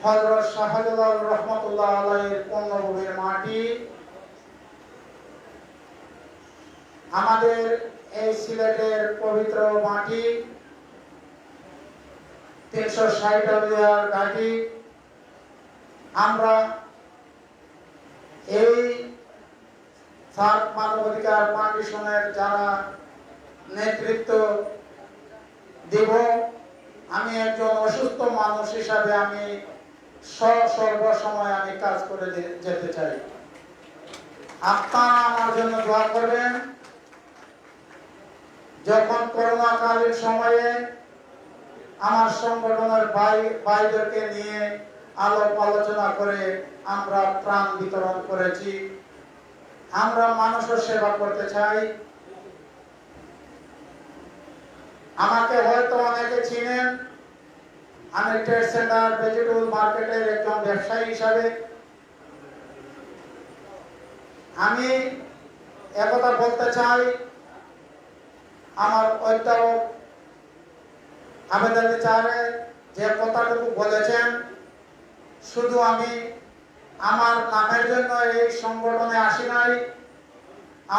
হযরত শাহজালাল রহমতুল্লাহ আলাইহির পূর্ণভূমির মাটি আমাদের এই সিলেটের পবিত্র মাটি 360 আউলিয়ার ঘাঁটি। আমরা এই সার্ক মানবাধিকার ফাউন্ডেশনের যারা নেতৃত্ব দেব, আমি একজন অসুস্থ মানুষ হিসাবে আমি সর্বসময় আমি কাজ করে যেতে চাই। আপনারা আমার জন্য দোয়া করবেন। যখন করোনাকালীন সময়ে আমার সংগঠনের ভাইদেরকে নিয়ে আলাপ আলোচনা করে আমরা ত্রাণ বিতরণ করেছি। আমরা মানুষের সেবা করতে চাই। আমাকে হয়তো অনেকে চিনেন, আমি ট্রেড সেন্টার ভেজিটেবল মার্কেটের একজন ব্যবসায়ী হিসাবে আমি একথা বলতে চাই, আমার অধ্যাপক আবেদ চারে যে কথাটুকু বলেছেন, শুধু আমি আমার নামের জন্য এই সংগঠনে আসি নাই,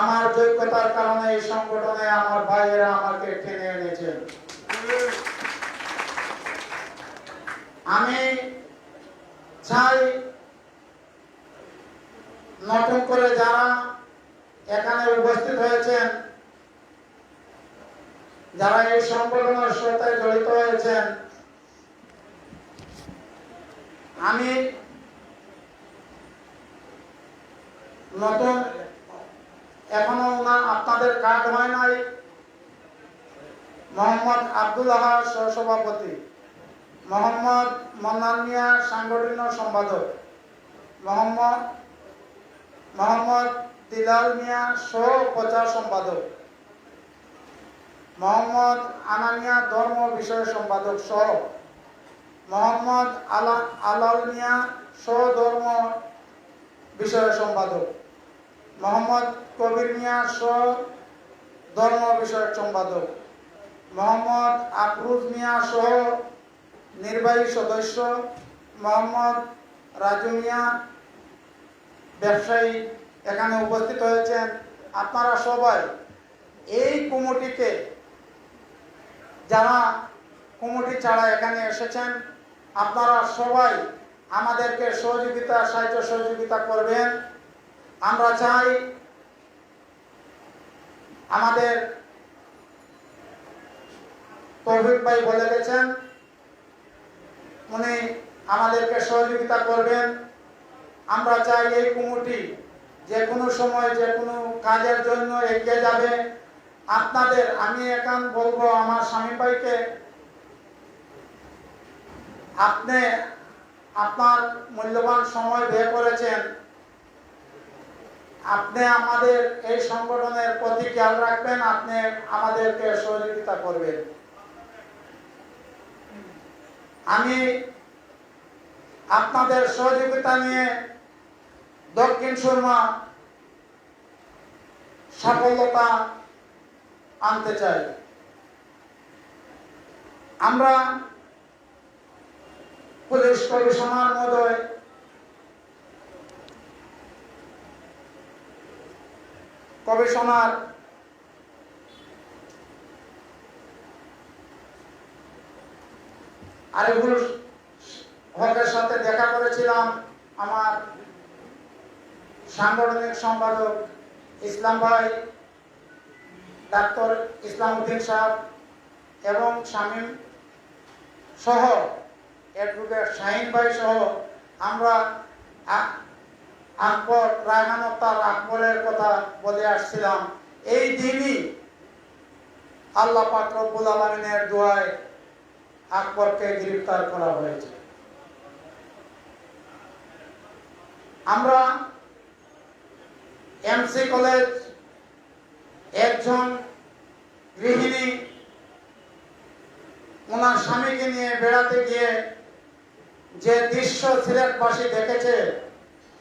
আমার যোগ্যতার কারণে এই সংগঠনে আমার ভাইয়েরা আমাকে টেনে এনেছেন। আমি চাই নতুন করে যারা এখানে উপস্থিত হয়েছেন, যারা এই সংগঠনের সাথে জড়িত হয়েছেন, আমি নতুন এখনো আপনাদের কার্ড হয় নাই। মোহাম্মদ আব্দুল আহাদ সহসভাপতি, মোহাম্মদ মন্নান মিয়া সাংগঠনিক সম্পাদক, মোহাম্মদ দিলাল মিয়া সহ প্রচার সম্পাদক, মোহাম্মদ আনামিয়া ধর্ম বিষয় সম্পাদক সহ, মোহাম্মদ আলাল মিয়া সহ ধর্ম বিষয় সম্পাদক, মোহাম্মদ কবির মিয়া সহ ধর্ম বিষয়ক সম্পাদক, মোহাম্মদ আফরুজ মিয়া সহ নির্বাহী সদস্য, মোহাম্মদ রাজু মিয়া ব্যবসায়ী এখানে উপস্থিত হয়েছেন। আপনারা সবাই এই কমিটিকে, যারা কমিটি ছাড়া এখানে এসেছেন, আপনারা সবাই আমাদেরকে সাহায্য সহযোগিতা করবেন। আমরা চাই আমাদের তৌফিক ভাই বলে গেছেন, উনি আমাদেরকে সহযোগিতা করবেন। আমরা চাই এই কমিটি যে কোনো সময় যে কোনো কাজের জন্য এগিয়ে যাবে। আপনাদের আমি এখন বলবো আমার স্বামী ভাইকে, আপনি আপনার মূল্যবান সময় ব্যয় করেছেন, আপনি আমাদের এই সংগঠনের প্রতি খেয়াল রাখবেন, আপনি আমাদেরকে সহযোগিতা করবেন। আমি আপনাদের সহযোগিতা নিয়ে দক্ষিণ সুরমা সাফল্যতা আনতে চাই। আমরা পুলিশ কমিশনার মহোদয় কমিশনার আরিফুল হকের সাথে দেখা করেছিলাম। আমার সাংগঠনিক সম্পাদক ইসলাম ভাই, ডাক্তার ইসলাম উদ্দিন সাহেব এবং শামীম সহ অ্যাডভোকেট শাহিন ভাই সহ আমরা আকবর রায়হান হত্যার আকবরের কথা বলে আসছিলাম। এই দিনই আল্লাহ পাক রব্বুল আলামিনের দোয়ায় আকবরকে গ্রেফতার করা হয়েছে। আমরা এমসি কলেজ একজন গৃহিণী ওনার স্বামীকে নিয়ে বেড়াতে গিয়ে যে দৃশ্য সিলেটবাসী দেখেছে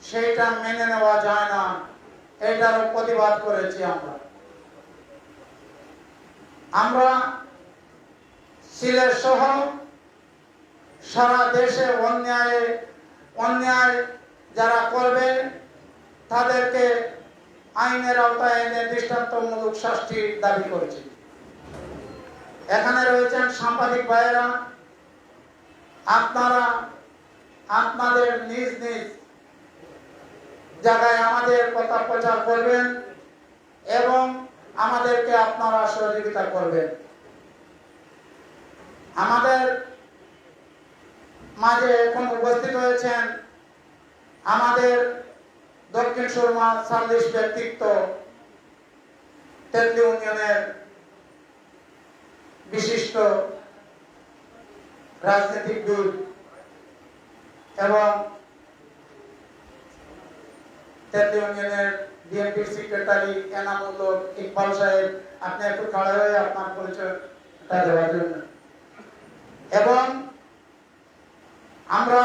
সেইটা মেনে নেওয়া যায় না, এটারও প্রতিবাদ করেছি আমরা সিলেট সহ সারা দেশে অন্যায় যারা করবে তাদেরকে আইনের আওতায় এনে দৃষ্টান্তমূলক শাস্তির দাবি করেছি। এখানে রয়েছেন সাংবাদিক ভাইয়েরা, আপনারা আপনাদের নিজ নিজ জায়গায় আমাদের কথা প্রচার করবেন এবং আমাদেরকে আপনারা সহযোগিতা করবেন। আমাদের মাঝে এখন উপস্থিত হয়েছেন আমাদের দক্ষিণ সুরমা 40 ব্যক্তিত্ব, তেতলি ইউনিয়নের বিশিষ্ট রাজনীতিবিদ এবং তেতলি ইউনিয়নের বিএনপির সেক্রেটারি এনামুল ইকবাল সাহেব, আপনি একটু খাড়া হয়ে আপনার পরিচয়টা দেওয়ার জন্য। এবং আমরা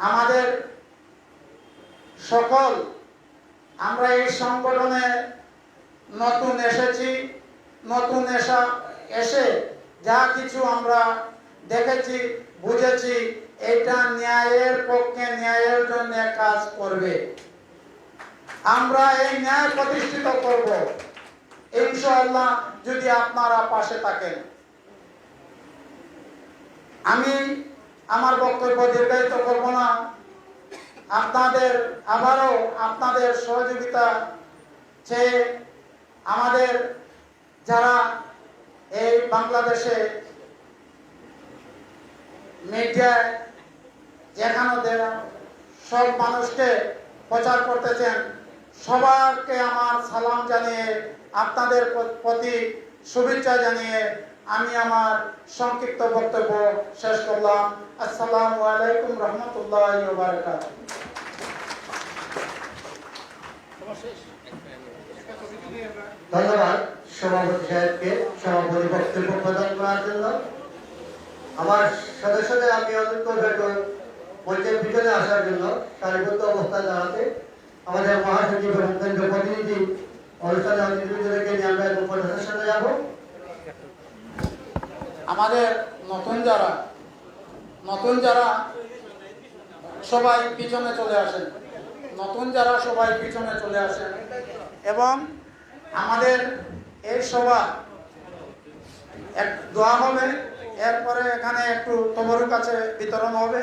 আমাদের সকল আমরা এই সংগঠনে নতুন এসেছি, নতুন এসে যা কিছু আমরা দেখেছি বুঝেছি এটা ন্যায়ের পক্ষে ন্যায়ের জন্য কাজ করবে। আমরা এই ন্যায় প্রতিষ্ঠিত করব ইনশাআল্লাহ যদি আপনারা পাশে থাকেন। আমি আমার বক্তব্য দীর্ঘায়িত করব না, আবারও আপনাদের সহযোগিতা চেয়ে আমাদের যারা এই বাংলাদেশে মিডিয়ায় যেখানে সব মানুষকে প্রচার করতেছেন সবাইকে আমার সালাম জানিয়ে আপনাদের প্রতি শুভেচ্ছা জানিয়ে আমি আমার সংক্ষিপ্ত বক্তব্য শেষ করলাম। আসসালামু আলাইকুম রহমতুল্লাহি ওয়া বারাকাতুহু। ধন্যবাদ সভাপতি সাহেবকে সভাপতি বক্তব্য প্রদান করার জন্য। আমার সদস্যদের আমি অনুরোধ করব মঞ্চের পিছনে আসার জন্য সারিবদ্ধ অবস্থান জানাতে। আমাদের মহাসচিব এবং কেন্দ্রীয় প্রতিনিধি অনুষ্ঠানে অতিথিদেরকে নিয়ে আমরা এখন প্রশাসনে যাব। আমাদের নতুন যারা সবাই পিছনে চলে আসেন, এবং আমাদের এই সভা এক দোয়া হবে, এরপরে এখানে একটু তবরুক কাছে বিতরণ হবে,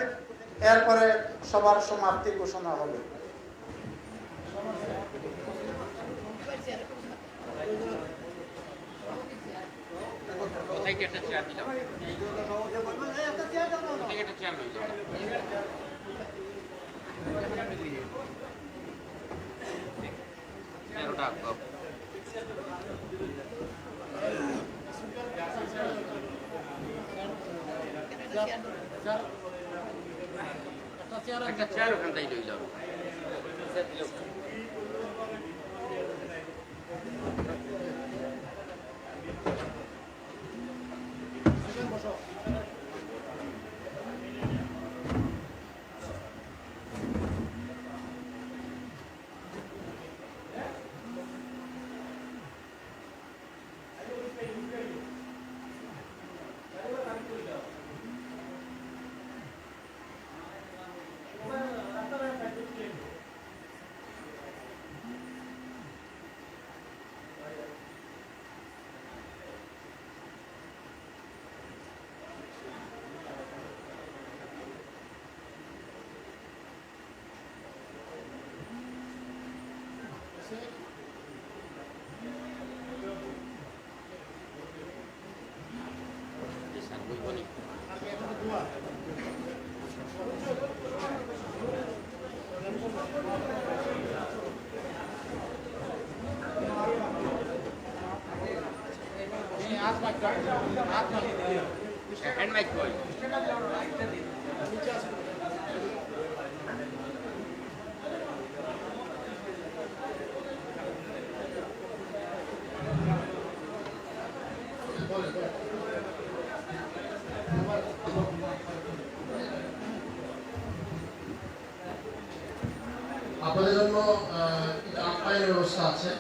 এরপরে সবার সমাপ্তি ঘোষণা হবে। একটা চেয়ার ওখানটাই লই যাবে। আপনাদের জন্য আপ্যায়নের ব্যবস্থা আছে।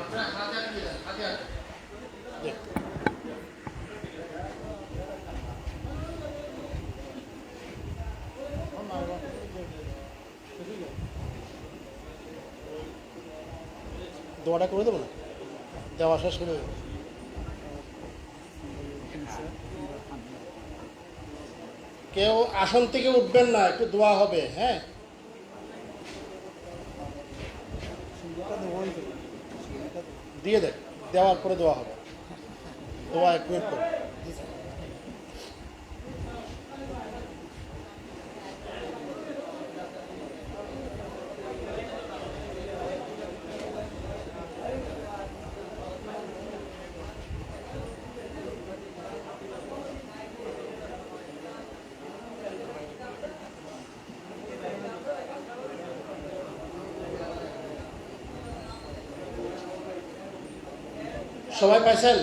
আপনার হাতে হাতে দোয়াটা করে দেবো না, দেওয়া শেষ করে দেবো। কেউ আসন থেকে উঠবেন না, একটু দোয়া হবে। হ্যাঁ, দিয়ে দেখ, দেওয়ার পরে দোয়া হবে। দোয়া 1 মিনিট করে। সবাই পাইছেন?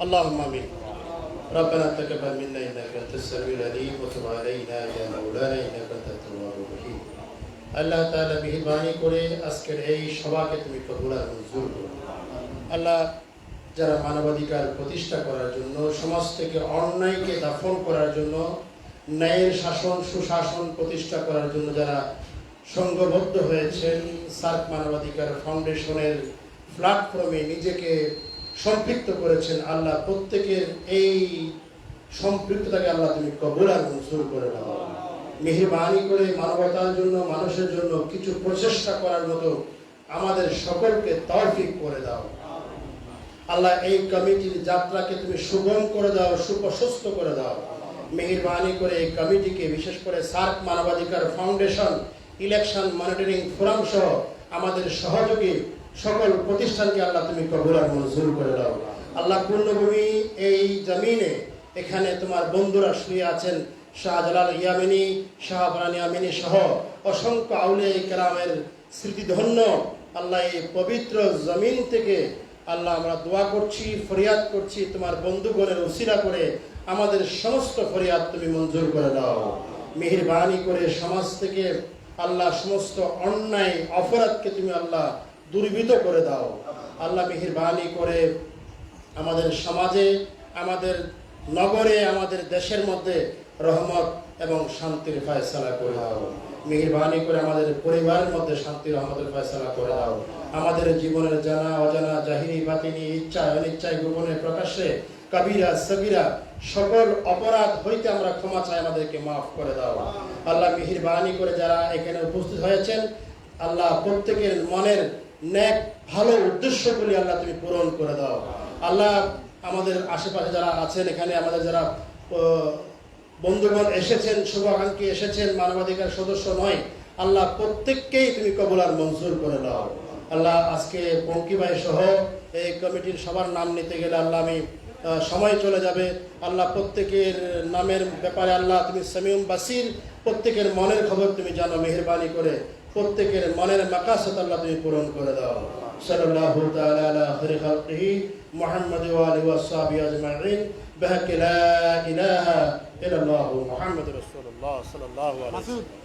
اللهم آمين. ربنا تقبل منا إنك أنت السميع العليم وتب علينا يا مولانا إنك أنت التواب الرحيم. আল্লাহ তাআলা মেহেরবানি করে আজকের এই সভাকে তুমি কবুল আর মঞ্জুর করো। আল্লাহ, যারা মানবাধিকার প্রতিষ্ঠা করার জন্য, সমাজ থেকে অন্যায়কে দাফন করার জন্য, ন্যায়ের শাসন সুশাসন প্রতিষ্ঠা করার জন্য যারা সংঘবদ্ধ হয়েছেন, সার্ক মানবাধিকার ফাউন্ডেশনের প্ল্যাটফর্মে নিজেকে সম্পৃক্ত করেছেন, আল্লাহ প্রত্যেকের এই সম্পৃক্ততাকে আল্লাহ তুমি কবুল আর মঞ্জুর করে দাও। মেহেরবানি করে মানবতার জন্য, মানুষের জন্য কিছু প্রচেষ্টা করার মতো আমাদের সকলকে তৌফিক করে দাও। আল্লাহ, এই কমিটির যাত্রাকে তুমি সুগম করে দাও, সুপ্রশস্ত করে দাও। মেহেরবানি করে এই কমিটিকে, বিশেষ করে সার্ক মানবাধিকার ফাউন্ডেশন, ইলেকশন মনিটরিং ফোরাম সহ আমাদের সহযোগী সকল প্রতিষ্ঠানকে আল্লাহ তুমি কবুল আর মঞ্জুর করে দাও। আল্লাহ, পূর্ণভূমি এই জমিনে এখানে তোমার বন্ধুরা শুয়ে আছেন, শাহজালাল ইয়ামিনী, শাহবান ইয়ামিনী সহ অসংখ্য আউলিয়া কেরামের স্মৃতিধন্য আল্লাহ এই পবিত্র জমিন থেকে আল্লাহ আমরা দোয়া করছি, ফরিয়াদ করছি, তোমার বন্ধুগণের উসিলা করে আমাদের সমস্ত ফরিয়াদ তুমি মঞ্জুর করে দাও। মেহেরবানি করে সমাজ থেকে আল্লাহ সমস্ত অন্যায় অপরাধকে তুমি আল্লাহ দূরীভূত করে দাও। আল্লাহ, মেহেরবানি করে আমাদের সমাজে, আমাদের নগরে, আমাদের দেশের মধ্যে রহমত এবং শান্তির ফয়সালা করে দাও। মেহেরবানি করে আমাদের পরিবারের মধ্যে শান্তি রহমতের ফয়সালা করে দাও। আমাদের জীবনের জানা অজানা, জাহিরি বাতিনি, ইচ্ছা অনিচ্ছায়, গোপনে প্রকাশ্যে, কবিরা সগীরা সকল অপরাধ হইতে আমরা ক্ষমা চাই, আমাদেরকে মাফ করে দাও। আল্লাহ, মেহেরবানি করে যারা এখানে উপস্থিত হয়েছেন, আল্লাহ প্রত্যেকের মনের নেক ভালো উদ্দেশ্যগুলি আল্লাহ তুমি পূরণ করে দাও। আল্লাহ, আমাদের আশেপাশে যারা আছেন, এখানে আমাদের যারা বন্ধুগণ এসেছেন, শুভাকাঙ্ক্ষী এসেছেন, মানবাধিকার সদস্য নয়, আল্লাহ প্রত্যেককেই তুমি কবুল আর মঞ্জুর করে দাও। আল্লাহ, আজকে পঙ্কি ভাই সহ এই কমিটির সবার নাম নিতে গেলে আল্লাহ আমি সময় চলে যাবে। আল্লাহ, প্রত্যেকের নামের ব্যাপারে আল্লাহ তুমি সামিউম বাসির, প্রত্যেকের মনের খবর তুমি জানো। মেহেরবানি করে প্রত্যেকের মনের মাকাসদ আল্লাহ তুমি পূরণ করে দাও। সাল্লাল্লাহু তাআলা আলা খায়রি খালকিহি মুহাম্মদ ওয়া আলিহি ওয়া সাহবিহি আজমাইন বিহাক্কি লা ইলাহা ইল্লাল্লাহু মুহাম্মাদুর রাসূলুল্লাহ সাল্লাল্লাহু আলাইহি ওয়াসাল্লাম।